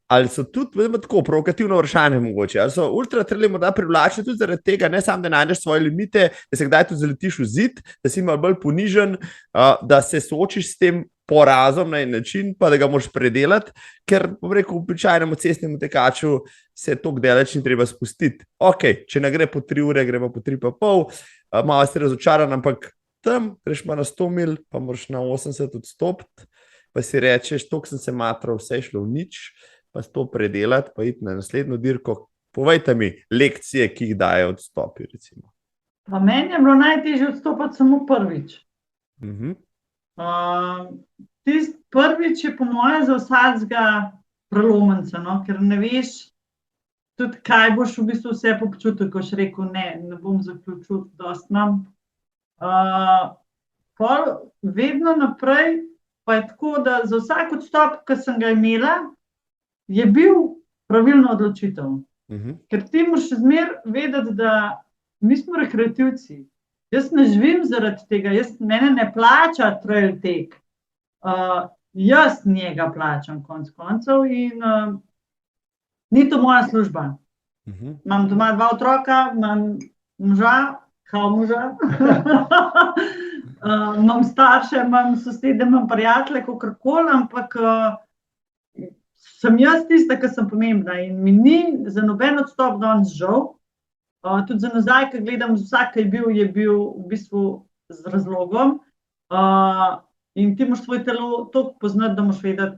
[SPEAKER 3] ali so tudi tako provokativno vprašanje mogoče, ali so ultra traili morda privlačni tudi zaradi tega, ne samo da najdeš svoje limite, da se kdaj tudi zaletiš v zid, da si malo bolj ponižen, da se soočiš s tem porazom na en način, pa da ga moraš predelati, ker, bom rekel, v običajnemu cestnemu tekaču se toliko daleč ni treba spustiti. Ok, če ne gre po 3 ure, gremo po 3,5, malo si razočaran, ampak tam greš ma na 100 mil, pa moraš na 80 odstopiti, pa si rečeš, toliko sem se matral, vse je šlo v nič, pa s to predelati, pa iti na naslednjo dirko. Povejte mi lekcije, ki jih daje odstopi, recimo.
[SPEAKER 1] Pa meni je bilo najtežje odstopati samo prvič. Tisti prvič je po moje za vsakega prelomenca, no? Ker ne veš tudi, kaj boš v bistvu vse občutil, ko boš rekel, ne bom zaključil, dosti imam. Vedno naprej pa je tako, da za vsak odstop, ki sem ga imela, je bil pravilno odločitev. Ker ti moraš zmeraj vedeti, da mi smo rekreativci. Jaz ne živim zaradi tega, mene ne plača trail tek. Jaz njega plačam konec koncev in ni to moja služba. Imam doma 2 otroka, imam moža, imam starše, imam sosede, imam prijatelje, kakorkoli, ampak sem jaz tista, ki sem pomembna in mi ni za noben odstop danes žal. Tudi za nazaj, ko gledam, vsak, ki je bil v bistvu z razlogom. In ti moraš svoje telo toliko poznati, da moraš vedeti,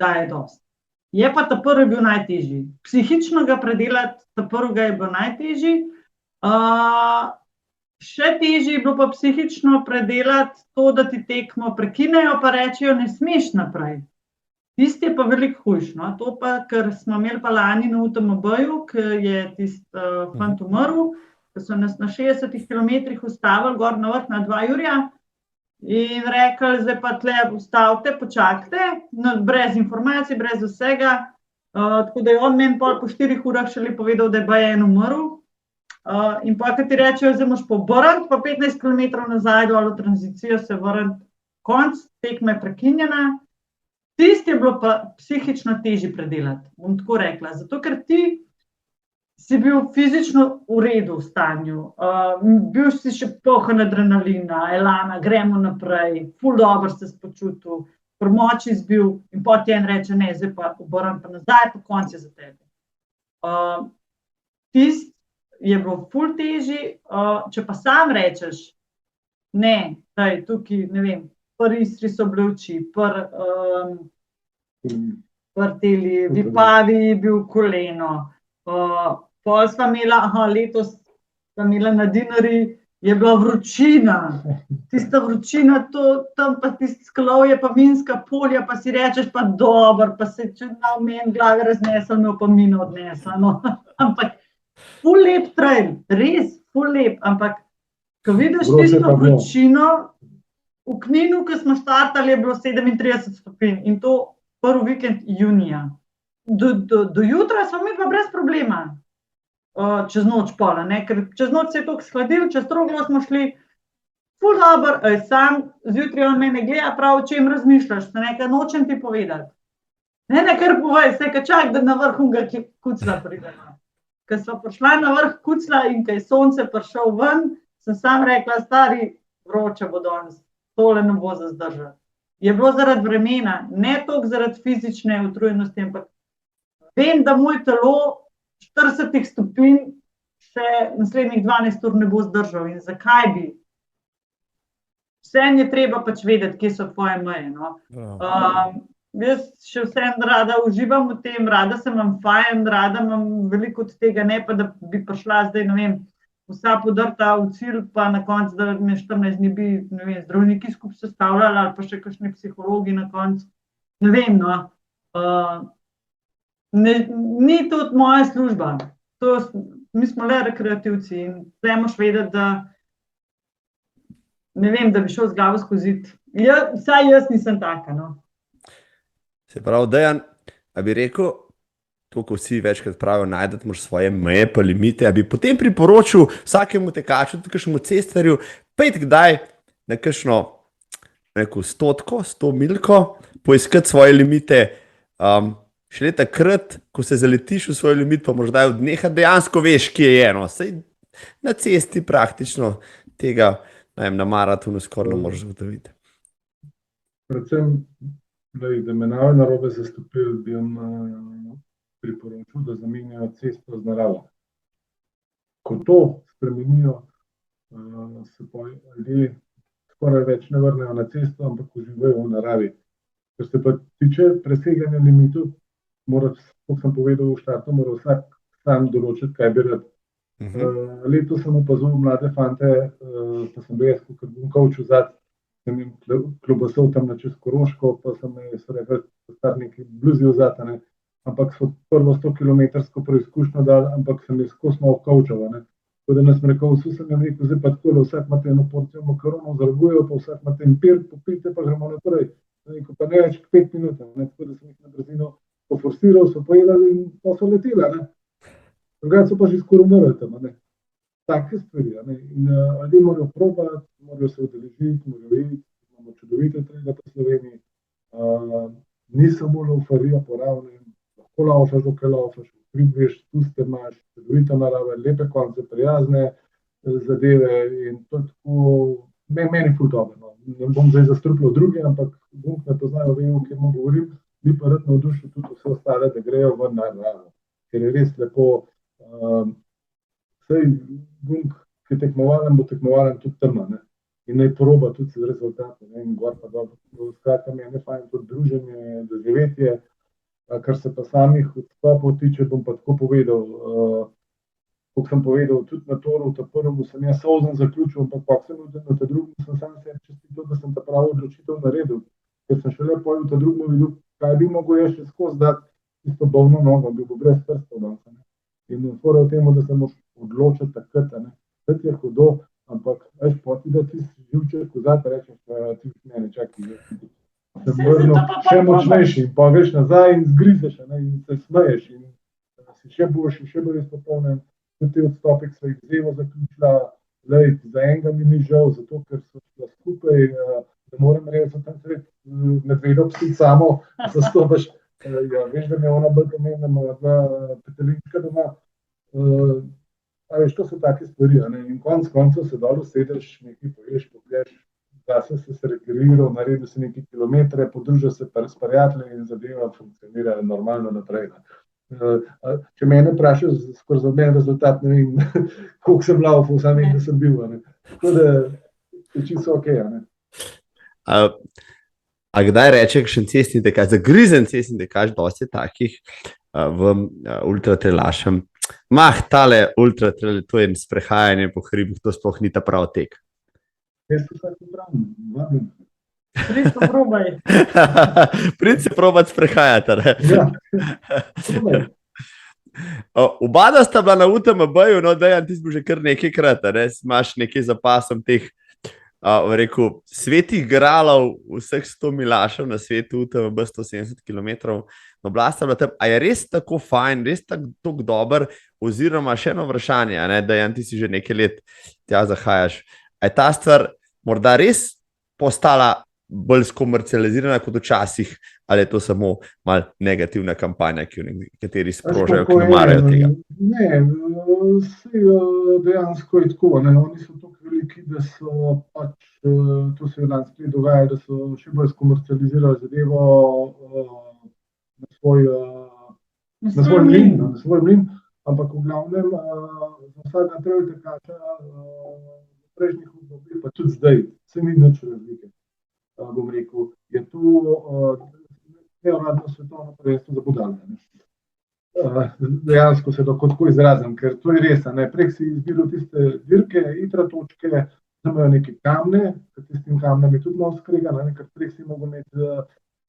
[SPEAKER 1] da je dosti. Je pa ta prvi bil najtežji. Psihično ga predelati, ta prvega je bil najtežji. Še težje je bilo pa psihično predelati to, da ti tekmo prekinejo, pa rečejo, ne smeš naprej. Tisti je pa veliko hujš, no? To pa, ker smo imeli pa lani na UTMB-ju, ki je tisti fant umrl, ki so nas na 60 km ustavili gor na vrh na 2 jurja in rekli, zdaj pa tle ustavite, počakajte, brez informacij, brez vsega. Tako da je on meni po 4 urah šele povedal, da je bajen umrl. In pa, ko ti rečejo, zdaj moraš pobrniti, pa 15 km nazaj dol v tranzicijo se vrniti, konc tekme prekinjena. Tisti je bilo pa psihično težje predelati, bom tako rekla, zato ker ti si bil fizično v redu v stanju, bil si še poln adrenalina, elana, gremo naprej, ful dobro se spočutil, pri moči si bil in potem ti en reče, ne, zdaj pa obrnem pa nazaj, pa konc je za tebe. Tisti je bilo ful težje, če pa sam rečeš, ne, tukaj, ne vem, pri Istri so bile oči, pri teli Vipavi je bil koleno, pol sva imela, letos sva imela na Dinari, je bila vročina, tista vročina, tam pa tisti sklovje, pa minska polja, pa si rečeš pa dobro, pa se čudno v meni glave raznesel, me pa mino odnesla, no, ampak ful lep trail, res ful lep, ampak ko vidiš tisto vročino, v Kninu, ko smo štartali, je bilo 37 stopinj in to prvi vikend junija. Do jutra smo mi pa brez problema, čez noč pola, ne, ker čez noč se je toliko shladil, čez Troglo smo šli, ful dobro, sam zjutraj on mene gleda, prav, o čem razmišljaš, nekaj nočem ti povedati. Ne, kar povej, se ka čak, da na vrhunga kucla pridemo. Ko smo prišla na vrh kucla in ko je sonce prišel ven, sem sam rekla, stari, vroče bo danes, tole ne bo za zdržati. Je bilo zaradi vremena, ne toliko zaradi fizične utrujenosti, ampak vem, da moj telo 40 stopinj še naslednjih 12 ur ne bo zdržal. In zakaj bi? Vsem je treba pač vedeti, kje so tvoje meje. No? Jaz še vsem rada uživam v tem, rada se imam fajn, rada imam veliko od tega, ne pa da bi prišla zdaj, ne vem, vsa podrta v cilj, pa na koncu, da me 14 dni bi, ne vem, zdravniki skupaj sestavljali ali pa še kakšni psihologi na koncu. Ne vem, no. Ni to moja služba. Mi smo le rekreativci in zdaj moš vedeti, da ne vem, da bi šel z glavo skozi. Vsaj jaz nisem taka, no.
[SPEAKER 3] Se pravi, Dejan, a bi rekel, to, ko vsi večkrat pravijo, najdete mož svoje meje pa limite, a bi potem priporočil vsakemu tekaču, kakšnemu cestarju, pejte kdaj na kakšno neko 100 milko, poiskati svoje limite, šele takrat, ko se zaletiš v svoj limit, pa možda od dneha dejansko veš, kje je eno. Saj na cesti praktično tega, na maratonu skoraj ne moreš zagotoviti.
[SPEAKER 2] Predvsem, da me narobe zastopil, bi jim priporočil, da zamenjajo cesto z naravo. Ko to spremenijo, se ljudje skoraj več ne vrnejo na cesto, ampak uživajo v naravi. Ker se pa tiče preseganja limitov, kot sem povedal v štartu, mora vsak sam določiti, kaj bi rad. Letos sem opazil mlade fante, pa sem bil jaz, kot bom coach vzad, sem jim klobasal tam na čez Koroško, pa sem rekel, star neki bluzi vzad, ampak so prvo 100-kilometrsko preizkušnjo dali, ampak sem jih skozi malo coachal. Tako da nas rekel, vsi sem jim rekel, zdaj pa takole, vsak imate eno porcijo makaronov, zargujejo, pa vsak imate empir, popijte, pa gremo naprej. Rekel, pa ne več 5 minut, tako da sem jih na brzino poforsiral, so pojedali in pa so letela. Drugače so pa že skoraj umrli tam. Take stvari. In ljudje morajo probati, morajo se udeležiti, morajo iti, imamo čudovite trende po Sloveniji. Ni samo laufarija po ravnem, lahko laufaš, dokaj laufaš, pridveš, puste imaš, čudovita narava, lepe konce, prijazne zadeve in to je tako, meni ful dobro. Ne bom zdaj zastrupljal druge, ampak Gunk me poznajo, vem, o kjer govorim, bi pa rad navdušil tudi vse ostale, da grejo ven na naravo, ker je res lepo. Sej Gunk, ki je tekmovalen, bo tekmovalen tudi tam, in naj proba tudi z rezultati, in gor pa dobro. Skratka, meni je fajn tudi druženje, doživetje, kar se pa samih odstopov tiče, bom pa tako povedal, kot sem povedal, tudi na Toru, ta prvemu sem jaz solzen zaključil, ampak pa sem na ta drugem sem sam sebi čestitil, da sem ta pravo odločitev naredil, ker sem šele pojel ta drugemu videl, kaj bi mogel jaz še skozi dati tisto bolno nogo, bil bo brez prstov danes. In fora v tem, da se moš odločiti takrat, da ti je hudo, ampak veš, poti, da ti živček vzad, rečeš, ti ne čakaj, sem vrnil še močnejši in pa veš nazaj in zgrizeš, in se smeješ in si še boljši, še bolj izpopolnen. Tudi te odstopek so jih zevo zaključila, za enega mi ni žal, zato ker so šla skupaj, da moram reči, da tam sred medvedov psi samo zastopaš. Ja, veš, da me je ona bolj pomembna, moja dva petelinčka doma. Veš, to so take stvari, in koncev se dol usedeš, nekaj poveš, pogledaš, zase se rekreiral, naredil si nekaj kilometre, podružil se s prijatelji in zadeva funkcionira normalno naprej. Če mene vprašaš, skoraj za mene rezultat, ne vem, koliko sem laufal, sam vem, da sem bil. Tako da je čisto okej.
[SPEAKER 3] A kdaj reče kakšen cestni tekač, zagrizen cestni tekač, dosti takih v ultratrelašem, tale ultratrel, to je sprehajanje po hribih, to sploh ni ta prav tek.
[SPEAKER 2] Jaz to vsak upravim, vabim.
[SPEAKER 1] Prid se probaj.
[SPEAKER 3] Prid se probati sprehajati.
[SPEAKER 2] Ja, probaj.
[SPEAKER 3] Oba sta bila na UTMB-ju, no Dejan, ti si bil že kar nekajkrat, imaš nekaj zapasom teh rekel, svetih gralov, vseh 100 milašev na svetu, UTMB 170 km, no bila sta bila tam, a je res tako fajn, res tako dober, oziroma še eno vprašanje, Dejan, ti si že nekaj let tja zahajaš, a je ta stvar morda res postala bolj skomercializirana kot včasih, ali je to samo malo negativna kampanja, ki jo nekateri sprožajo, ki ne marajo tega?
[SPEAKER 2] Ne, dejansko je tako. Oni so tako veliki, da so pač, to se je lansko leto dogajalo, da so še bolj skomercializirali zadevo na svoj mlin, ampak v glavnem za vsega trail tekača v prejšnjih obdobjih, pa tudi zdaj, se ni nič razlike. Bom rekel, je to neuradno svetovno prvenstvo za budale. Dejansko se lahko tako izrazim, ker to je res. Prej si izbiral tiste dirke, itra točke, da imajo neke kamne, ker tistim kamnem je tudi malo skregano, ker prej si mogel imeti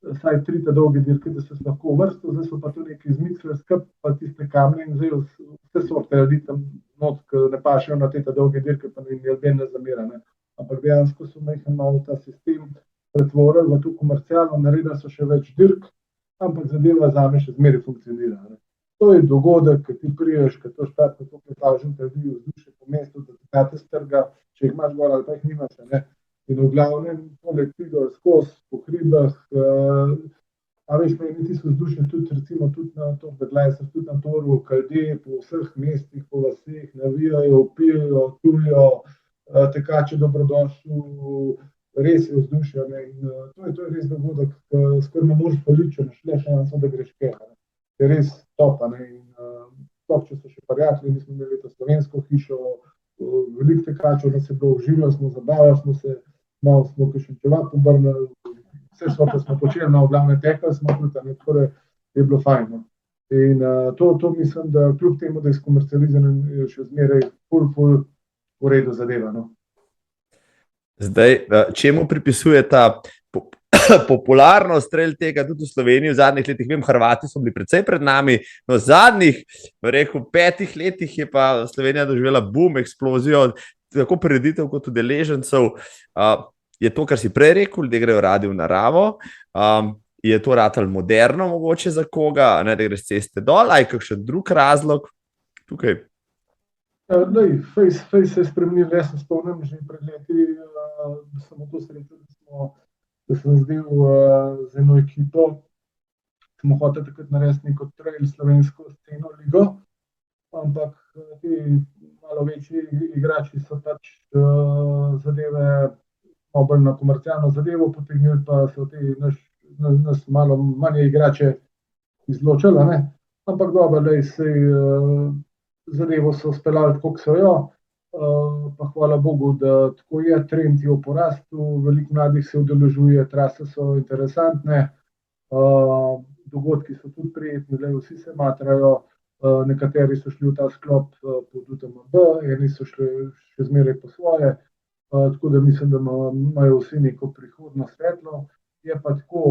[SPEAKER 2] vsaj 3 dolge dirke, da se lahko uvrstil, zdaj so pa to neki zmiksali skup, pa tiste kamne in zdaj vse sorte ljudi tam not, ki ne pašejo na te dolge dirke, pa ne zamera. Ampak dejansko so malo ta sistem pretvorili v to komercialno, naredili so še več dirk, ampak zadeva zame še zmeraj funkcionira. To je dogodek, ki ti priješ, ki to štartno to pretažen, ki ljudi vzdušje po mestu, da ti date strga, če jih imaš gor ali pa jih nimaš. In v glavnem, poleg tega skozi po hribah, a veš, meni ti so vzdušje tudi, recimo, tudi na to, tudi na Toru, Kalde, po vseh mestih, po vaseh, navijajo, pijejo, tulijo, tekači dobrodošli, res je vzdušje. To je res dogodek, skoraj ne moreš paliči, če ne šanso, da greš kaj. Je res top. Top, če so še prijatelji, mi smo imeli to slovensko hišo, veliko tekačev, nas je bilo, uživali smo, zabavali smo se, malo smo še čevap obrnili, vse so, ko smo počeli, v glavne tekali smo tudi, tako da je bilo fajn. In to mislim, da kljub temu, da je skomercializiran, je še zmeraj ful v redu zadeva.
[SPEAKER 3] Zdaj, čemu pripisuje ta popularnost trail tega tudi v Sloveniji v zadnjih letih? Vem, Hrvati so bili precej pred nami, no v zadnjih, rekel, 5 letih je pa Slovenija doživela boom, eksplozijo, tako prireditev kot udeležencev. Je to, kar si prej rekel, ljudje grejo radi v naravo, je to ratalo moderno mogoče za koga, da greš ceste dol, ali kakšen drug razlog tukaj?
[SPEAKER 2] Face se je spremenil, jaz se spomnim že pred leti, da sem v to srečal, da sem zdaj z eno ekipo, smo hoteli takrat narediti neko trail slovensko sceno ligo, ampak ti malo večji igrači so pač zadeve, malo bolj na komercialno zadevo potegnili, pa so ti nas malo manje igrače izločili, ampak dobro, zadevo so speljali tako, kot so jo, pa hvala Bogu, da tako je, trend je v porastu, veliko mladih se udeležuje, trase so interesantne, dogodki so tudi prijetni, vsi se matrajo, nekateri so šli v ta sklop pod UTMB, eni so šli še zmeraj po svoje, tako da mislim, da imajo vsi neko prihodno svetlo. Je pa tako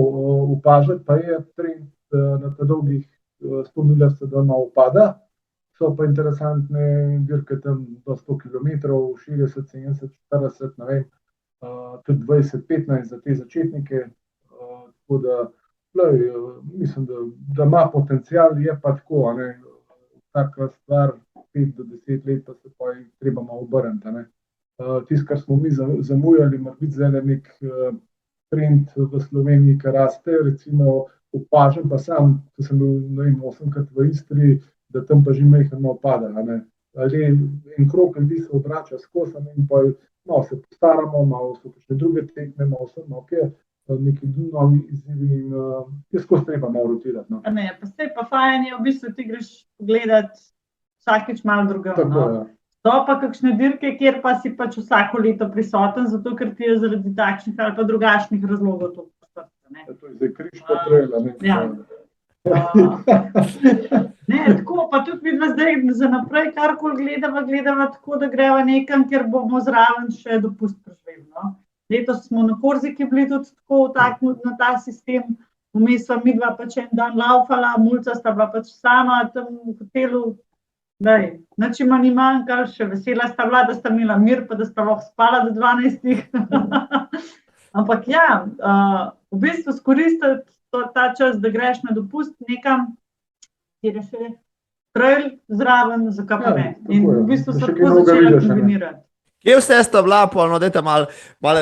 [SPEAKER 2] opažati, pa je trend na ta dolgih 100 miljah se da malo upada, so pa interesantne dirke tam do 100 km, 60, 70, 40, ne vem, tudi 20, 15 za te začetnike, tako da mislim, da ima potencial, je pa tako, vsaka stvar 5 do 10 let, pa se pa jih treba malo obrniti. Tisto, kar smo mi zamujali, mora biti zdaj nek trend v Sloveniji, ki raste, recimo opažam pa sam, ko sem bil, ne vem, 8-krat v Istri, da tam pa že mehano opada. Ali en krog ljudi se obrača skozi in pa malo se postaramo, malo so še druge tekme, malo so neki novi izzivi in je skozi treba malo rotirati.
[SPEAKER 1] Pa sej pa fajn je, v bistvu ti greš pogledati vsakič malo drugega. To pa kakšne dirke, kjer pa si pač vsako leto prisoten, zato ker ti je zaradi takšnih ali pa drugačnih razlogov to postrte.
[SPEAKER 2] To je zdaj križko trela.
[SPEAKER 1] Tako, pa tudi mi zdaj za naprej karkoli gledava tako, da greva nekam, kjer bomo zraven še dopust preživeli. Letos smo na Korziki bili tudi tako vtakniti na ta sistem, vmes sva midva pač en dan laufala, mulca sta bila pač sama tam v hotelu, nič ima ni manjkalo, še vesela sta bila, da sta imela mir, pa da sta lahko spala do 12. Ampak ja, v bistvu skoristiti ta čas, da greš na dopust nekam, kjer je še trail zraven, zakaj pa ne. In v bistvu so tako začela kombinirati.
[SPEAKER 3] Kje vse sta bila, no, dajte malo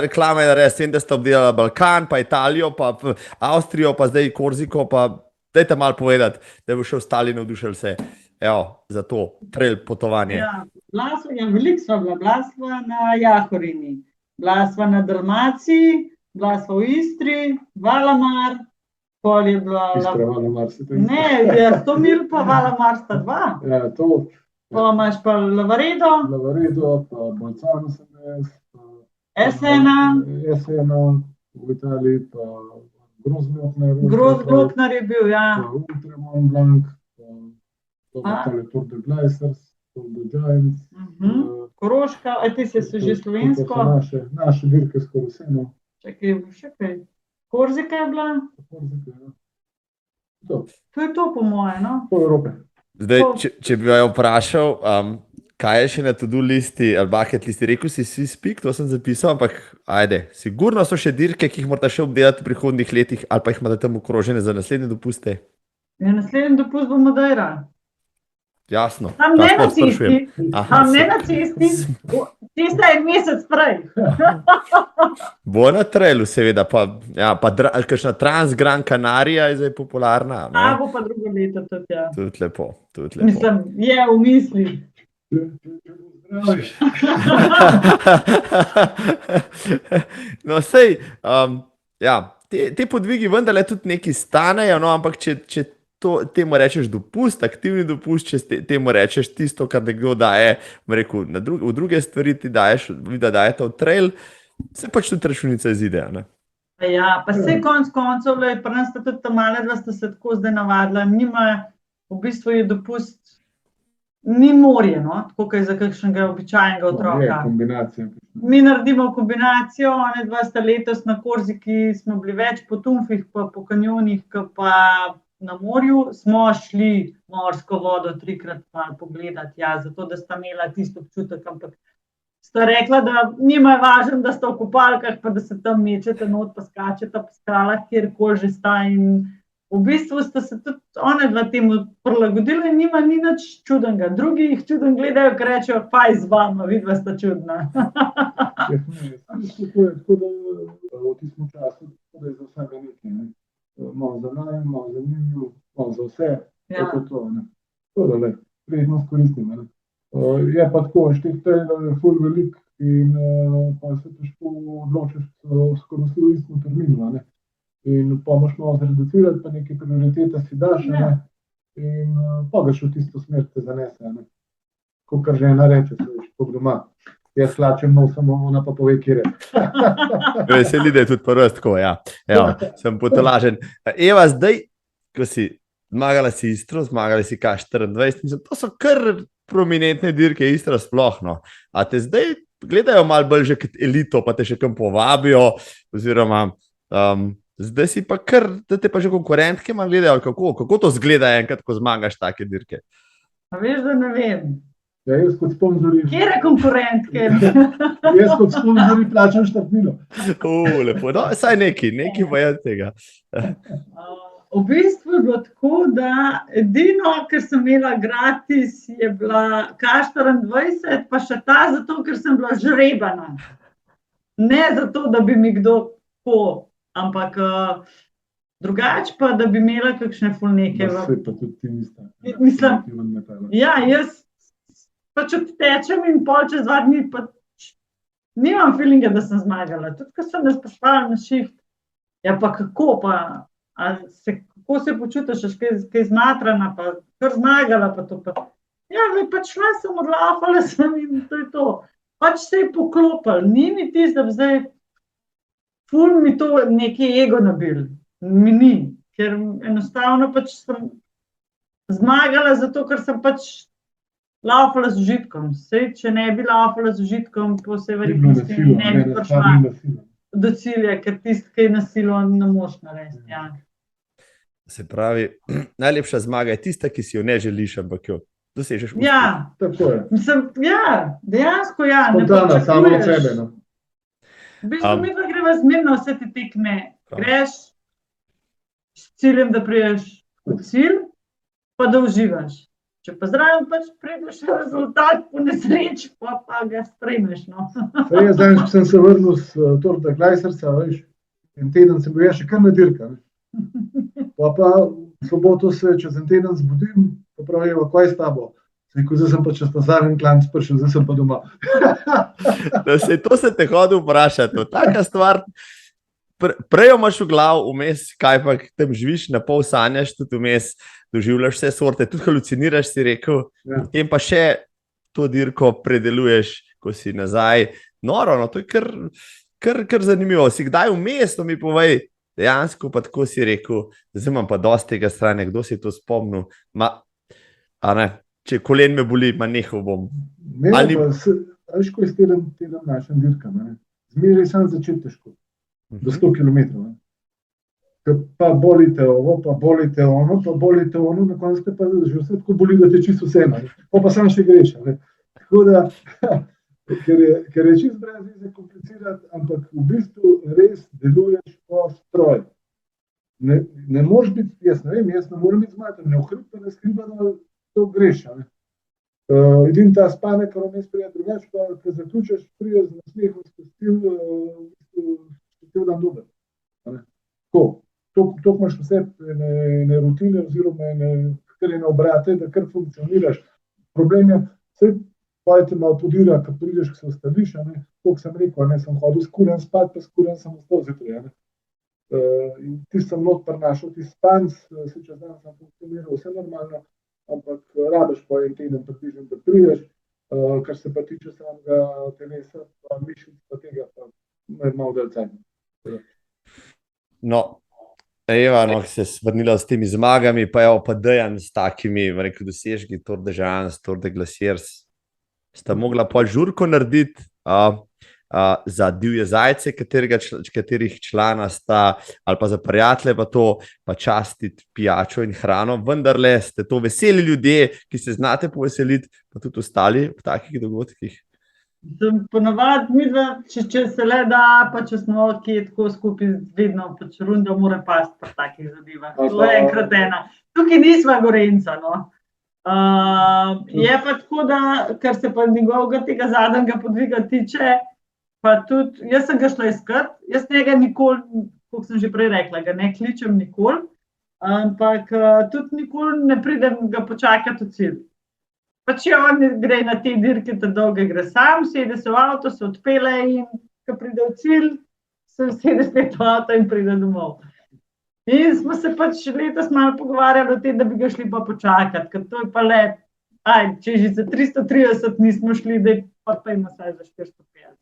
[SPEAKER 3] reklame, da res vem, da sta obdelala Balkan, pa Italijo, pa Avstrijo, pa zdaj Korziko, pa dajte malo povedati, da bo še ostali navdušili se, evo, za to trail potovanje.
[SPEAKER 1] Ja, veliko sva bila, bila sva na Jahorini, bila sva na Dalmaciji, bila sva v Istri, Valamar, pol je bila...
[SPEAKER 2] Istra, Valamar, se to
[SPEAKER 1] Ne, 100 mil pa Valamar sta dva.
[SPEAKER 2] Ja, to...
[SPEAKER 1] Pa imaš pa Lavaredo,
[SPEAKER 2] pa Bolzano sem jaz,
[SPEAKER 1] Esena,
[SPEAKER 2] v Italiji, pa Großglockner.
[SPEAKER 1] Großglockner je bil, ja.
[SPEAKER 2] Pa Ultramont Blanc, pa Tour de Glaciers, Tour de Giants.
[SPEAKER 1] Koroška, ti si že slovensko.
[SPEAKER 2] To so naše dirke skoraj vse, no.
[SPEAKER 1] Čakaj, še kaj. Korzika je bila?
[SPEAKER 2] Korzika, ja.
[SPEAKER 1] To je to po moje, no?
[SPEAKER 2] Po Evrope.
[SPEAKER 3] Zdaj, če bi jo vprašal, kaj je še na to-do listi ali bucket listi, rekel si Swiss Peak, to sem zapisal, ampak ajde, sigurno so še dirke, ki jih morate še obdelati v prihodnih letih ali pa jih imate tam okrožene za naslednje dopuste.
[SPEAKER 1] Ja, naslednji dopust bo Madeira.
[SPEAKER 3] Jasno.
[SPEAKER 1] Tam ne na cesti, tista je mesec prej.
[SPEAKER 3] Bo na trailu, seveda, pa kakšna Gran Canaria je zdaj popularna.
[SPEAKER 1] Bo pa drugo leto tudi, ja.
[SPEAKER 3] Tudi lepo.
[SPEAKER 1] Mislim, je v misli.
[SPEAKER 3] No, sej, te podvigi vendarle tudi nekaj stanejo, no, ampak če temu rečeš dopust, aktivni dopust, če temu rečeš tisto, kar nekdo daje, rekel, v druge stvari ti daješ, da dajete v trail, se pač tudi računica izide, ne?
[SPEAKER 1] Ja, pa se konc koncev, pri nas sta tudi male dva sta se tako zdaj navadila, nima, v bistvu je dopust, ni morje, no, tako kot je za kakšnega običajnega otroka.
[SPEAKER 2] Je kombinacija.
[SPEAKER 1] Mi naredimo kombinacijo, one dva sta letos na Korziki, smo bili več po Tumfih, pa po kanjonih, pa na morju, smo šli morsko vodo 3-krat malo pogledati, ja, zato da sta imela tisto občutek, ampak sta rekla, da njima je važno, da sta v kopalkah, pa da se tam mečete not, pa skačete po skalah, kjerkoli že sta in v bistvu sta se tudi one dva temu prilagodili in njima ni nič čudenega. Drugi jih čuden gledajo, ker rečejo, faj z vama, vidva sta čudna.
[SPEAKER 2] Tako da v tistem času, da je za vsega nekaj, ne. Malo za najem, malo za njim, malo za vse, tako to, ne. To da le, prijetno skoristim, ne. Je pa tako, teh trailov je ful velik in pa se težko odločiš skoraj vsi v istem terminu, ne. In pa moš malo zreducirati, pa neke prioritete si daš, ne. In pa gaš v tisto smer te zanese, ne. Kakor žena reče, se veš, kot doma. Jaz slačem nov, samo ona pa pove, kjer je.
[SPEAKER 3] Veseli, da je tudi prvo tako, ja. Evo, sem potolažen. Eva, zdaj, ko si zmagala si Istro, zmagala si K24, mislim, to so kar prominentne dirke Istra sploh, no. A te zdaj gledajo malo bolj že kot elito, pa te še kam povabijo, oziroma zdaj si pa kar, da te pa že konkurentke malo gledajo, kako to zgleda enkrat, ko zmagaš take dirke?
[SPEAKER 1] A veš, da ne vem.
[SPEAKER 2] Ja, jaz kot sponzori...
[SPEAKER 1] Kjere konkurentke?
[SPEAKER 2] Jaz kot sponzori plačam štartnino.
[SPEAKER 3] Lepo, no, saj nekaj pa je tega.
[SPEAKER 1] V bistvu je bilo tako, da edino, ker sem imela gratis, je bila K24, pa še ta zato, ker sem bila žrebana. Ne zato, da bi mi kdo ampak drugače pa, da bi imela kakšne fulneke.
[SPEAKER 2] Vse pa tudi ti nista.
[SPEAKER 1] Mislim, ja, jaz pač odtečem in pol čez 2 dni pa nimam feelinga, da sem zmagala. Tudi, ko sem nas pošvala na šift, ja pa kako pa, kako se počutiš, kaj zmatrana, pa kar zmagala pa to pa. Ja, pač šla sem, odlafala sem in to je to. Pač se je poklopil, ni mi tisto, da bi zdaj ful mi to neki ego nabil. Mi ni, ker enostavno pač sem zmagala zato, ker sem pač laufala z užitkom. Sej, če ne bi laufala z užitkom, po vsej verjetnosti ne bi prišla do cilja, ker tisto, ki je na silo, ne moš narediti. Ja.
[SPEAKER 3] Se pravi, najlepša zmaga je tista, ki si jo ne želiš, ampak jo dosežeš.
[SPEAKER 1] Ja,
[SPEAKER 2] tako je.
[SPEAKER 1] Mislim, ja, dejansko ja.
[SPEAKER 2] Spontana, samo od sebe. No.
[SPEAKER 1] V bistvu mi pa greva zmerno vse te tekme. Greš s ciljem, da priješ v cilj, pa da uživaš. Če pa zraven pač prideš rezultat po nesreči, pa ga sprejmeš. No.
[SPEAKER 2] Jaz danes, ko sem se vrnil s Tour de Gleiserca, veš, en teden sem bil še kar na dirka. Pa v soboto se čez en teden zbudim, pa pravijo, kaj je s tabo? Zdaj sem pa čez ta zadnji klanc prišel, zdaj sem pa doma.
[SPEAKER 3] To se te hodil vprašati. Taka stvar, prej imaš v glavu, vmes, kaj pa tam živiš, na pol sanjaš, tudi vmes doživljaš vse sorte, tudi haluciniraš, si rekel, potem pa še to dirko predeluješ, ko si nazaj. Noro, no, to je kar zanimivo. Si kdaj vmes, to mi povej, dejansko pa tako si rekel, zdaj imam pa dosti tega strane, kdo si to spomnil, če kolen me boli, nehal bom.
[SPEAKER 2] Veš, ko je teden našem dirkam, zmeraj sem začeti težko, do 100 km. Pa bolite ovo, pa bolite ono, na koncu te pa že vse tako boli, da te čisto vseeno, pa sam še greš. Tako da, ker je čisto brez veze komplicirati, ampak v bistvu res deluješ po stroju. Ne moreš biti, jaz ne morem biti zmatan, ne ohripta, ne skriva, da to greš. Edin ta spanek, kar vmes prija drugač, pa ko zaključaš, prija z nasmehom spustil dan dober. To imaš vse ene rutine oziroma kar je na obrate, da kar funkcioniraš. Problem je, vse pa te malo podira, ko prideš, ko se ostaviš, koliko sem rekel, sem hodil skuren spat, pa skuren sem ostal zjutraj. In ti sem not prinašal, ti spanc, se čez dan sem funkcioniral, vse normalno, ampak rabiš po en teden približno, da prideš, kar se pa tiče samega telesa, pa mišic, pa tega, pa malo dalj cajno.
[SPEAKER 3] No, Eva, se je vrnila s temi zmagami, pa je pa Dejan s takimi, rekel, dosežki, Tour de Jean, Tour de Glaciers, sta mogla pa žurko narediti, za divje zajce, katerih člana sta, ali pa za prijatelje pa to, pa častiti pijačo in hrano, vendarle ste to veseli ljudje, ki se znate poveseliti, pa tudi ostali v takih dogodkih.
[SPEAKER 1] Ponavadi midva, če se le da, pa če smo kje tako skupaj, vedno pač runda mora pasti pa takih zadevah. To je enkrat ena. Tukaj nisva Gorenca, no. Je pa tako, da, kar se pa njegovega tega zadnjega podviga tiče, pa tudi, jaz sem ga šla iskat, jaz njega nikoli, kot sem že prej rekla, ga ne kličem nikoli, ampak tudi nikoli ne pridem ga počakati v cilj. Pa če on gre na te dirke, ta dolge gre sam, sede se v avto, se odpele in ko pride v cilj, se sede spet v avto in pride domov. In smo se pač letos malo pogovarjali o tem, da bi ga šli pa počakati, ker to je pa le, če že za 330 nismo šli, da pa ima saj za 450.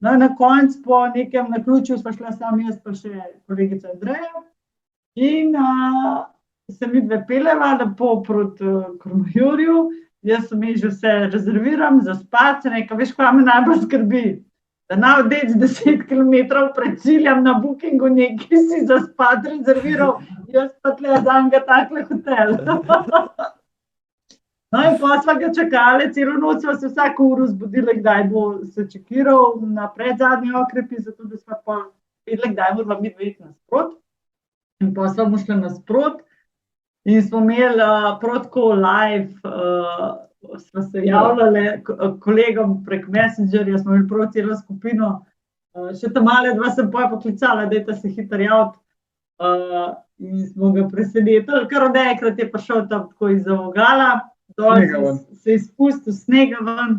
[SPEAKER 1] No, na koncu po nekem naključju sva šla sam jaz pa še kolegica Andreja in se midve peleva lepo proti Kormajurju, jaz sem že vse rezerviram za spat, nekaj, veš, kaj me najbolj skrbi, da navdeč 10 km pred ciljem na bookingu nekaj si za spat rezerviral, jaz pa tle zanj ga takle hotel. No in pa sva ga čakali, celo noč sva se vsako uro zbudili, kdaj bo se čekiral na predzadnji okrepi, zato da sva pa vedeli, kdaj morala mi iti nasprot. In pa sva mu šli nasprot in smo imeli protko live, sva se javljali kolegom prek Messengerja, smo imeli prav celo skupino, še tam male dva sem poklicala, dajte se hitro javiti. In smo ga presenetili, kar od enkrat je prišel tam tako izza vogala, se je spustil snega ven.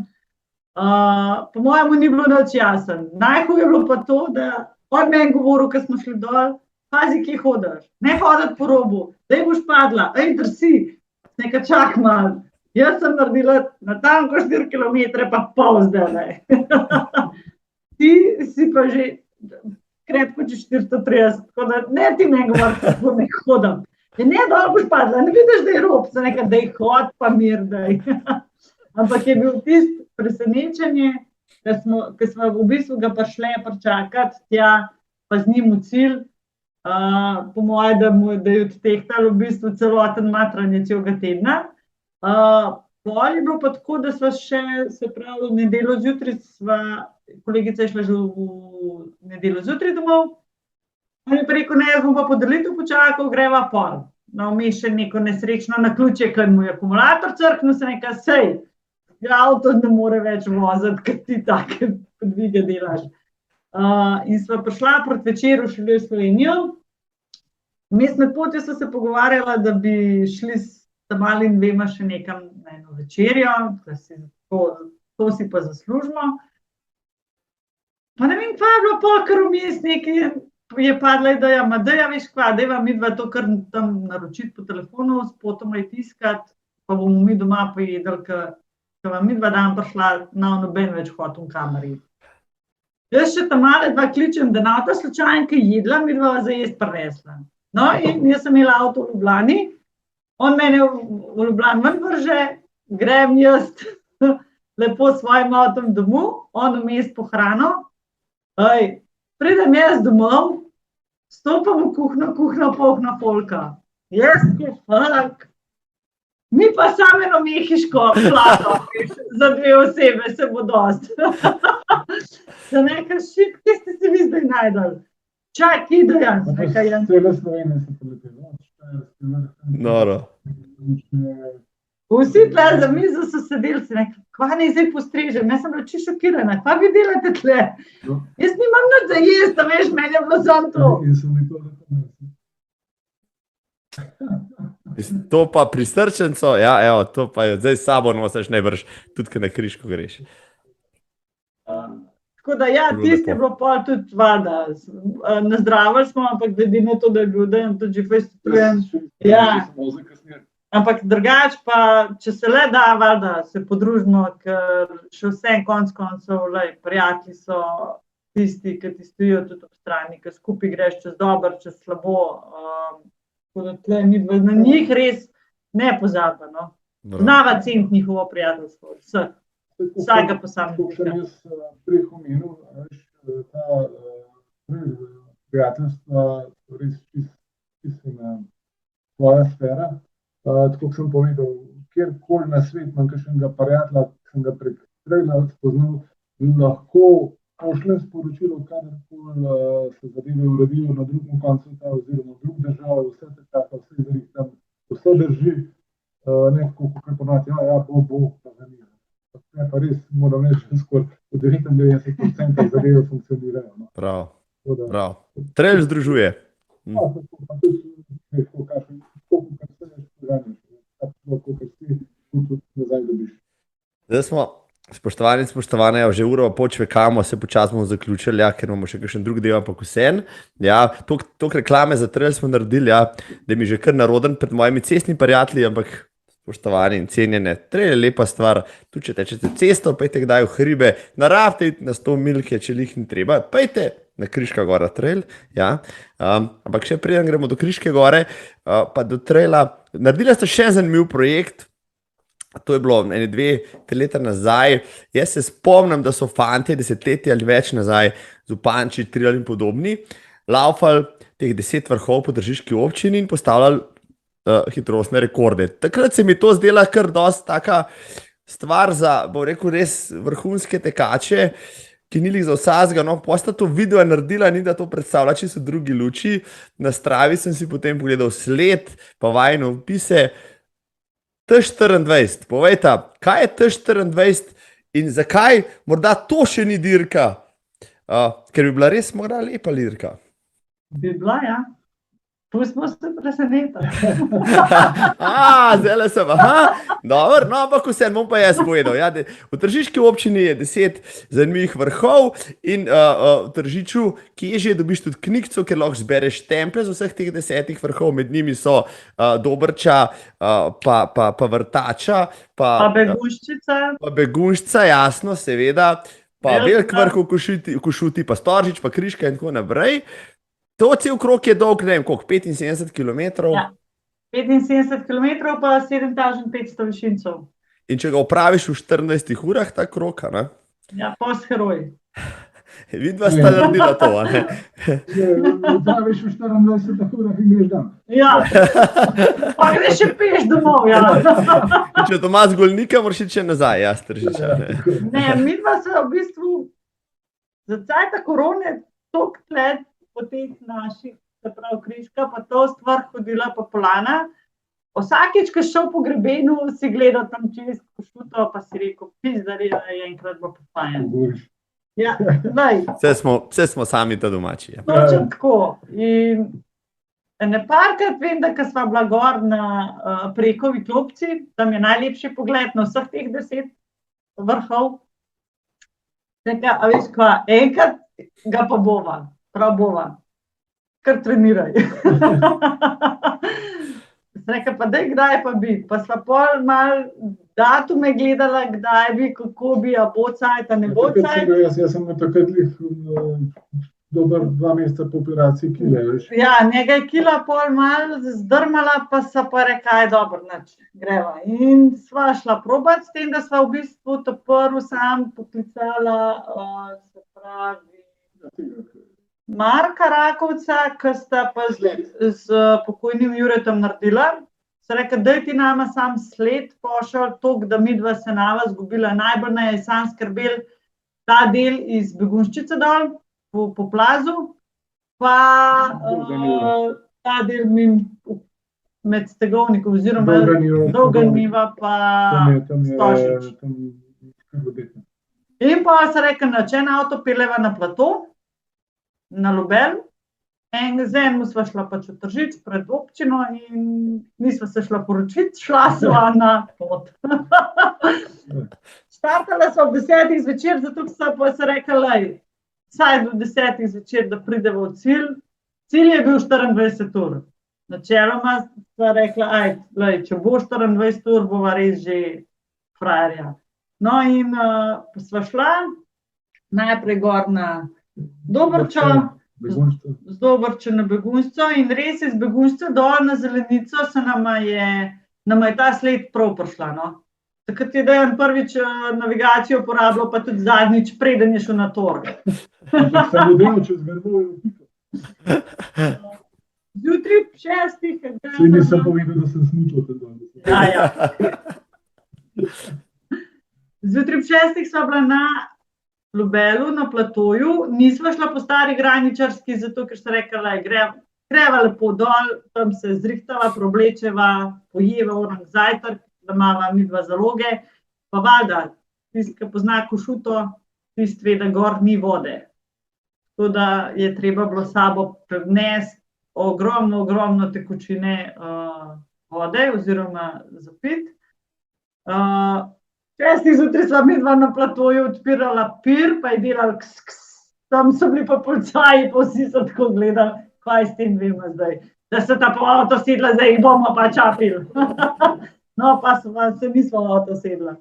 [SPEAKER 1] Po mojemu ni bilo nič jasen. Najhuje je bilo pa to, da on meni govoril, ko smo šli dol, pazi, kje hodiš, ne hoditi po robu, daj boš padla, drsi, nekaj čak malo. Jaz sem naredila natanko 4 km, pa pol zdaj. Ti si pa že krepko čez 430, tako da ne ti meni govoriti, kako ne hodim. Ne, dol boš padla, ne vidiš, da je rob, se nekaj, da je hod, pa mir, da je. Ampak je bil tisto presenečenje, ker smo v bistvu ga prišli pričakati tja, pa z njim v cilj, po moje, da je odtehtalo v bistvu celoten matranje celega tedna. Pol je bilo pa tako, da sva še, se pravi, v nedeljo zjutraj kolegica je šla že v nedeljo zjutraj domov, on je pa rekel, ne, jaz bom pa podelitev počakal, greva pol. no, vmes še neko nesrečno naključje, ker mu je akumulator crknil, se nekaj sej. Avto ne more več voziti, ker ti take podvige delaš. In sva prišla proti večeru šli v Slovenijo. Vmes med potjo sva se pogovarjala, da bi šli s Tamalin dvema še nekam na eno večerjo, to si pa zaslužimo. Pa ne vem, pa je bilo polkar vmes nekaj, je padla ideja, da veš kva, dajva midva to kar tam naročiti po telefonu, spotoma je tiskati, pa bomo mi doma pojedli, ker vam midva dan prišla, na noben več hotel v kameri. Jaz še Tamale dva kličem, da na ta slučajen, ki jedla, midva za jesti prinesla. No, in jaz sem imela avto v Ljubljani, on mene v Ljubljani ven vrže, grem jaz lepo s svojim avtom domov, on vmes po hrano. Pridem jaz domov, stopam v kuhno, polna folka. Jaz, ki fuck. Mi pa samo eno mehiško plato, za 2 osebe se bo dost. Za nekaj šip, kje ste se vi zdaj najdali? Čak, ideja.
[SPEAKER 2] Cele Slovenije se poletelo.
[SPEAKER 3] Noro.
[SPEAKER 1] Vsi tle za mizo so sedeli, si nekaj, kva ne zdaj postrežem, jaz sem bila čisto šokirana, kva vi delate tle? Jaz nimam nič za jesti, veš, meni je bilo samo to.
[SPEAKER 3] To pa pri srčencu, ja, evo, to pa je zdaj sabo nosiš najbrž, tudi kad na Kriško greš.
[SPEAKER 1] Tako da ja, tisti je bilo pol tudi vada. Nazdravili smo, ampak glede na to, da je bil dan tudi že festujem. Ja. Ampak drugače pa, če se le da, valjda, se podružimo, ker še vse konc koncev, prijatelji so tisti, ki ti stojijo tudi ob strani, ki skupaj greš čez dobro, čez slabo. Tako da tle na njih res ne pozabimo. Znava ceniti njihovo prijateljstvo. Vsakega posameznika.
[SPEAKER 2] Kot sem jaz prej omenil, ta prijateljstva res čisto tvoja sfera. Tako sem povedal, kjerkoli na svet imam kakšnega prijatelja, ki sem ga prek traila spoznal, lahko pošljem sporočilo, kadarkoli se zadeve uredijo na drugem koncu oziroma v drugih državah, vse tako, vse drži, nekako, kako ponavljati, ja, bo, pa zanima. Pa res moram reči, da skoraj v 99% zadeve funkcionirajo. No.
[SPEAKER 3] Prav. Trail združuje.
[SPEAKER 2] Pa tudi kar se nazaj dobiš.
[SPEAKER 3] Zdaj smo, spoštovane, že uro počvekamo, se počasno bomo zaključili, ja, ker imamo še kakšen drug del, ampak vsem. Ja, toliko reklame za trail smo naredili, ja, da mi že kar naroden pred mojimi cestnimi prijatelji, ampak spoštovani in cenjene, trail je lepa stvar, tudi če tečete cesto, pejte kdaj v hribe, naravite na 100 milke, če jih ni treba, pejte na Kriška gora trail, ja. Ampak še preden gremo do Kriške gore, pa do traila, naredili ste še zanimiv projekt, to je bilo 1-2 leta nazaj, jaz se spomnim, da so fantje 10 let ali več nazaj, Zupanči, Trial in podobni, laufali teh 10 vrhov po Tržiški občini in postavljali hitrostne rekorde. Takrat se mi to zdela kar dosti taka stvar za, bom rekel, res vrhunske tekače, ki ni za vsazga, no, posta to video naredila, ni da to predstavlja, če so drugi luči. Na Stravi sem si potem pogledal sled, pa vajne opise. T24, povejta, kaj je T24 in zakaj morda to še ni dirka? Ker bi bila res morda lepa dirka.
[SPEAKER 1] Bi bila, ja. Pustimo se presenetiti.
[SPEAKER 3] Zdaj sem, dobro, no, ampak vse, bom pa jaz povedal. Ja, v Tržiški občini je 10 zanimivih vrhov in v Tržiču, kje že dobiš tudi knjigico, ker lahko zbereš štemplje z vseh teh 10 vrhov, med njimi so Dobrča, pa Vrtača, pa Begunjščica, jasno, seveda, pa Velik vrh v Košuti, pa Storžič, pa Kriška in tako naprej. To cel krog je dolg, ne vem, koliko, 75 km?
[SPEAKER 1] Ja, 75 km pa 7500 višincev.
[SPEAKER 3] In če ga opraviš v 14 urah, ta krog, ne?
[SPEAKER 1] Ja, post-heroj.
[SPEAKER 3] Vidva sta naredila to, ne?
[SPEAKER 2] Opraviš v 24 urah in greš dan.
[SPEAKER 1] Ja, pa greš še peš domov, ja.
[SPEAKER 3] Če doma z Golnika, moraš iti še nazaj, ja, Tržiča.
[SPEAKER 1] Ne, midva se v bistvu za cajta korone toliko let po teh naših se pravi Kriška, pa to stvar hodila pa Polana. Vsakič, ko šel po grebenu, si gledal tam čez Košuto, pa si rekel, pizdari, enkrat bo pofajen. Ja,
[SPEAKER 3] vse smo sami ta domači. Ja.
[SPEAKER 1] Točno tako. In parkrat vem, da ko sva bila gor na Prekovi klopci, tam je najlepši pogled na vseh teh 10 vrhov. Reka, a veš kva, enkrat ga pa bova, prav bova, kar treniraj. Reka, pa daj, kdaj pa bi, pa sva pol mal datume gledala, kdaj bi, kako bi, a bo cajt, a ne bo cajt.
[SPEAKER 2] Jaz sem na takrat dober 2 meseca po operaciji kile, veš.
[SPEAKER 1] Ja, njega je kila pol mal zdrmala, pa sa pa reka, je dobro, nič, greva. In sva šla probat s tem, da sva v bistvu to prvo sam poklicala, se pravi, Marka Rakovca, ki sta pa z pokojnim Juretom naredila. Se reka, daj ti nama sam sled pošel, toliko, da midva se nava zgubila. Najbolj naj je sam skrbel ta del iz Begunjščice dol, po plazu, pa ta del med Stegovnikom, oziroma Dolga Niva, pa Stošič. In pa se reka, načen avto peleva na plato, na Lubelj. Z enim sva šla pač v Tržič pred občino in nisva se šla poročiti, šla sva na pot. Štartala sva ob 10 zvečer, zato sva pa se rekla, vsaj do 10 zvečer, da prideva v cilj. Cilj je bil 24 ur. Načeloma sva rekla, če bo 24 ur, bova res že frajerja. No in sva šla najprej gor na Dobrčo, z Dobrčo na Begunjščo in res iz Begunjšča dol na Zelenico se nama je ta sled prav prišla. No. Takrat je Dejan prvič navigacijo uporabljal, pa tudi zadnjič, preden je šel na tor.
[SPEAKER 2] Samo delal čez Grbovo.
[SPEAKER 1] Zjutraj 6.
[SPEAKER 2] Saj nisem povedal, da sem smučal tako.
[SPEAKER 1] Ja. Zjutraj 6. sva bila na Lubelu, na platoju, nisva šla po stari Graničarski, zato ker se rekla, greva lepo dol, tam se zrihtava, problečeva, pojeva orang zajtrk, da imava midva zaloge, pa valjda, tisti, ki pozna Košuto, tisti ve, da gor ni vode. Tako da je treba bilo sabo prenesti ogromno tekočine vode oziroma zapiti. 6. zjutraj sva midva na platoju odpirala pir, pa je delal ks. Tam so bili pa policaji, pa vsi so tako gledali, kaj s tem vemo zdaj. Da se ta po avto sedla, zdaj jih bomo pa čapili. No, pa se nisva v avto sedla.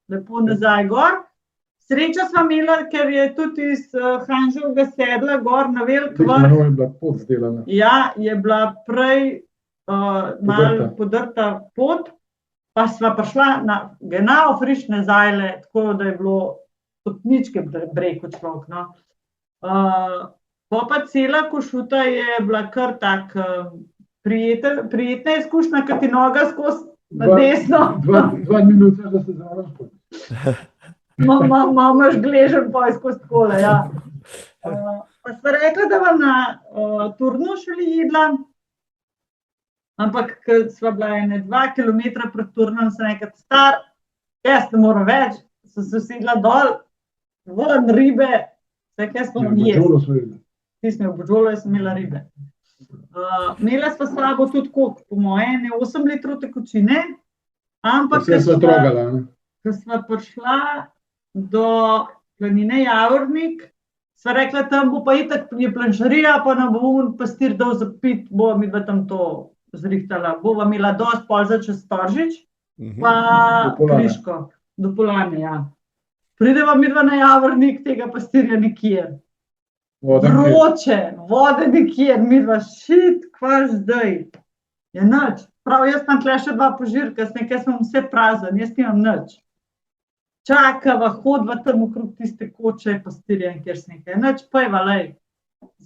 [SPEAKER 1] Lepo nazaj gor. Srečo sva imela, ker je tudi iz Hanževega sedla gor na velik vrh.
[SPEAKER 2] Malo je bila pot zdelana.
[SPEAKER 1] Ja, je bila prej malo podrta pot. Pa sva prišla na genau frišne zajle, tako da je bilo stopničke breko človek. No. Pa cela Košuta je bila kar tak prijetna izkušnja, ker ti noga skozi na desno.
[SPEAKER 2] 2 minute, da se zavaš pot.
[SPEAKER 1] Imaš gležen pa skozi takole, ja. Pa sva rekla, da vam na Turnu šli jedla. Ampak, ko sva bila 2 kilometra pred Turnom, sem nekaj star, jaz ne moram več, sem se sedla dol, ven ribe, vse kaj smo jesti. Ti smo v Božolo, jaz sem imela ribe. Imela sva slabo tudi koliko, po moje, 8 litrov tekočine, ampak ko sva prišla do planine Javornik, sva rekla, tam bo pa itak je planšarija, pa nam bo pastir dal za pit, bo mi tam to zrihtala. Bova imela dosti pol za čez Tržič, pa Kriško, do Polane, ja. Prideva midva na Javornik, tega pastirja nikjer. Vroče, vode nikjer, midva, kva zdaj? Je nič. Prav, jaz tam tle še 2 požirka, nekaj smo vse prazen, jaz nimam nič. Čakava, hodva tam okrog tiste koče pastirja, kjer se nekaj, nič pojva, lej.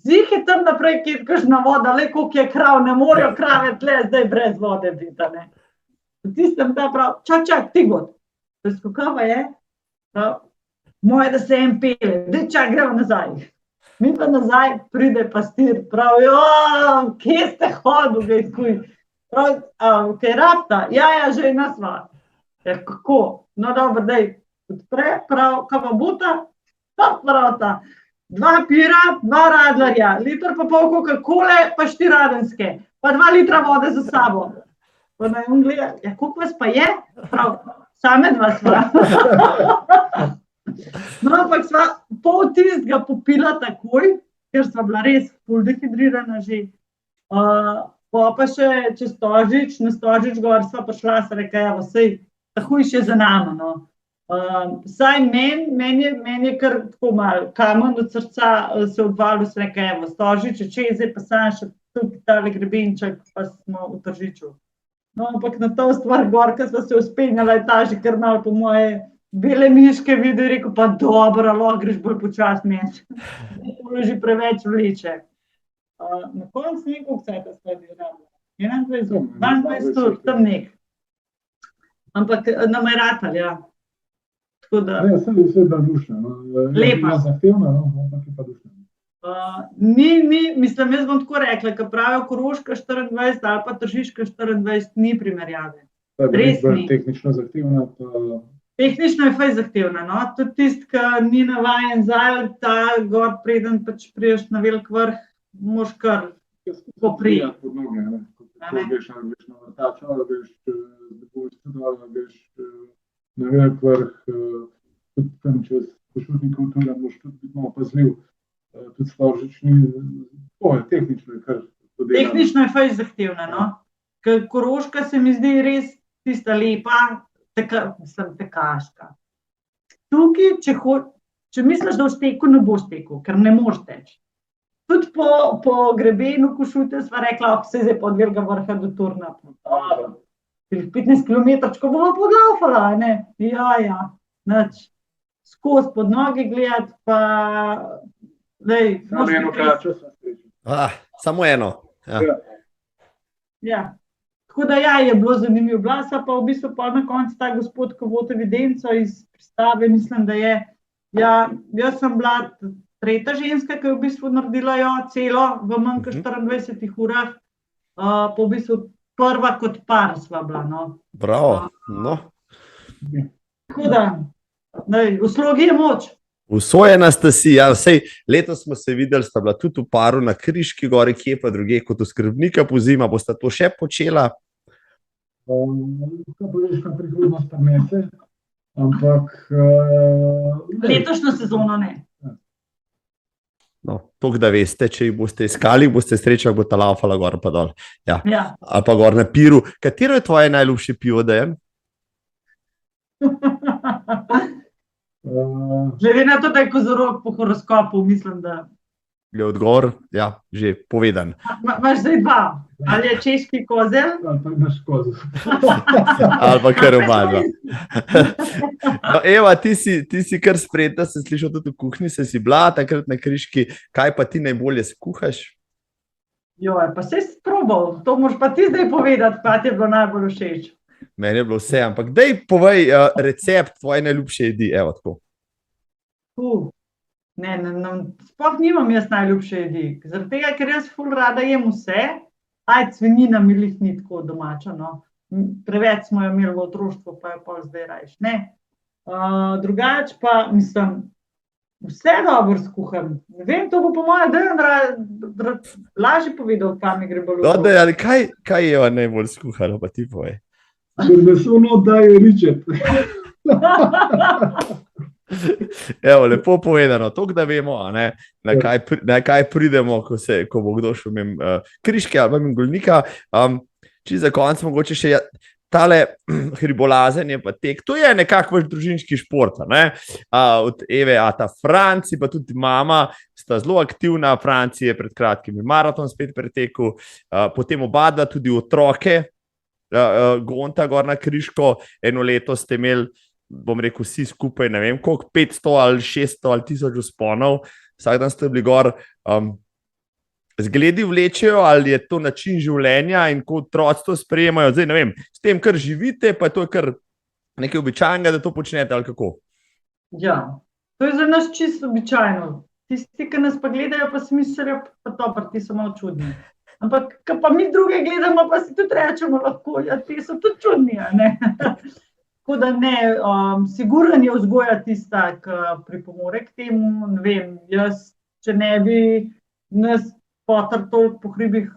[SPEAKER 1] Zih je tam naprej, kjer kakšna voda, le koliko je krav, ne morajo krave tle, zdaj brez vode biti, ne. V tistem ta prav, čak, ti god. Kakava je? Moje, da se en pele, daj čak, gremo nazaj. Mi pa nazaj pride pastir, pravi, kje ste hodili, kuj. Pravi, kaj rabta? Ja, že ena sva. Ja, kako? No, dobro, daj, odpre, prav, kaj pa buta? Pa pravta. 2 pira, 2 radlerja, liter pa pol Coca-Cole, pa 4 radenske, pa 2 litra vode za sabo. Pa naj on gleda, ja, koliko vas pa je? Prav, same 2 sva. No, ampak sva pol tistega popila takoj, ker sva bila res ful dehidrirana že. Pa še čez Stožič, na Stožič gor sva prišla, se reka, evo, sej, takoj še za nama, no. Saj meni je kar tako malo kamen od srca se odvalil, se reka, evo, Stožič, če zdaj pa sam še tukaj tale grebenček, pa smo v Tržiču. No, ampak na to stvar gor, ko sva se uspenjala, je ta že kar malo po moje bele miške videl, rekel pa dobro, lahko greš bolj počas meč. To že preveč vleče. Na koncu nekaj vsega sta delala. 22 ur, tam nek. Ampak nam je ratal, ja. Tako da...
[SPEAKER 2] Ne, vse je dušno.
[SPEAKER 1] Lepa.
[SPEAKER 2] Je zahtevna, no, ampak je pa dušno.
[SPEAKER 1] Mislim, jaz bom tako rekla, ko pravijo Koroška 24 ali pa Tržiška 24, ni primerjave. Res ni.
[SPEAKER 2] Tehnično zahtevna, pa...
[SPEAKER 1] Tehnično je fajn zahtevna, no. Tudi tisti, ki ni navajen zajel, ta gor preden pač priješ na velik vrh, moš kar popriti.
[SPEAKER 2] Pod noge, ne. Ko greš na vrtačo, ali greš z Božice dol, ali greš na velik vrh, tudi tam čez Košutni kultura, moš tudi biti malo pazljiv. Tudi Stožič ni, tehnično je kar podelano.
[SPEAKER 1] Tehnično je fajn zahtevna, no. Ker Koroška se mi zdi res tista lepa, tekaška. Tukaj, če misliš, da v steku ne boš tekel, ker ne moš teči. Tudi po grebenu Košute sva rekla, se zdaj pod velikega vrha do Turna. 15 kilometrčkov bomo podlaufala, ne? Ja, nič. Skozi pod noge gledati, pa...
[SPEAKER 2] Samo eno kračo sem srečen.
[SPEAKER 3] Samo eno.
[SPEAKER 1] Ja. Tako da je bilo zanimivo. Bila pa v bistvu pa na koncu ta gospod, ko vodi evidenco iz pristave, mislim, da je. Ja, jaz sem bila 3. ženska, ki je v bistvu naredila celo v manj kot 24 urah. Pa v bistvu prva kot par sva bila, no.
[SPEAKER 3] Bravo, no.
[SPEAKER 1] Tako da, v slogi je moč.
[SPEAKER 3] Usvojena sta si, ja, vsej letos smo se videli, sta bila tudi v paru na Kriški gori, kje pa druge kot oskrbnika pozima, bosta to še počela?
[SPEAKER 2] To bo veš, kaj prihodnost prinese, ampak...
[SPEAKER 1] Letošnjo sezono ne.
[SPEAKER 3] No, toliko da veste, če jih boste iskali, boste srečali, bo ta laufala gor pa dol. Ja. Ali pa gor na piru. Katero je tvoje najljubše pivo, Dejan?
[SPEAKER 1] Glede na to, da je kozorog po horoskopu, mislim, da...
[SPEAKER 3] Je odgovor, ja, že povedan.
[SPEAKER 1] Imaš zdaj 2. Ali je češki kozel?
[SPEAKER 2] Ali pa imaš kozel.
[SPEAKER 3] Ali pa kar oba. No, Eva, ti si kar spretna, sem slišal tudi v kuhinji, si bila takrat na Kriški. Kaj pa ti najbolje skuhaš?
[SPEAKER 1] Pa se si probal. To moraš pa ti zdaj povedati, pa ti je bilo najbolj všeč.
[SPEAKER 3] Meni je bilo vse, ampak daj povej recept tvoje najljubše jedi, evo tako.
[SPEAKER 1] Ne, sploh nimam jaz najljubše jedi, zaradi tega, ker jaz ful rada jem vse, svinjina mi lih ni tako domača, no. Preveč smo jo imeli v otroštvu, pa jo pol zdaj rajš, ne. Drugače pa, mislim, vse dobro skuham. Ne vem, to bo po moje Dejan lažje povedal, kaj mi gre bolj v
[SPEAKER 3] roko. Ali kaj je najbolj skuhalo, pa ti povej?
[SPEAKER 2] Ker me so daje ričet.
[SPEAKER 3] Evo, lepo povedano, to, da vemo, na kaj pridemo, ko bo kdo šel Kriške ali pa Golnika. Če za konec mogoče še tale hribolazenje pa tek, to je nekako vaš družinski šport, ne? Od Eve, ta Franci, pa tudi mama, sta zelo aktivna, Franci je pred kratkim maraton spet pretekel, potem obadva tudi otroke, Gonta gor na Kriško, eno leto ste imeli, bom rekel, vsi skupaj, ne vem koliko, 500 ali 600 ali 1000 vzponov, vsak dan ste bili gor. Zgledi vlečejo, ali je to način življenja in ko otroci to sprejemajo, zdaj ne vem, s tem, kar živite, pa to je kar nekaj običajnega, da to počnete, ali kako?
[SPEAKER 1] Ja, to je za nas čisto običajno. tisti, ki nas pa gledajo, pa si mislijo, pa dobro, ti so malo čudni. Ampak, ko pa mi druge gledamo, pa si tudi rečemo lahko, ja, ti so tudi čudni, a ne. Tako da ne, sigurno je vzgoja tista, ki pripomore k temu, ne vem, jaz, če ne bi nas potar toliko po hribih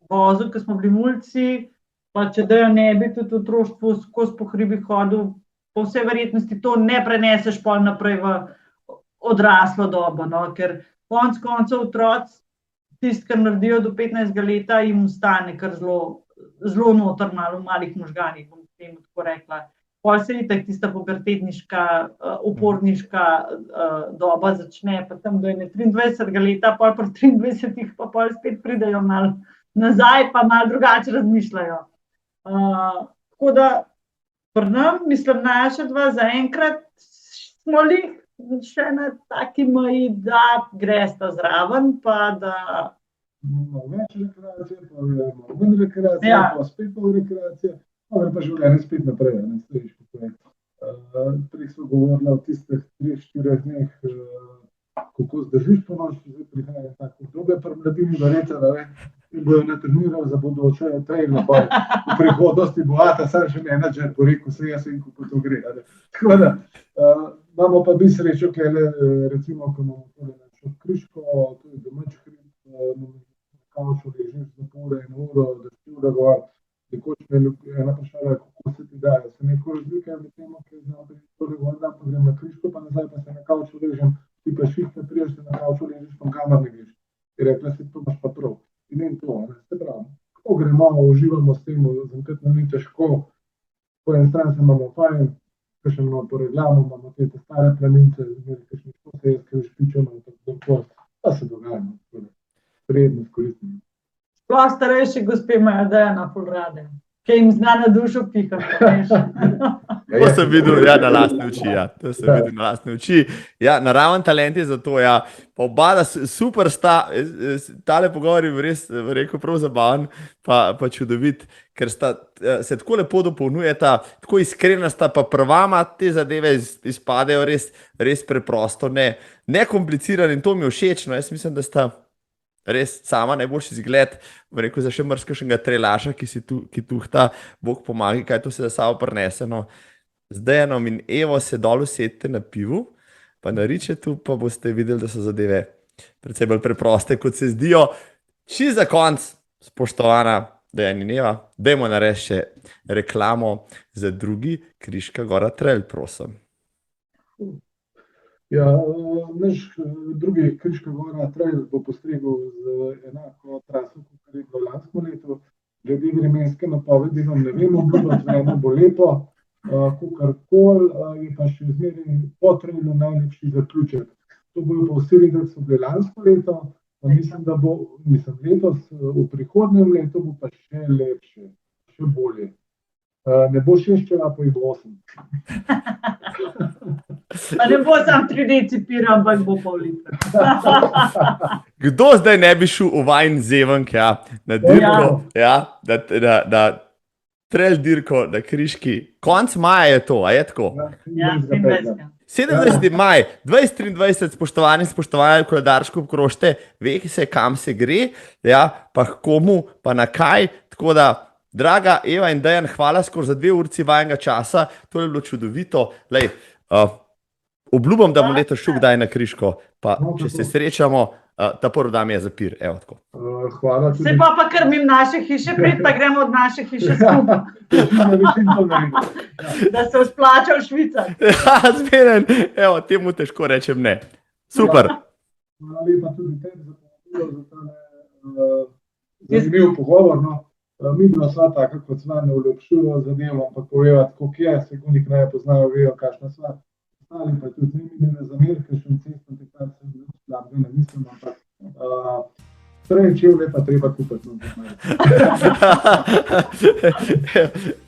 [SPEAKER 1] vozil, ko smo bili mulci, pa če da ne bi tudi v otroštvu skozi po hribih hodil, po vsej verjetnosti to ne preneseš pol naprej v odraslo dobo, no? Ker konec koncev otroci, tisti, ki naredijo do 15 leta, jim ostane kar zelo noter, malo v malih možganih, bom temu tako rekla. Pol se itak tista pubertetniška, uporniška doba začne, pa tam do 23 leta, pol pri 23 pa pol spet pridejo malo nazaj, pa malo drugače razmišljajo. Tako da pri nam, mislim, naša dva zaenkrat smo še na taki meji, da gresta zraven, pa da...
[SPEAKER 2] Malo več rekreacije, pa malo manj rekreacije, pa spet pol rekreacije. Gre pa življenje spet naprej, ne stojiš poprej. Prej smo govorili o tistih 3-4 dneh, kako zdržiš po noč, zdaj prihaja tako obdobje pri mladini, verjetno, in bojo natrenirali za bodoče trejno, pa v prihodnosti bogata, sam še menadžer bo rekel, se jaz vem, kako to gre. Tako da, imamo pa bi srečo, recimo, ko imamo tole našo Kriško, to je domač hrib, na kavču ležiš za pol uro, da si ura gor. Nekoč me je ena vprašala, kako se ti daje. Se neko razlika med temo, ki znam priti gor, da pa grem na Kriško, pa nazaj pa se na kavču ležem, ti pa šihne priješ, se na kavču ležiš, pa kamar ne greš. In rekla si, to imaš pa prav. In ne to, ne, se pravi. Ko gremo, uživamo s tem, zamkrat nam ni težko, po en stran se imamo fajn, kakšno poreglamo, imamo te stare planince, kakšne posejske špičemo in tako, pa se dogajamo, prijedno skoristimo.
[SPEAKER 1] Sploh starejši gospe imajo Dejana ful rade, ki jim zna na dušo pihati.
[SPEAKER 3] To sem videl, ja, na lastne oči, ja. To sem videl na lastne oči. Ja, naraven talent je za to, ja. Pa oba da super sta, tale pogovor je res, rekel, prav zabaven, pa čudovit, ker sta, se tako lepo dopolnjujeta, tako iskrena sta, pa prvama te zadeve izpadejo res preprosto, ne komplicirane in to mi je všeč, no, jaz mislim, da sta res sama najboljši zgled, rekel, za še mrskega trelaša, ki tuhta, Bog pomagi, kaj to se za sabo prinese, no. Z Dejanom in Evo se dol usedite na pivu, pa na Ričetu, pa boste videli, da so zadeve precej bolj preproste, kot se zdijo. Čisto za konc, spoštovana Dejan in Eva, dajmo narediti še reklamo za drugi Kriška gora trail, prosim.
[SPEAKER 2] Ja, naš drugi Kriška gora trail bo postregel z enako traso, kot je bilo lansko leto. Glede vremenske napovedi vam ne vemo, vreme bo lepo, kakorkoli, je pa še zmeraj po trailu najlepši zaključek. To bojo pa vsi videli, so bili lansko leto, mislim, da bo, letos, v prihodnjem letu bo pa še lepše, še bolje. Ne bo 6 čela, pa jih bo 8.
[SPEAKER 1] Pa ne bo sam 3D cipira, ampak bo pol litra.
[SPEAKER 3] Kdo zdaj ne bi šel v vajn zevenk, ja, na dirko, da trail dirko na Kriški. Konc maja je to, a je tako?
[SPEAKER 1] Ja,
[SPEAKER 3] 27. maj, 2023, spoštovani, koledarsko obkrožite, ve, kam se gre, ja, pa komu, pa na kaj, tako da, draga Eva in Dejan, hvala skoraj za 2 urci vajnega časa, to je bilo čudovito, lej, obljubam, da bom letos šel kdaj na Kriško, pa če se srečamo, ta prvi dan je zapir, evo tako.
[SPEAKER 2] Hvala.
[SPEAKER 1] Se pa krmim naše hiše, pred pa gremo od naše hiše skupaj. Da se vzplača v Švicar.
[SPEAKER 3] Ja, zmeren, evo, temu težko rečem ne. Super.
[SPEAKER 2] Hvala lepa tudi tebi za pogovor, za zanimiv pogovor, no. Mi dva sva taka, kot sva, ne ulepšujo zadevo, ampak povedati, koliko je, se konik ne poznajo, vejo, kakšna sva. Ali pa tudi ne zamerke, še v cestom, tekrat se slabno ne mislim, ampak prej čevlje pa treba kupati.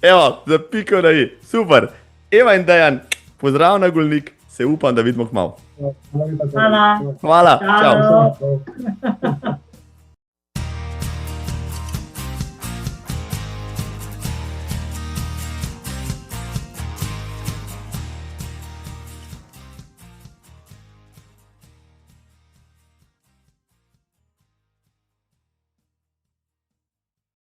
[SPEAKER 3] Evo, za piko na i, super. Eva in Dejan, pozdrav na Golnik, se upam, da vidimo kmalu.
[SPEAKER 2] Hvala.
[SPEAKER 3] Hvala, čau.